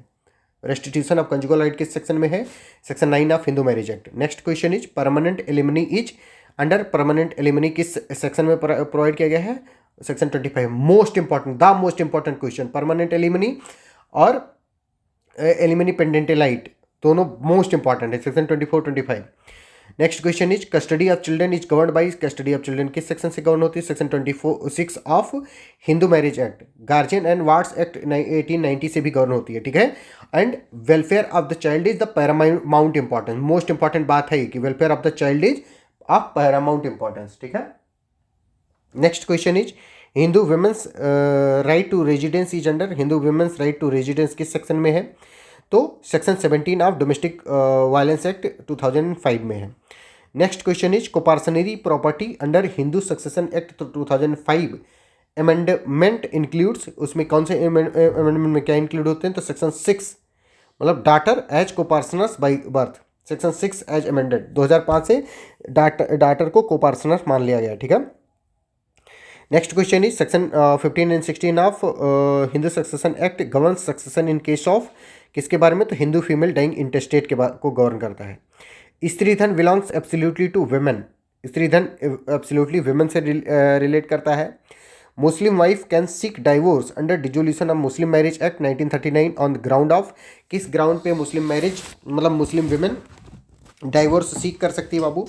रेस्टिट्यूशन ऑफ कंजुगल राइट किस सेक्शन में है? Section 9 of Hindu marriage act. Next question is permanent alimony is under, permanent alimony किस सेक्शन में प्रोवाइड किया गया है? Section 25। Most important question, permanent alimony और एलिमनी पेंडेंटेलाइट दोनों मोस्ट इंपॉर्टेंट है, section 24-25। Next question is custody of children is govern by, custody of children किस section से गवर्न होती है? Section 26 of Hindu marriage act. Guardian and wards act 1890 से भी govern होती है। ठीक है, and welfare of the child is the paramount importance. Most important बात है कि welfare of the child is of paramount importance. ठीक है, next question is Hindu women's right to residence is under, Hindu women's right to residence किस section में है? तो section 17 of domestic violence act 2005 में है। Next question is coparcenary property under Hindu succession act 2005 amendment includes, उसमें कौन से अमेंडमेंट में क्या इंक्लूड होते हैं? तो सेक्शन 6 मतलब daughter as coparceners by birth, section 6 as amended 2005 से डाटर को कोपार्सनर्स मान लिया गया। ठीक है, next question is section 15 and 16 of Hindu succession act governs succession in case of, किसके बारे में? तो हिंदू फीमेल डाइंग इंटेस्टेट के को गवर्न करता है। स्त्री धन बिलोंग्स एब्सोल्युटली टू वुमेन, स्त्री धन एब्सोल्युटली वुमेन से रिलेट करता है। Muslim wife can seek divorce under dissolution of Muslim marriage act 1939 on the ground of, किस ग्राउंड पे मुस्लिम मैरिज मतलब मुस्लिम वुमेन डाइवोर्स सीक कर सकती है बाबू?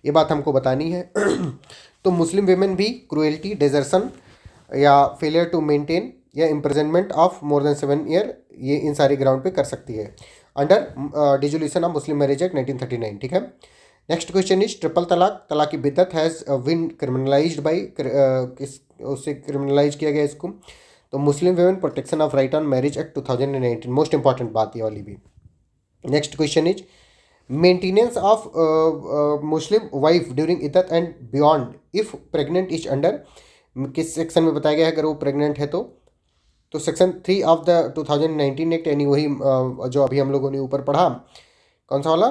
ये बात हमको बतानी है। तो मुस्लिम वुमेन भी क्रुएल्टी, डेजर्सन या फेलियर टू मेंटेन या imprisonment of more than 7 year, ये इन सारी ग्राउंड पे कर सकती है under dissolution of Muslim marriage act 1939। ठीक है, next question is triple talaq, talaq की बिद्दत हैज़ बीन क्रिमिनलाइज्ड बाई, किस उससे क्रिमिनलाइज किया गया इसको? तो Muslim women protection of right on marriage act 2019, most important बात ये वाली भी। Next question is maintenance of Muslim wife during iddat and beyond if pregnant is under, किस सेक्शन में बताया गया है अगर वो प्रेग्नेंट है तो सेक्शन 3 ऑफ द 2019 एक्ट, यानी वही जो अभी हम लोगों ने ऊपर पढ़ा, कौन सा वाला?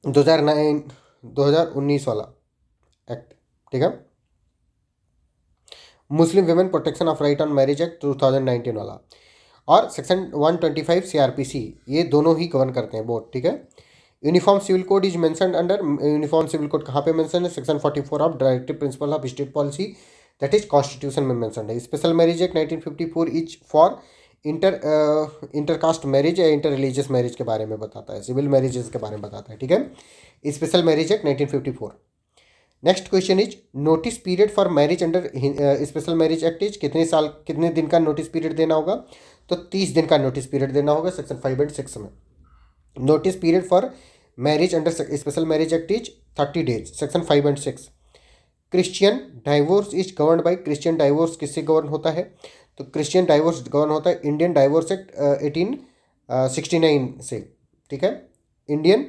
2019 वाला एक्ट। ठीक है, मुस्लिम women protection of right on marriage act 2019 वाला, और सेक्शन 125 CRPC, ये दोनों ही कवर करते हैं बोर्ड। ठीक है, uniform civil code is mentioned under, uniform civil code कहाँ पे मेंशन है? Section 44 of directive principle of state policy, that is constitution में मेंशन है। Special marriage act 1954 is for intercaste marriage या इंटर रिलीजियस मैरिज के बारे में बताता है, सिविल मैरिजेस के बारे में बताता है। ठीक है, special marriage act 1954। Next question is notice period for marriage under special marriage act is, कितने दिन का नोटिस पीरियड देना होगा? तो 30 दिन का नोटिस पीरियड देना होगा सेक्शन 5 एंड 6 में। Notice period for marriage under special marriage act is 30 days, section 5 and 6। Christian divorce is govern by, Christian divorce किससे गवर्न होता है? तो क्रिश्चियन डाइवोर्स गवर्न होता है इंडियन डाइवोर्स एक्ट 1869 से। ठीक है, इंडियन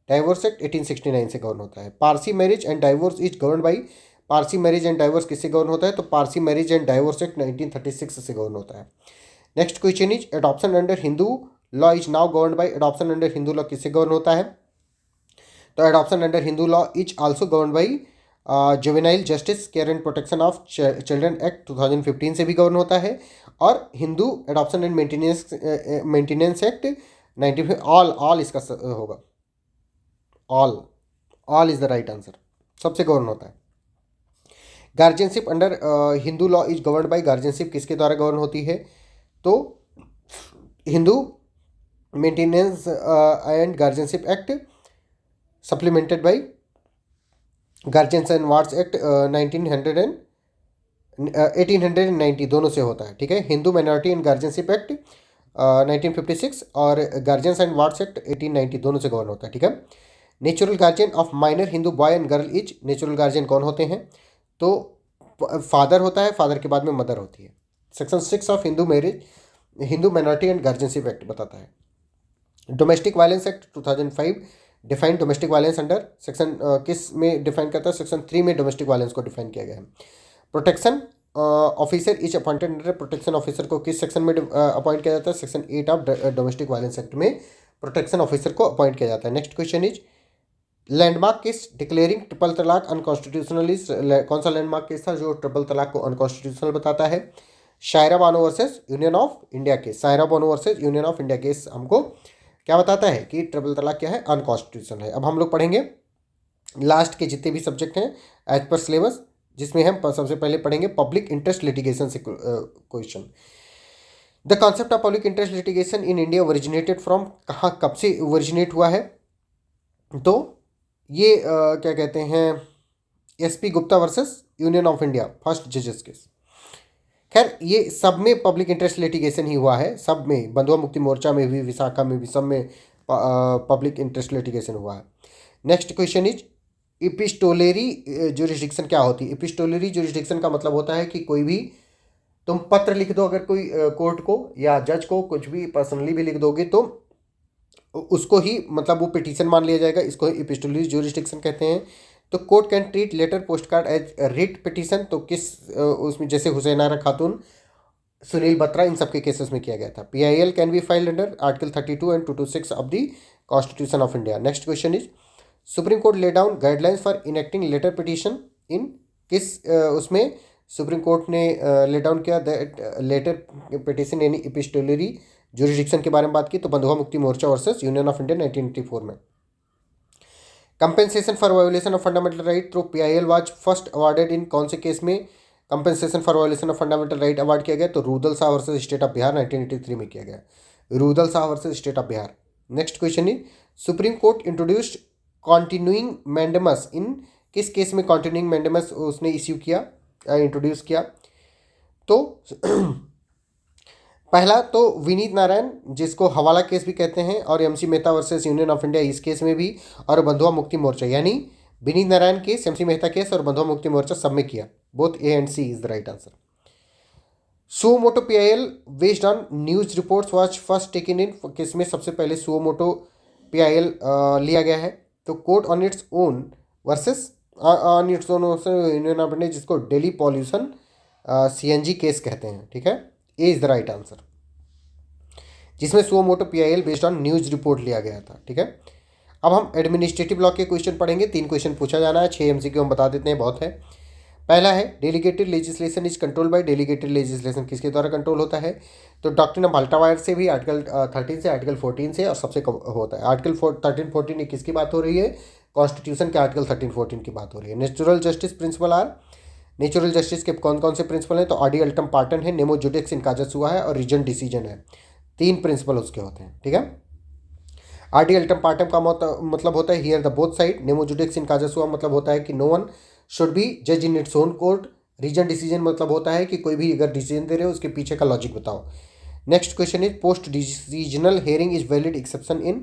डाइवोर्स एक्ट 1869 से गवर्न होता है। Parsi marriage and divorce is govern by, Parsi marriage and divorce किससे गवर्न होता है? तो Parsi marriage and divorce act 1936 से गवर्न होता है। Next question is adoption under Hindu law is now govern by, adoption under Hindu law किससे गवर्न होता है? तो adoption under Hindu law is also govern by juvenile justice care and protection of children act 2015 से भी govern होता है, और Hindu adoption and maintenance act 95, all इसका होगा, all is the right answer, सबसे गवर्न होता है। Guardianship under Hindu law is govern by, guardianship किसके द्वारा गवर्न होती है? तो Hindu maintenance and guardianship act supplemented by guardians and wards act 1890 दोनों से होता है। ठीक है, Hindu minority and guardianship act 1956 और गार्जियंस एंड वार्ड्स एक्ट 1890 दोनों से गवर्न होता है। ठीक है, natural guardian of minor Hindu boy and girl is, natural guardian कौन होते हैं? तो फादर होता है, फादर के बाद में मदर होती है। Section 6 of Hindu marriage, Hindu minority and guardianship act बताता है। Domestic violence act 2005 define domestic violence under section किस में डिफाइन करता है? सेक्शन 3 में डोमेस्टिक वायलेंस को डिफाइन किया गया है। Protection officer is appointed under, protection officer को किस सेक्शन में अपॉइंट किया जाता है? Section 8 of domestic violence act में प्रोटेक्शन ऑफिसर को अपॉइंट किया जाता है। Next question is landmark case declaring triple तलाक अनकॉन्स्टिट्यूशनल इज, कौन सा लैंडमार्क केस था जो ट्रिपल तलाक को अनकॉन्स्टिट्यूशनल बताता है? Shayara Bano versus union of India case. Shayara Bano versus union of India case हमको क्या बताता है कि ट्रिपल तलाक क्या है? अनकॉन्स्टिट्यूशनल है। अब हम लोग पढ़ेंगे लास्ट के जितने भी सब्जेक्ट हैं एज पर सिलेबस, जिसमें हम सबसे पहले पढ़ेंगे पब्लिक इंटरेस्ट लिटिगेशन से question. The concept of public interest litigation in India originated from, कहाँ कब से ओरिजिनेट हुआ है? तो ये क्या कहते हैं, SP Gupta versus union of India first जजेस केस। खैर ये सब में पब्लिक इंटरेस्ट लिटिगेशन ही हुआ है, सब में, बंधुआ मुक्ति मोर्चा में भी, विशाखा में भी, सब में पब्लिक इंटरेस्ट लिटिगेशन हुआ है। नेक्स्ट क्वेश्चन इज इपिस्टोलरी जुरिस्डिक्शन क्या होती है? इपिस्टोलरी जुरिस्डिक्शन का मतलब होता है कि कोई भी तुम पत्र लिख दो, अगर कोई कोर्ट को या जज को कुछ भी पर्सनली भी लिख दोगे तो उसको ही मतलब वो पिटीशन मान लिया जाएगा, इसको इपिस्टोलरी जुरिस्डिक्शन कहते हैं। तो court can treat letter post card as writ petition, तो किस उसमें जैसे हुसैन आरा खातून, सुनील बत्रा, इन सबके केसेस में किया गया था। PIL can be filed under article 32 and 226 of the constitution of India. Next question is Supreme Court lay down guidelines for enacting letter petition in, किस उसमें सुप्रीम कोर्ट ने ले डाउन किया लेटर पिटीशन यानी इपिस्टोलरी jurisdiction के बारे में बात की? तो Bandhua Mukti Morcha versus union of India 1984 में। Compensation for violation of fundamental right through PIL was first awarded in, कौन से केस में compensation for violation of fundamental right award किया गया? तो Rudal Shah versus state of Bihar 1983 में किया गया, Rudal Shah versus state of Bihar. Next question is Supreme Court introduced continuing mandamus in, किस केस में कॉन्टिन्यूइंग मैंडेमस उसने इश्यू किया, इंट्रोड्यूस किया? तो पहला तो विनीत नारायण, जिसको हवाला केस भी कहते हैं, और MC Mehta versus union of India, इस केस में भी, और बंधुआ मुक्ति मोर्चा, यानी Vineet Narayan case, MC Mehta case और बंधुआ मुक्ति मोर्चा सब में किया। Both A and C is the right answer. Suo motu PIL based on news reports was first taken in, किस में सबसे पहले सुओ मोटो PIL लिया गया है? तो court on its own versus on its own union of India, जिसको Delhi pollution CNG case कहते हैं, ठीक है, ए इज द राइट आंसर, जिसमें suo motu PIL based on news report लिया गया था, ठीक है। अब हम एडमिनिस्ट्रेटिव लॉ के क्वेश्चन पढ़ेंगे, 3 क्वेश्चन पूछा जाना है, 6 MCQ हम बता देते हैं, बहुत है। पहला है delegated legislation is control by, delegated legislation किसके द्वारा कंट्रोल होता है? तो डॉक्ट्रिन ऑफ अल्ट्रावायलेंस से भी, आर्टिकल 13 से, आर्टिकल 14 से, और सबसे कम होता है आर्टिकल 13-14 ये किसकी बात हो रही है? कॉन्स्टिट्यूशन के आर्टिकल 13-14 की बात हो रही है। Natural justice principle are, natural justice के कौन कौन से प्रिंसिपल हैं? तो ऑडी अल्टम पार्टन है, नेमो जुडिक्स इन काजस हुआ है, और रीजन डिसीजन है, 3 प्रिंसिपल उसके होते हैं, ठीक है। आर्डी अल्टम पार्टम का मतलब होता है hear the both side, nemo judex in causa हुआ मतलब होता है कि नो वन शुड बी जज in its own court, reason decision मतलब होता है कि कोई भी अगर डिसीजन दे रहे हो उसके पीछे का लॉजिक बताओ। Next question is post decisional hearing is valid exception in,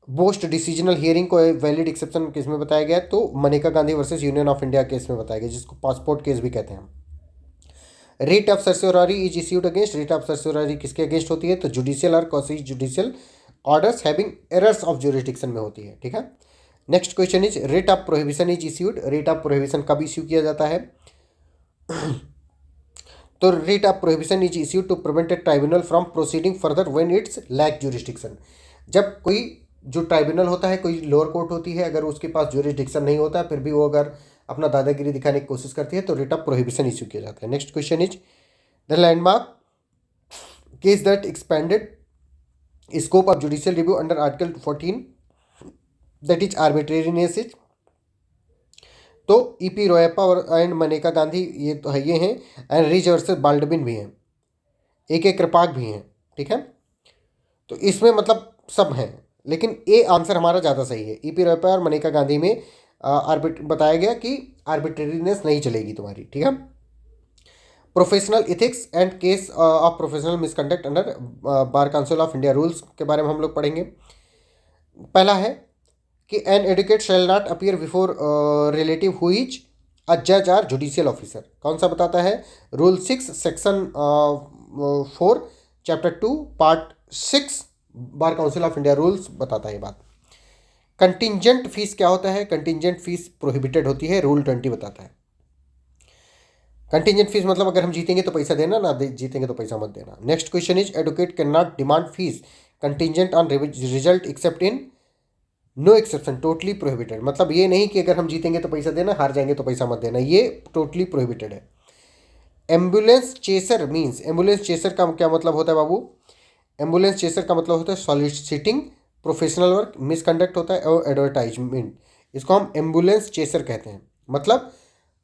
post decisional hearing को वैलिड एक्सेप्शन किस में बताया गया? तो Maneka Gandhi versus union of India case में बताया गया, जिसको पासपोर्ट केस भी कहते हैं। Writ of certiorari is issued against, writ of certiorari किसके अगेंस्ट होती है? तो जुडिशियल और quasi judicial orders having errors of jurisdiction में होती है, ठीक है। Next question is writ of prohibition is issued, writ of prohibition कब इश्यू किया जाता है? तो writ of prohibition is issued to prevent a tribunal from proceeding further when its lack jurisdiction, जब कोई जो ट्राइब्यूनल होता है, कोई लोअर कोर्ट होती है, अगर उसके पास ज्यूरिसडिक्शन नहीं होता फिर भी वो अगर अपना दादागिरी दिखाने की कोशिश करती है तो रिट ऑफ प्रोहिबिशन इश्यू किया जाता है। Next question is the landmark case that expanded scope of judicial review under article 14 that is arbitrariness is, तो EP रोयप्पा और एंड मनेका गांधी ये तो है, ये हैं, एंड रिज वर्सेस बाल्डबिन भी हैं, AK कृपाक भी हैं, ठीक है। तो इसमें मतलब सब हैं, लेकिन A आंसर हमारा ज़्यादा सही है। EP रोयप्पा और मनेका गांधी में बताया गया कि आर्बिट्रेरीनेस नहीं चलेगी तुम्हारी, ठीक है। Professional ethics and case of professional misconduct under bar council of India rules के बारे में हम लोग पढ़ेंगे। पहला है कि an advocate shall not appear before relative who is a जज आर जुडिशियल ऑफिसर, कौन सा बताता है? Rule 6 section 4 chapter 2 part 6 bar council of India rules बताता है ये बात। कंटिजेंट फीस क्या होता है? कंटिजेंट फीस प्रोहिबिटेड होती है, रूल 20 बताता है। कंटिजेंट फीस मतलब अगर हम जीतेंगे तो पैसा देना, ना जीतेंगे तो पैसा मत देना। Next question is advocate can not demand fees contingent on result except in no exception, totally prohibited. मतलब ये नहीं कि अगर हम जीतेंगे तो पैसा देना, हार जाएंगे तो पैसा मत देना, ये टोटली प्रोहिबिटेड है। Ambulance chaser means, ambulance chaser का क्या मतलब होता है बाबू? एम्बुलेंस चेसर का मतलब होता है सॉलिसिटिंग प्रोफेशनल वर्क, मिसकंडक्ट होता है और एडवर्टाइजमेंट, इसको हम एम्बुलेंस चेसर कहते हैं। मतलब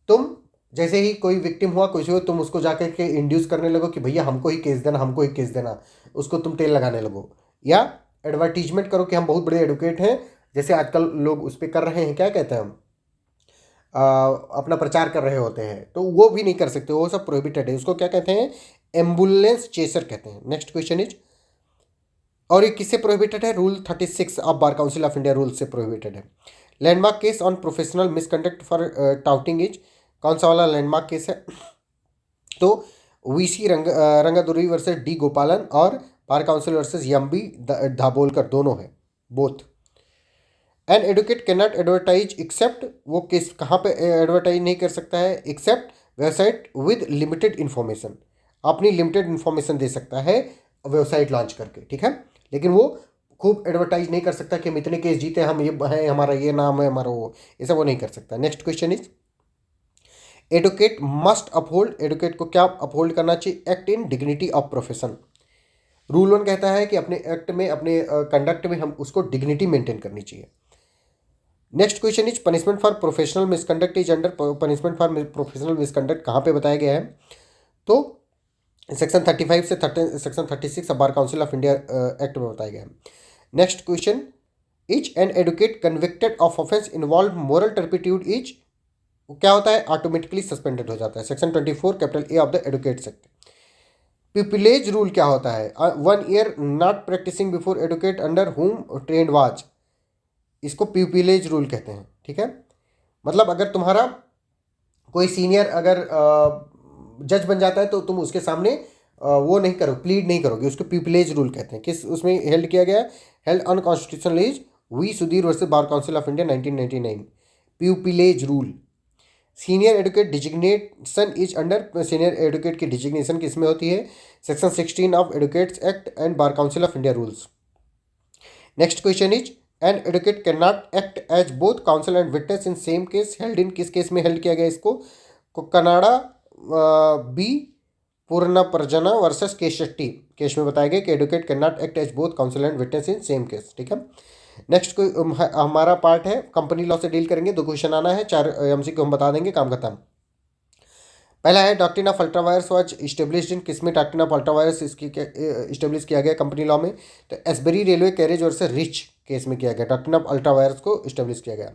तुम जैसे ही कोई विक्टिम हुआ, कुछ हो, तुम उसको जाकर के इंड्यूस करने लगो कि भैया हमको ही केस देना, हमको ही केस देना, उसको तुम तेल लगाने लगो, या एडवर्टीजमेंट करो कि हम बहुत बड़े एडवोकेट हैं, जैसे आजकल लोग उस पर कर रहे हैं, क्या कहते हैं हम, अपना प्रचार कर रहे होते हैं, तो वो भी नहीं कर सकते, वो सब प्रोहिबिटेड है। उसको क्या कहते हैं? एम्बुलेंस चेसर कहते हैं। नेक्स्ट क्वेश्चन इज, और ये किससे प्रोहिबिटेड है? Rule 36 of bar council of India rule से प्रोहिबिटेड है। Landmark case on professional misconduct for touting is, कौन सा वाला लैंडमार्क केस है? तो वीसी रंगादुरी वर्सेस डी गोपालन और बार काउंसिल वर्सेस यम्बी धाबोलकर, दोनों है, both. An advocate can not advertise except, वो किस कहाँ पे एडवर्टाइज नहीं कर सकता है? Except website with limited information, अपनी लिमिटेड इन्फॉर्मेशन दे सकता है वेबसाइट लॉन्च करके, ठीक है, लेकिन वो खूब एडवर्टाइज नहीं कर सकता कि हम इतने केस जीते, हम ये हैं, हमारा ये नाम है, हमारा वो, ऐसा वो नहीं कर सकता। Next question is, advocate must uphold, advocate को क्या अपहोल्ड करना चाहिए? Act in dignity of profession. Rule 1 कहता है कि अपने एक्ट में, अपने कंडक्ट में हम उसको डिग्निटी मेंटेन करनी चाहिए। Next question is, punishment for professional misconduct is under, punishment for professional misconduct कहाँ पे बताया गया है? तो सेक्शन 35 से section 36 bar council of India act में बताया गया है। Next question is, an advocate convicted of offence involve moral turpitude is, क्या होता है? ऑटोमेटिकली सस्पेंडेड हो जाता है। Section 24 capital A of the advocates act. पिपलेज रूल क्या होता है? 1 year not practicing before advocate under whom trained was, इसको पिपलेज रूल कहते हैं, ठीक है। मतलब अगर तुम्हारा कोई सीनियर अगर जज बन जाता है तो तुम उसके सामने वो नहीं करो, प्लीड नहीं करोगे, उसको पिपलेज रूल कहते हैं। किस उसमें हेल्ड किया गया? Held unconstitutional is V Sudhir versus bar council of India 1999, पिपलेज rule. Senior advocate designation is under, senior advocate की डिजिग्नेशन किसमें होती है? Section 16 of advocates act and bar council of India rules. Next question is, an advocate can not act as both counsel and witness in same case, held in किस case में held किया गया इसको? कनाडा बी पूर्णा परजना वर्सेस के शेट्टी केस में बताया गया कि advocate can not act as both counsel and witness in same case, ठीक है। नेक्स्ट कोई हमारा पार्ट है कंपनी लॉ से डील करेंगे, 2 क्वेश्चन आना है, 4 एमसीक्यू हम बता देंगे, काम खत्म। पहला है doctrine of ultra vires was established in, किसमें डॉक्ट्रिन ऑफ अल्ट्रावायर्स इसकी इस्टेब्लिश किया गया कंपनी लॉ में? तो Ashbury railway carriage versus Riche case में किया गया, डॉक्ट्रिन ऑफ अल्ट्रावायर्स को इस्टेब्लिश किया गया।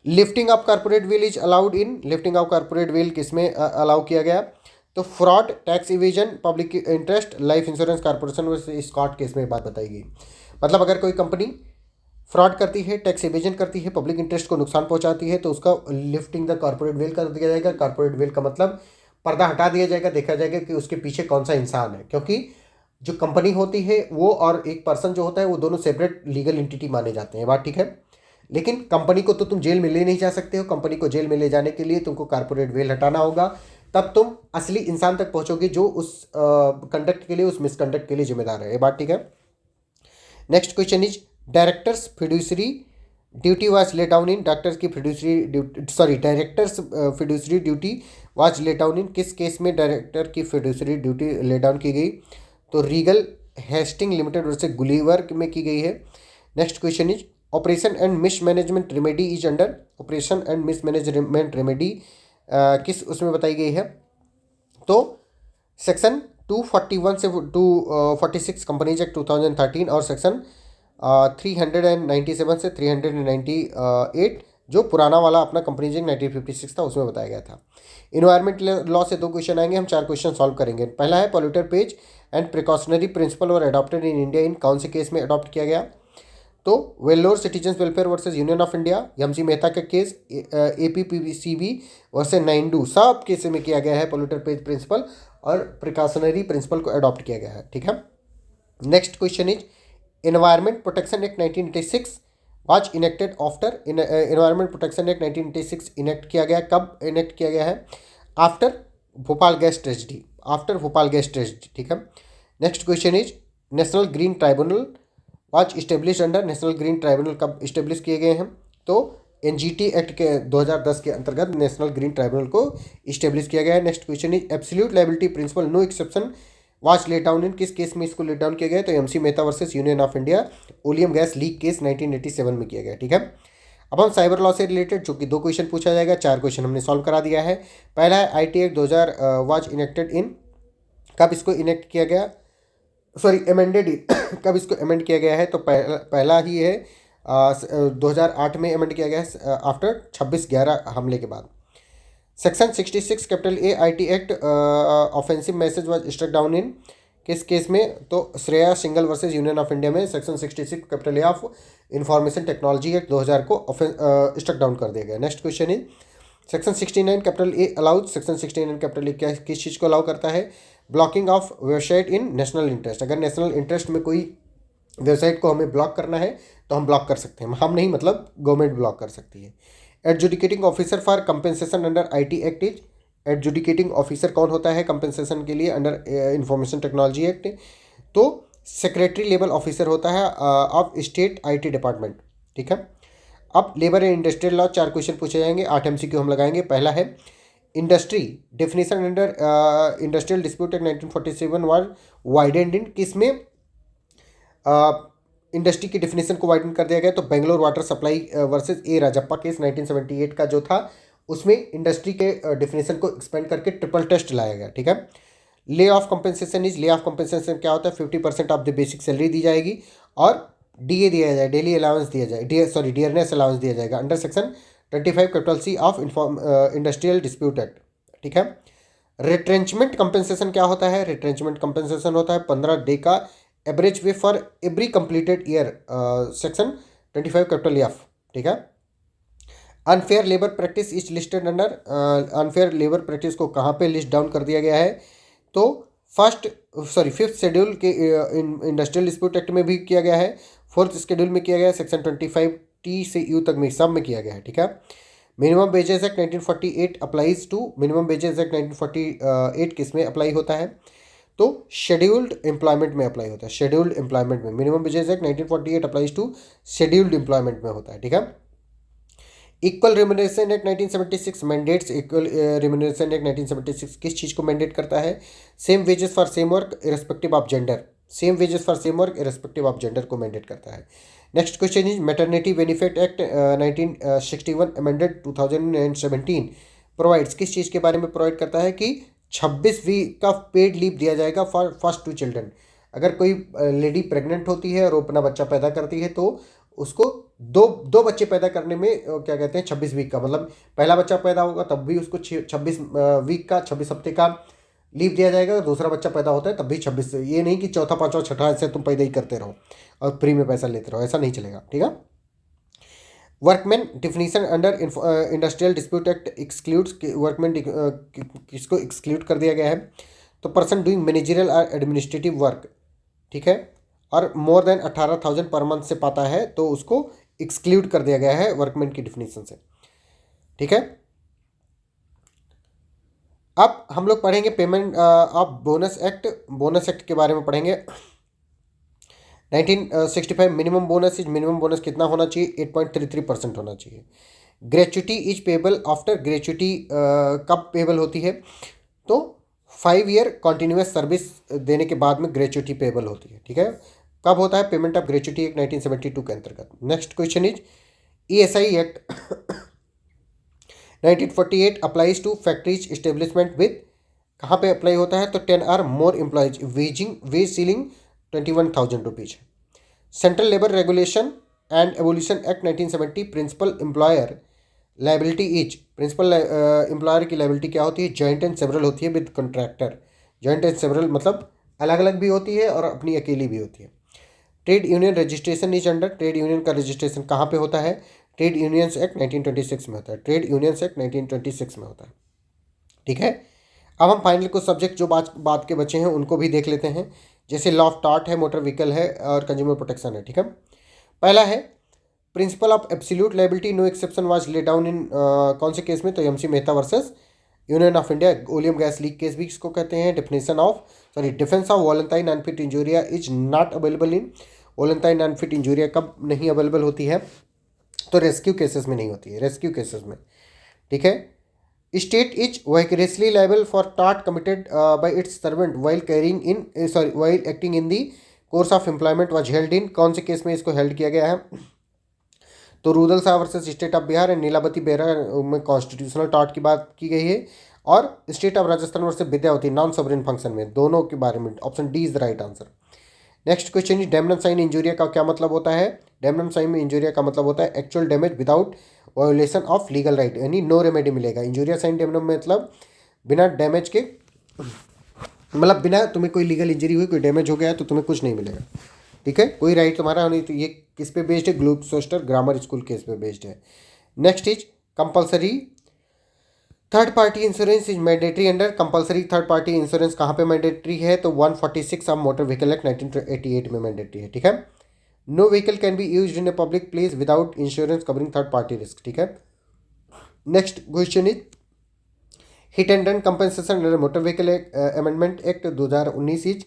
Lifting of corporate veil is allowed in, lifting of corporate veil किसमें अलाउ किया गया? तो fraud, tax evasion, public interest, life insurance corporation versus Scott case में बात बताई गई। मतलब अगर कोई कंपनी फ्रॉड करती है, टैक्स इवेजन करती है, पब्लिक इंटरेस्ट को नुकसान पहुंचाती है, तो उसका लिफ्टिंग द कॉर्पोरेट वेल कर दिया जाएगा। कॉर्पोरेट वेल का मतलब पर्दा हटा दिया जाएगा, देखा जाएगा कि उसके पीछे कौन सा इंसान है, क्योंकि जो कंपनी होती है वो और एक पर्सन जो होता है वो दोनों सेपरेट लीगल एंटिटी माने जाते हैं, बात ठीक है। लेकिन कंपनी को तो तुम जेल में ले नहीं जा सकते हो, कंपनी को जेल में ले जाने के लिए तुमको कॉर्पोरेट वेल हटाना होगा, तब तुम असली इंसान तक पहुंचोगे जो उस कंडक्ट के लिए, उस मिसकंडक्ट के लिए जिम्मेदार है, ये बात ठीक है। Next question is, directors fiduciary duty was laid down in, doctors की fiduciary duty, sorry directors fiduciary duty was laid down in, किस केस में डायरेक्टर की फिड्यूसरी ड्यूटी लेट डाउन की गई? तो Regal Hastings limited versus Gulliver में की गई है। Next question is, oppression and mismanagement remedy is under, oppression and mismanagement remedy किस उसमें बताई गई है? तो सेक्शन 241 से 246 कंपनीज एक्ट 2013 और सेक्शन 397 से 398 जो पुराना वाला अपना कंपनीज एक्ट 1956 था उसमें बताया गया था। इन्वायरमेंट लॉ से 2 क्वेश्चन आएंगे, हम 4 क्वेश्चन सॉल्व करेंगे। पहला है polluter pays and precautionary principle are adopted in India in, कौन से केस में अडॉप्ट किया गया? तो Vellore citizens welfare versus union of India, MC Mehta का केस, एपीपीसीबी वर्सेस नायडू, सब केस में किया गया है पोल्यूटर पेज प्रिंसिपल और प्रिकॉशनरी प्रिंसिपल को अडॉप्ट किया गया है, ठीक है। Next question is environment protection act 1986 was enacted after, environment protection act 1986 enact किया गया, कब इनेक्ट किया गया है? After Bhopal gas tragedy, after Bhopal gas tragedy, ठीक है। Next question is national green tribunal was establish under, national green tribunal कब establish किए गए हैं? तो एनजीटी एक्ट के 2010 के अंतर्गत नेशनल ग्रीन ट्राइब्यूनल को इस्टेब्लिश किया गया है। Next question is absolute liability principle no exception was laid down in, किस केस में इसको लेट डाउन किया गया? तो MC Mehta versus union of India oleum gas leak case 1987 में किया गया, ठीक है। अब हम साइबर लॉ से रिलेटेड जो कि 2 क्वेश्चन पूछा जाएगा, 4 क्वेश्चन हमने सॉल्व करा दिया है। पहला है आईटी एक्ट 2000 वाज इनेक्टेड इन, कब इसको इनेक्ट किया गया, सॉरी अमेंडेड कब इसको अमेंड किया गया है? तो पहला ही है 2008 में अमेंड किया गया है आफ्टर 26/11 हमले के बाद। Section 66 capital A IT act offensive message was struck down in, किस केस में? तो Shreya Singhal versus union of India में section 66 capital A of information technology act 2000 को स्ट्रक डाउन कर दिया गया। Next question is section 69 capital A allowed, section 69 capital A क्या किस चीज़ को अलाउ करता है? Blocking of website in national interest, अगर नेशनल इंटरेस्ट में कोई वेबसाइट को हमें ब्लॉक करना है तो हम ब्लॉक कर सकते हैं, हम नहीं मतलब गवर्नमेंट ब्लॉक कर सकती है। Adjudicating officer for compensation under IT act is, adjudicating officer कौन होता है कंपेंसेशन के लिए अंडर इंफॉर्मेशन टेक्नोलॉजी एक्ट? तो सेक्रेटरी लेवल ऑफिसर होता है ऑफ स्टेट आईटी डिपार्टमेंट, ठीक है। अब labour and industrial law 4 question पूछे जाएंगे, 8 एमसीक्यू हम लगाएंगे। पहला है industry definition under industrial dispute act 1947 was widened in, किसमें इंडस्ट्री की डेफिनेशन को वाइडन कर दिया गया? तो Bangalore water supply versus A Rajappa case 1978 का जो था उसमें इंडस्ट्री के डेफिनेशन को एक्सपेंड करके ट्रिपल टेस्ट लाया गया, ठीक है। Lay off compensation is, lay off compensation क्या होता है? 50% ऑफ द बेसिक सैलरी दी जाएगी और डीए दिया जाए, डेली अलाउंस दिया जाए, डियरनेस अलाउंस दिया जाएगा under section 25 capital C of industrial dispute act, ठीक है। रिट्रेंचमेंट कंपेंसेशन क्या होता है? रिट्रेंचमेंट कंपेंसेशन होता है 15 डे का average way for every completed year, section 25 capital F, ठीक है। Unfair labour practice is listed under, unfair labour practice को कहाँ पे लिस्ट डाउन कर दिया गया है? तो फिफ्थ शेड्यूल के इंडस्ट्रियल डिस्प्यूट एक्ट में भी किया गया है, 4th शेड्यूल में किया गया है, सेक्शन 25T से यू तक में सब में किया गया है, ठीक है। Minimum wages act 1948 applies to, minimum wages act 1948 किस में अप्लाई होता है? तो शेड्यूल्ड एम्प्लॉयमेंट में अप्लाई होता है, शेड्यूल्ड एम्प्लॉयमेंट में। Minimum wages act 1948 applies to scheduled employment में होता है, ठीक है। Equal remuneration act 1976 mandates, equal remuneration act 1976 किस चीज़ को मैंडेट करता है? Same wages for same work irrespective of gender, same wages for same work irrespective of gender को मैंडेट करता है। Next question is maternity benefit act 1961 amended 2017 provides, किस चीज़ के बारे में प्रोवाइड करता है? कि 26 वीक का पेड लीव दिया जाएगा फॉर फर्स्ट 2 चिल्ड्रन। अगर कोई लेडी प्रेग्नेंट होती है और वो अपना बच्चा पैदा करती है तो उसको दो बच्चे पैदा करने में क्या कहते हैं 26 वीक का, मतलब पहला बच्चा पैदा होगा तब भी उसको 26 वीक का 26 हफ्ते का लीव दिया जाएगा, दूसरा बच्चा पैदा होता है तब भी 26, ये नहीं कि चौथा पांचवा छठा ऐसे तुम पैदा ही करते रहो और फ्री में पैसा लेते रहो, ऐसा नहीं चलेगा, ठीक है। Workman definition under industrial dispute act excludes, workman किसको एक्सक्लूड कर दिया गया है? तो पर्सन डूइंग मैनेजरियल और एडमिनिस्ट्रेटिव वर्क, ठीक है, और मोर देन 18,000 पर मंथ से पाता है तो उसको एक्सक्लूड कर दिया गया है वर्कमैन की डिफिनीशन से, ठीक है। अब हम लोग पढ़ेंगे payment of bonus act, bonus act के बारे में पढ़ेंगे। 1965 minimum bonus is, minimum bonus कितना होना चाहिए? 8.33% होना चाहिए। Gratuity is payable after, gratuity कब पेबल होती है? तो 5 ईयर कॉन्टिन्यूस सर्विस देने के बाद में ग्रेच्युटी पेबल होती है, ठीक है। कब होता है पेमेंट ऑफ ग्रेच्युटी एक्ट 1972 के अंतर्गत। Next question is ESI act 1948 applies to factories establishment with, कहाँ पे अप्लाई होता है? तो 10 or more employees, wage ceiling 21,000 rupees. Central labour regulation and abolition act 1970 principal employer liability is, principal employer की liability क्या होती है? जॉइंट एंड सेवरल होती है with contractor, joint and several मतलब अलग अलग भी होती है और अपनी अकेली भी होती है। Trade union registration is under, trade union का रजिस्ट्रेशन कहाँ पे होता है? ट्रेड यूनियंस एक्ट 1926 में होता है, ट्रेड यूनियंस एक्ट 1926 में होता है। ठीक है, अब हम फाइनल कुछ सब्जेक्ट जो बात के बचे हैं उनको भी देख लेते हैं। जैसे लॉ ऑफ टॉर्ट है, मोटर व्हीकल है और कंज्यूमर प्रोटेक्शन है। ठीक है, पहला है principle of absolute liability no exception was laid down in कौन से केस में? तो MC Mehta versus union of India, oleum gas leak case भी इसको कहते हैं। Definition of defence of volenti non fit injuria is not available in, volenti non fit injuria कब नहीं अवेलेबल होती है? तो रेस्क्यू केसेस में नहीं होती है, रेस्क्यू केसेस में। ठीक है, state is vicariously liable for tort committed by its servant while carrying in while acting in the course of employment was held in, कौन से केस में इसको हेल्ड किया गया है? तो Rudal Sahab versus state of Bihar and Nilabati Behera में कॉन्स्टिट्यूशनल टॉर्ट की बात की गई है, और state of Rajasthan versus Vidyawati non sovereign function में, दोनों के बारे में। Option D is the right answer. Next question is damnum sine injuria का क्या मतलब होता है? डैमनम साइन में इंजूरिया का मतलब होता है actual damage without violation of legal right, यानी नो रेमेडी मिलेगा। इंजूरिया साइन डैमनम में मतलब बिना डैमेज के, मतलब बिना तुम्हें कोई लीगल इंजरी हुई, कोई डैमेज हो गया तो तुम्हें कुछ नहीं मिलेगा। ठीक है, कोई राइट तुम्हारा नहीं। तो ये किस पे बेस्ड है? ग्लूकोस्टर ग्रामर स्कूल केस पे बेस्ड है। Next is compulsory third party insurance is mandatory under, compulsory third party insurance कहाँ पे मैंडेटरी है? तो 146 ऑफ मोटर व्हीकल एक्ट 1988 में मैंडेटरी है। ठीक है, no vehicle can be used in a public place without insurance covering third party risk. ठीक है, next question is hit and run compensation under motor vehicle amendment act 2019 is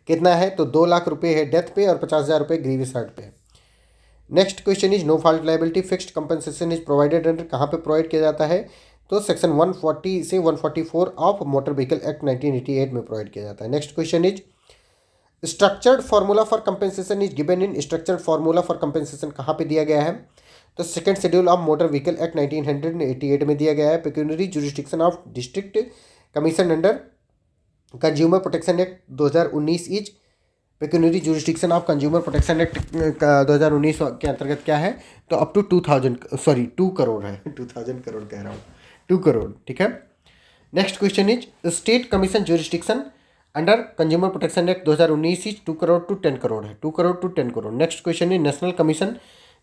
कितना है? तो 2 लाख रुपए है डेथ पे और 50,000 रुपये ग्रीवियस हर्ट पे। Next question is no fault liability fixed compensation is provided under, कहाँ पे प्रोवाइड किया जाता है? तो सेक्शन 140 से 144 ऑफ मोटर व्हीकल एक्ट 1988 में प्रोवाइड किया जाता है। Next question is structured formula for compensation is given in, structured formula for compensation कहाँ पे दिया गया है? तो second schedule of motor vehicle act 1988 में दिया गया है। Pecuniary jurisdiction of district commission under consumer protection act 2019 is, pecuniary jurisdiction of consumer protection act 2019 के अंतर्गत क्या है? तो अप टू 2 करोड़ है 2000 करोड़ कह रहा हूँ, 2 करोड़। ठीक है, next question is state commission jurisdiction under consumer protection act 2019 is 2 crore to 10 crore है, 2 crore to 10 crore. Next question is national commission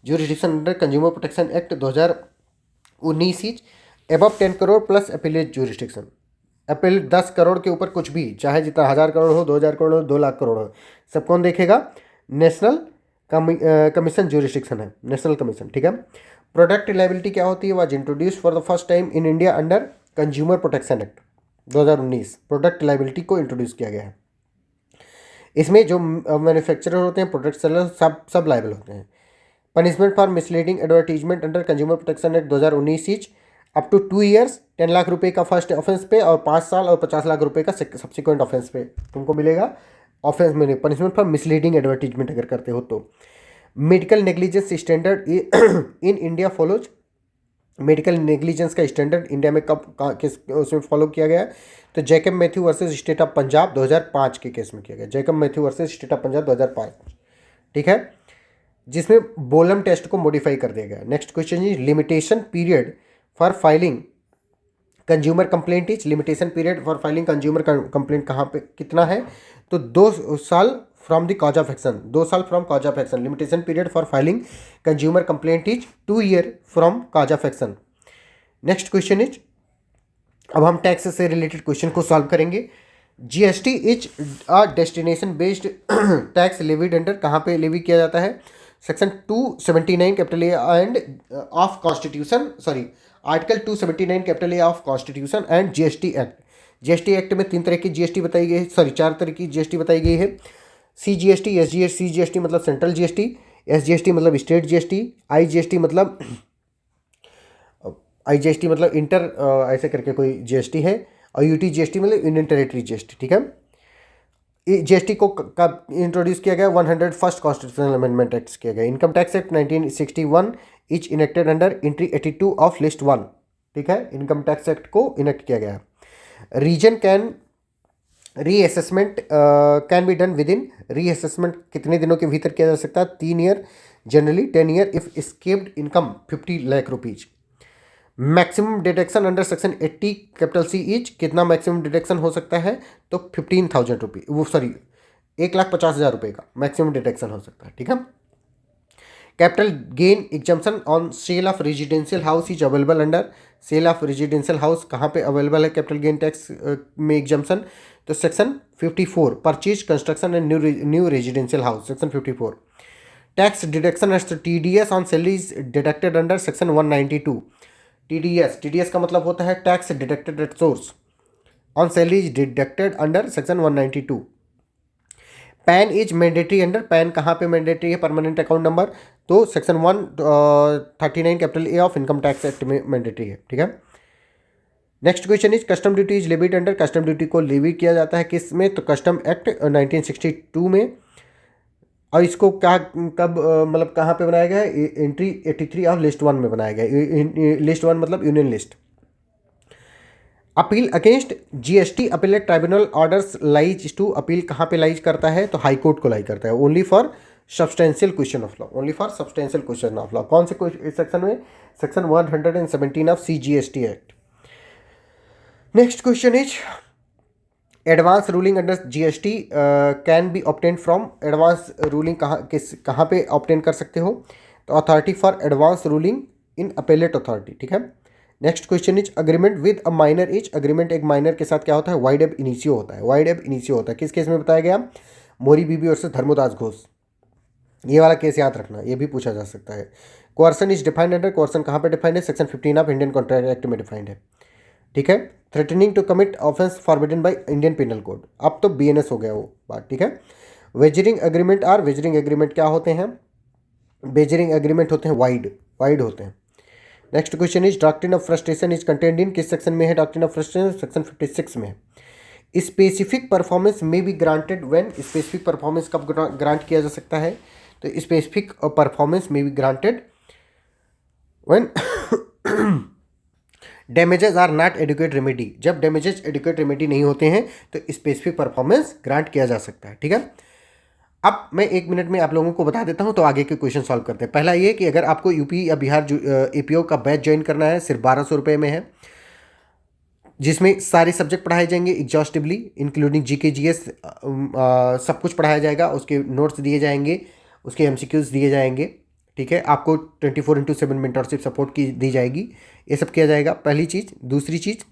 jurisdiction under consumer protection act 2019 is above 10 crore plus appellate jurisdiction, appeal 10 crore के ऊपर कुछ भी, चाहे जितना 1000 करोड़ हो, 2000 करोड़ हो, 2 लाख करोड़ हो, सब कौन देखेगा? नेशनल कमीशन जुरिस्डिक्शन है, नेशनल कमीशन। ठीक है, प्रोडक्ट लायबिलिटी क्या होती है? Was introduce for the first time in India under consumer protection act 2019, product liability को इंट्रोड्यूस किया गया है। इसमें जो मैन्युफैक्चरर होते हैं, प्रोडक्ट सेलर, सब लायबल होते हैं। Punishment for misleading advertisement under consumer protection act 2019 is up to 2 years, 10 lakh रुपए का फर्स्ट ऑफेंस पे और 5 साल और 50 लाख रुपए का सब्सिक्वेंट ऑफेंस पे तुमको मिलेगा। ऑफेंस में पनिशमेंट फॉर मिसलीडिंग एडवर्टीजमेंट अगर करते हो तो। Medical negligence standard in India follows, medical negligence का स्टैंडर्ड इंडिया में कब किस उसमें फॉलो किया गया? तो Jacob Matthew versus state of Punjab 2005 के केस में किया गया, Jacob Matthew versus state of Punjab 2005। ठीक है, जिसमें बोलम टेस्ट को मॉडिफाई कर दिया गया। Next question is limitation period for filing consumer complaint is, limitation period for filing consumer complaint कहाँ पे कितना है? तो 2 साल from the cause of action, 2 साल from cause of action. Limitation period for filing consumer complaint is 2 year from cause of action. Next question is, अब हम tax से रिलेटेड क्वेश्चन को सॉल्व करेंगे। GST is a destination based tax levied under, कहाँ पे levy किया जाता है? Section 279 capital A end of constitution, article 279 capital A of constitution and GST act. GST act में 3 तरह की जीएसटी बताई गई है, 4 तरह की जीएसटी बताई गई है। सीजीएसटी, एसजीएसटी, सीजीएसटी मतलब सेंट्रल जीएसटी, एसजीएसटी मतलब स्टेट जीएसटी, आईजीएसटी मतलब इंटर ऐसे करके कोई जीएसटी है, और यूटी जीएसटी मतलब यूनियन टेरिटरी जीएसटी। ठीक है, जीएसटी को कब इंट्रोड्यूस किया गया? 101st कॉन्स्टिट्यूशनल अमेंडमेंट एक्ट किया गया। Income tax act 1961 is enacted under entry 82 of list 1। ठीक है, इनकम टैक्स एक्ट को इनेक्ट किया गया। Reason can reassessment can be done within, reassessment कितने दिनों के भीतर किया जा सकता है? 3 year, generally 10 year if escaped income 50 lakh rupees. Maximum deduction under section 80 capital C is, कितना मैक्सिमम डिडक्शन हो सकता है? तो 15,000 रुपये, 1,50,000 रुपये का मैक्सिमम डिडक्शन हो सकता है, ठीक है। Capital gain exemption on sale of residential house is available under, sale of residential house कहाँ पे अवेलेबल है कैपिटल गेन टैक्स में एग्जम्पशन, तो section 54 purchase construction and new residential house section 54। Tax deduction as TDS on salaries deducted under section 192। TDS का मतलब होता है tax deducted at source, on salaries deducted under section 192। PAN is mandatory under, PAN कहाँ पे mandatory है, permanent account number, तो section 139 capital A of income tax act में mandatory है, ठीक है। Next question is custom duty is levied under, custom duty को levy किया जाता है किस में, तो कस्टम एक्ट 1962 में। और इसको क्या कब मतलब कहाँ पे बनाया गया है, एंट्री 83 ऑफ लिस्ट 1 में बनाया गया है। लिस्ट 1 मतलब union list. Appeal against GST appellate tribunal orders lies to, appeal कहाँ पे लाइज करता है, तो हाई कोर्ट को लाइज करता है। Only for substantial question of law, only for substantial question of law. कौन से सेक्शन में, section 117 of CGST act. Next question is advance ruling under GST can be obtain from, advance ruling कहाँ पे obtain कर सकते हो, तो authority for advance ruling in appellate authority, ठीक है। Next question is agreement with a minor is, agreement एक minor के साथ क्या होता है, वाइड एब इनिशियो होता है, वाइड एब इनिशियो होता है। किस केस में बताया गया, मोरी बीबी और से धर्मदास घोष, ये वाला केस याद रखना, ये भी पूछा जा सकता है। Coercion is defined under, coercion कहाँ पे डिफाइंड है, section 15 of Indian contract act में डिफाइंड है, ठीक है। Threatening to commit offence forbidden by Indian penal code, अब तो BNS हो गया वो बात, ठीक है। Wagering agreement are, wagering agreement क्या होते हैं, वेजरिंग एग्रीमेंट होते हैं वाइड होते हैं। Next question is doctrine of frustration is contained in, किस सेक्शन में है डॉक्ट्रिन ऑफ फ्रस्ट्रेशन, सेक्शन 56 में है। Specific performance may be granted when, specific performance कब ग्रांट किया जा सकता है, तो specific performance may be granted when damages are not adequate remedy, जब डैमेजेस एडुकेट रेमेडी नहीं होते हैं तो स्पेसिफिक परफॉर्मेंस ग्रांट किया जा सकता है, ठीक है। अब मैं 1 मिनट में आप लोगों को बता देता हूं, तो आगे के क्वेश्चन सॉल्व करते हैं। पहला ये कि अगर आपको यूपी या बिहार APO का बैच ज्वाइन करना है, सिर्फ 1200 रुपये में है, जिसमें सारे सब्जेक्ट पढ़ाए जाएंगे एग्जॉस्टिवली इंक्लूडिंग GK GS, सब कुछ पढ़ाया जाएगा, उसके नोट्स दिए जाएंगे, उसके MCQs दिए जाएंगे, ठीक है। आपको 24/7 मेंटरशिप सपोर्ट की दी जाएगी, ये सब किया जाएगा, पहली चीज़। दूसरी चीज़,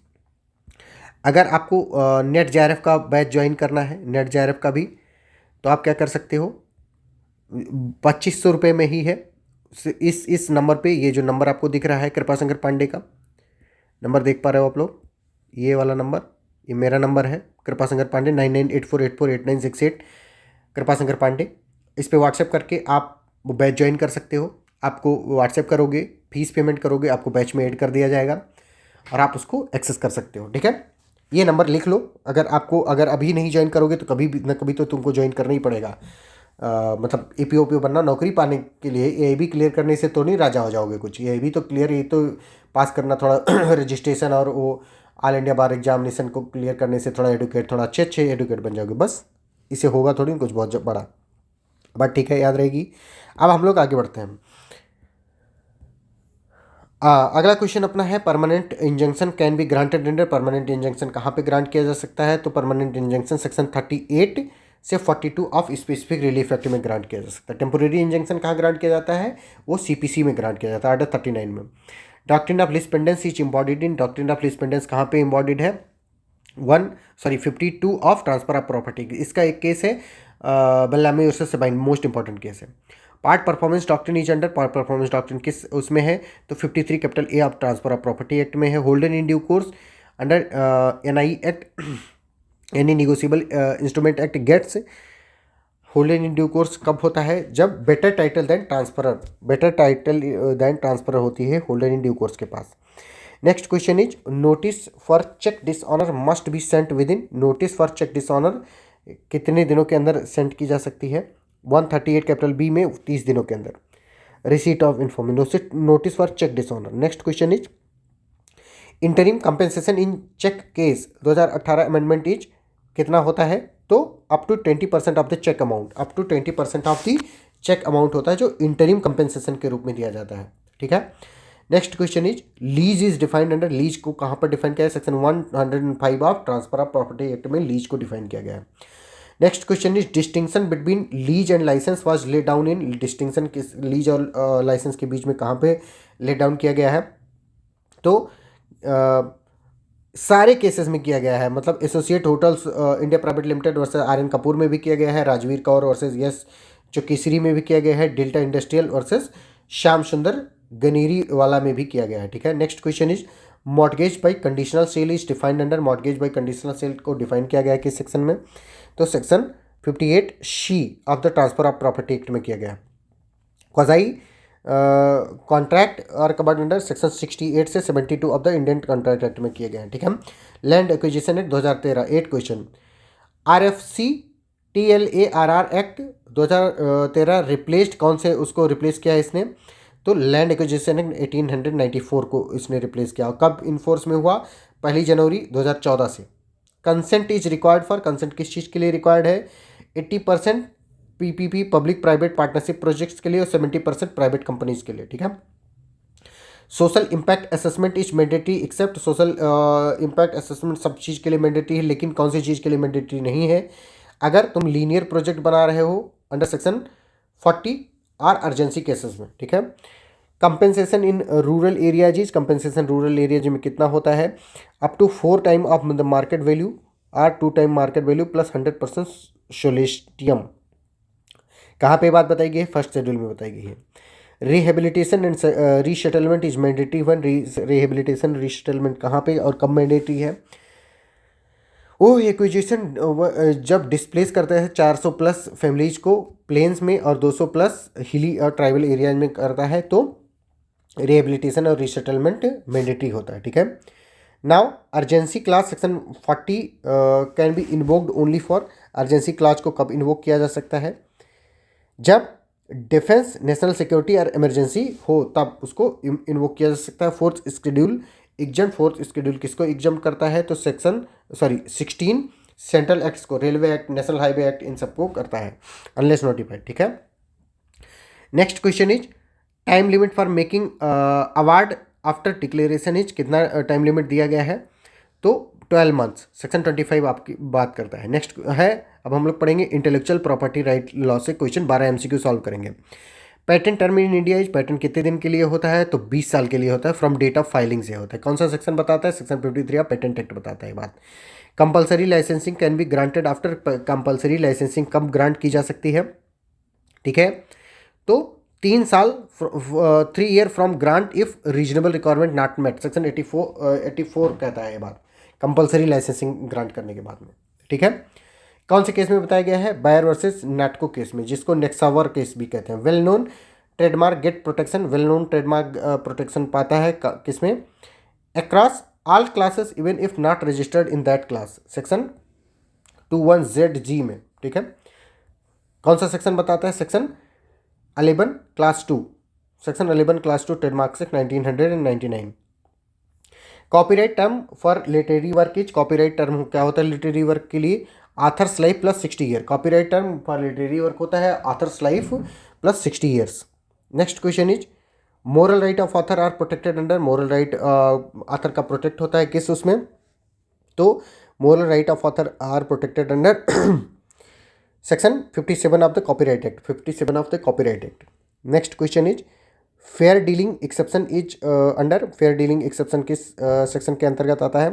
अगर आपको नेट JRF का बैच ज्वाइन करना है, नेट JRF का भी, तो आप क्या कर सकते हो, 2500 रुपये में ही है। इस नंबर पे, ये जो नंबर आपको दिख रहा है कृपाशंकर पांडे का नंबर देख पा रहे हो आप लोग, ये वाला नंबर, ये मेरा नंबर है कृपाशंकर पांडे 9984848968 कृपाशंकर पांडे। इस पे व्हाट्सएप करके आप बैच ज्वाइन कर सकते हो। आपको व्हाट्सएप करोगे, फीस पेमेंट करोगे, आपको बैच में ऐड कर दिया जाएगा और आप उसको एक्सेस कर सकते हो, ठीक है। ये नंबर लिख लो, अगर अभी नहीं ज्वाइन करोगे तो कभी ना कभी तो तुमको ज्वाइन करना ही पड़ेगा। मतलब APO बनना, नौकरी पाने के लिए AIB क्लियर करने से तो नहीं राजा हो जाओगे कुछ, AIB तो क्लियर, ये तो पास करना थोड़ा रजिस्ट्रेशन और वो ऑल इंडिया बार एग्जामिनेशन को क्लियर करने से थोड़ा एडुकेट, थोड़ा अच्छे एडुकेट बन जाओगे, बस। इसे होगा थोड़ी कुछ बहुत बड़ा, बट ठीक है, याद रहेगी। अब हम लोग आगे बढ़ते हैं। अगला क्वेश्चन अपना है permanent injunction can be granted under, permanent injunction कहाँ पे ग्रांट किया जा सकता है, तो परमानेंट इंजंक्शन सेक्शन 38 से 42 ऑफ स्पेसिफिक रिलीफ एक्ट में ग्रांट किया जा सकता है। टेम्पोरेरी इंजंक्शन कहाँ ग्रांट किया जाता है, वो CPC में ग्रांट किया जाता है, आर्टिकल 39 में। Doctrine of lis pendens is embodied in, doctrine of lis pendens कहाँ पे इम्बॉडीड है, 52 ऑफ ट्रांसफर ऑफ प्रॉपर्टी। इसका एक केस है Bellamy versus Sabine, most important case है। Part performance doctrine is under, part performance doctrine किस उसमें है, तो 53 कैपिटल A of transfer of property act में है। Holder in due course under NI act, any negotiable instrument act gets. Holder in due course कब होता है, जब बेटर टाइटल देन ट्रांसफर होती है होल्डन इन ड्यू कोर्स के पास। Next question is notice for cheque dishonour must be sent within, notice for cheque dishonour कितने दिनों के अंदर सेंड की जा सकती है, 138 कैपिटल B में 30 दिनों के अंदर। Receipt of information, notice for cheque dishonour. Next question is interim compensation in cheque case 2018 amendment is कितना होता है, तो up to 20% of the cheque amount, up to 20% of the cheque amount होता है जो इंटरिम कंपेंसेशन के रूप में दिया जाता है, ठीक है। Next question is lease is defined under, lease को कहाँ पर डिफाइन किया है, section 105 of transfer of property act में लीज को डिफाइन किया गया है। Next question is distinction between lease and licence was laid down in, distinction किस लीज और लाइसेंस के बीच में कहाँ पे लेड डाउन किया गया है? तो सारे केसेस में किया गया है, मतलब associate hotels India private limited versus Aryan Kapoor में भी किया गया है, राजवीर कौर वर्सेस यस चौकीसरी में भी किया गया है, डेल्टा इंडस्ट्रियल वर्सेस श्याम सुंदर गनीरी वाला में भी किया गया है, ठीक है। Next question is mortgage bye conditional cell is defined under, mortgage bye conditional cell को डिफाइन किया गया है किस सेक्शन में? तो section 58C of the transfer of property act में किया गया है। क्वाजाई कॉन्ट्रैक्ट और कवर्ड अंडर सेक्शन 68 से 72 of the Indian contract act में किए गए हैं, ठीक है। Land acquisition act 2013, 8 question. RFC TLARR act 2013 replaced, कौन से उसको रिप्लेस किया है इसने? तो लैंड एक्विजिशन एक्ट 1894 को इसने रिप्लेस किया। कब इन्फोर्स में हुआ? 1 जनवरी 2014 से। Consent is required for, consent किस चीज़ के लिए रिक्वायर्ड है? 80% PPP public private partnership projects के लिए और 70% प्राइवेट कंपनीज के लिए, ठीक है। Social impact assessment is mandatory except, social impact assessment सब चीज़ के लिए मैंडेटरी है, लेकिन कौन सी चीज़ के लिए मैंडेटरी नहीं है? अगर तुम लीनियर प्रोजेक्ट बना रहे हो अंडर सेक्शन 40 और अर्जेंसी केसेस में, ठीक है। Compensation in rural areas, compensation rural areas में कितना होता है? Up to 4 time of the market value और 2 time market value plus 100% solatium. कहाँ पे बात बताई गई है? फर्स्ट शेड्यूल में बताई गई है। Rehabilitation and resettlement is mandatory one, rehabilitation resettlement कहाँ पे और कब मैंडेटरी है? वो एक्विजिशन जब डिस्प्लेस करता है 400 प्लस फैमिलीज को प्लेन्स में और 200 प्लस हिली और ट्राइबल एरियाज में करता है, तो रिहेबिलिटेशन और रीसेटलमेंट मैंडेटरी होता है, ठीक है। Now urgency clause section 40 can be invoked only for, urgency clause को कब इन्वोक किया जा सकता है? जब डिफेंस, नेशनल सिक्योरिटी और इमरजेंसी हो तब उसको इन्वोक किया जा सकता है। Fourth schedule exempt, fourth schedule किसको एग्जम करता है? तो 16 सेंट्रल एक्ट्स को, railway act, national highway act, इन सबको करता है अनलेस नोटिफाइड, ठीक है। Next question is time limit for making award after declaration is, कितना टाइम लिमिट दिया गया है? तो 12 मंथ्स, सेक्शन 25 आपकी बात करता है। नेक्स्ट है, अब हम लोग पढ़ेंगे इंटेलेक्चुअल प्रॉपर्टी राइट लॉ से क्वेश्चन 12 MCQ सॉल्व करेंगे। Patent term in India is, patent कितने दिन के लिए होता है? तो 20 साल के लिए होता है, फ्रॉम डेट ऑफ फाइलिंग से होता है। कौन सा सेक्शन बताता है? सेक्शन 53 ऑफ पेटेंट एक्ट बताता है बात। Compulsory licensing can be granted after, compulsory licensing कब ग्रांट की जा सकती है? ठीक है, तो 3 साल 3 year from grant if reasonable requirement not met, section 84 कहता है ये बात, कंपलसरी लाइसेंसिंग ग्रांट करने के बाद में, ठीक है। कौन से केस में बताया गया है? बायर वर्सेस नाटको केस में, जिसको नेक्सावर केस भी कहते हैं। Well known trademark get protection, well known trademark protection पाता है किसमें? Across all classes even if not registered in that class, section 21ZG में, ठीक है। कौन सा सेक्शन बताता है? Section 11 class 2, section 11 class 2 trademark act 1999। Copyright term for literary work is, copyright term क्या होता है लिटरेरी वर्क के लिए? Author's life plus 60 year, copyright term for literary work होता है author's life plus 60 years. Next question is moral right of author are protected under, moral right author का protect होता है किस उसमें? तो moral right of author are protected under section 57 of the copyright act, 57 of the copyright act. Next question is fair dealing exception is under, fair dealing exception किस सेक्शन के अंतर्गत आता है?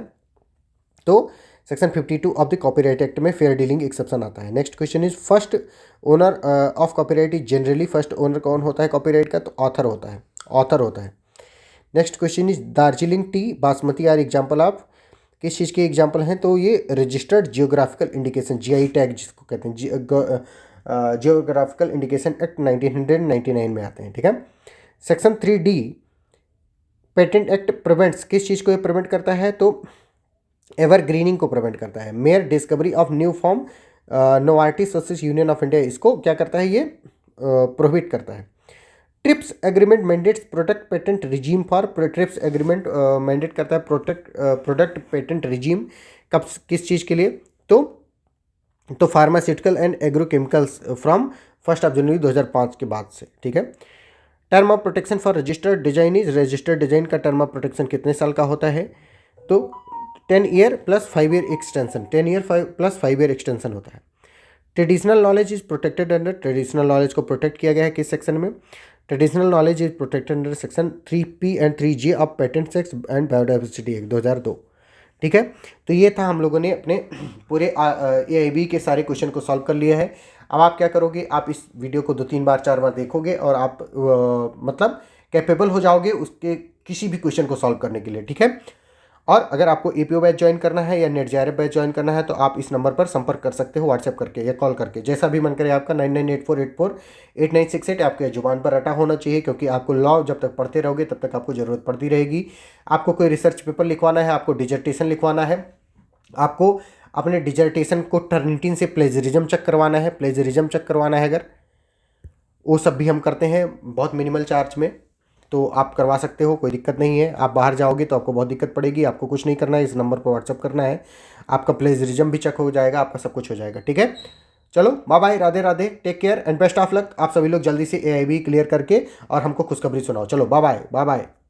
तो section 52 of the copyright act में fair dealing exception आता है। Next question is first owner of copyright is generally, first owner कौन होता है कॉपीराइट का? तो ऑथर होता है, ऑथर होता है। Next question is Darjeeling tea, basmati are example of, किस चीज़ के एग्जाम्पल हैं? तो ये registered geographical indication, GI tag जिसको कहते हैं, जियोग्राफिकल इंडिकेशन एक्ट 1999 में आते हैं, ठीक है। Section 3D patent act prevents, किस चीज़ को ये प्रिवेंट करता है? तो एवरग्रीनिंग को प्रिवेंट करता है। Mere discovery of new form, Novartis societies union of India इसको क्या करता है? ये प्रोहिबिट करता है। TRIPS agreement mandates product patent regime for, TRIPS agreement mandate करता है प्रोडक्ट पेटेंट रिजीम कब, किस चीज़ के लिए? तो फार्मास्यूटिकल एंड एग्रोकेमिकल्स फ्रॉम 1 जनवरी 2005 के बाद से, ठीक है। Term of protection for registered design is, registered design का टर्म ऑफ प्रोटेक्शन कितने साल का होता है? तो 10 year plus 5 year extension, 10 year plus 5 year extension होता है। Traditional knowledge is protected under, traditional knowledge को प्रोटेक्ट किया गया है किस सेक्शन में? Traditional knowledge is protected under section 3P and 3G of patent act and biodiversity act 2002। ठीक है, तो ये था, हम लोगों ने अपने पूरे AIB के सारे क्वेश्चन को सॉल्व कर लिया है। अब आप क्या करोगे, आप इस वीडियो को 2-3 बार 4 बार देखोगे और आप मतलब कैपेबल हो जाओगे उसके किसी भी क्वेश्चन को सॉल्व करने के लिए। ठीक है, और अगर आपको APO बैच ज्वाइन करना है या नेट JRF बैच ज्वाइन करना है तो आप इस नंबर पर संपर्क कर सकते हो, व्हाट्सएप करके या कॉल करके, जैसा भी मन करे आपका। 9984848968 आपके जुबान पर रटा होना चाहिए, क्योंकि आपको लॉ जब तक पढ़ते रहोगे तब तक आपको ज़रूरत पड़ती रहेगी। आपको कोई रिसर्च पेपर लिखवाना है, आपको डिजर्टेशन लिखवाना है, आपको अपने डिजर्टेशन को टर्निटिन से प्लेजरिज्म चेक करवाना है, प्लेजरिज्म चेक करवाना है, अगर वो सब भी हम करते हैं बहुत मिनिमल चार्ज में, तो आप करवा सकते हो, कोई दिक्कत नहीं है। आप बाहर जाओगे तो आपको बहुत दिक्कत पड़ेगी, आपको कुछ नहीं करना है, इस नंबर पर व्हाट्सअप करना है, आपका प्लेजरिज्म भी चेक हो जाएगा, आपका सब कुछ हो जाएगा। ठीक है, चलो bye bye, Radhe Radhe, take care and best of luck. आप सभी लोग जल्दी से AIB क्लियर करके और हमको खुशखबरी सुनाओ। चलो बाय बाय, बाय बाय।